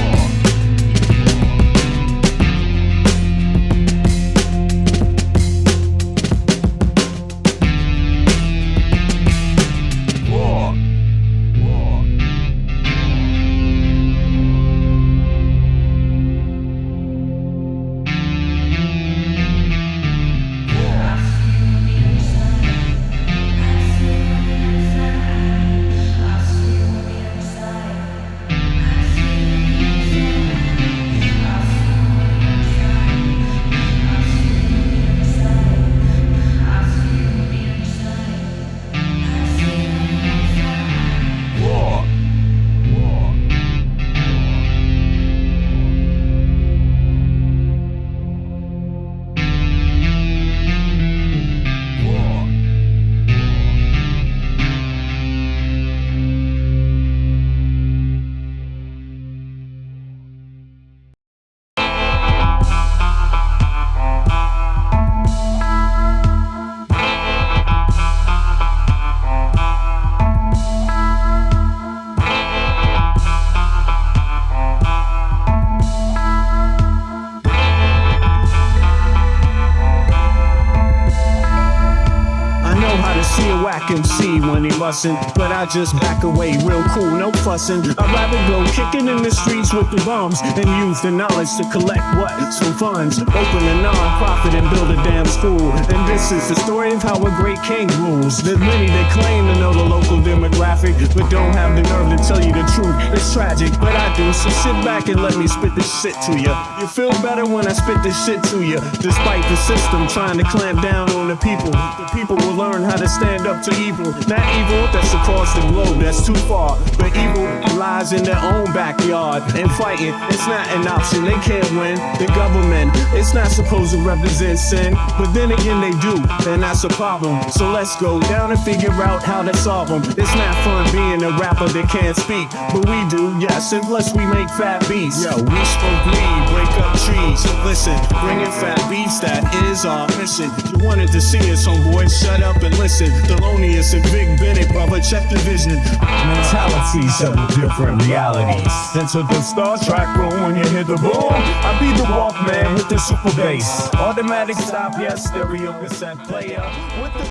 MC when he bustin', but I just back away real cool, no fussin'. I'd rather go kicking in the streets with the bums and use the knowledge to collect what? Some funds, open a non-profit and build a damn school. And this is the story of how a great king rules. There's many that claim to know the local demographic, but don't have the nerve to tell you the truth. It's tragic, but I do, so sit back and let me spit this shit to you. You feel better when I spit this shit to you. Despite the system trying to clamp down on the people will learn how to stand up to evil. Not evil that's across the globe, that's too far, but evil lies in their own backyard. And fighting, it's not an option, they can't win. The government, it's not supposed to represent sin, but then again they do, and that's a problem. So let's go down and figure out how to solve them. It's not fun being a rapper that can't speak, but we do, yes, unless we make fat beats. Yo, we smoke weed, break up trees. So listen, bringing fat beats, that is our mission. You wanted to see us, homeboy, shut up and listen. Thelonious and Big Bennett, brother, check the vision. Mentalities of different realities. Enter the Star Trek room when you hear the boom. I be the Walkman with the super bass. Automatic stop, yes, stereo cassette player with the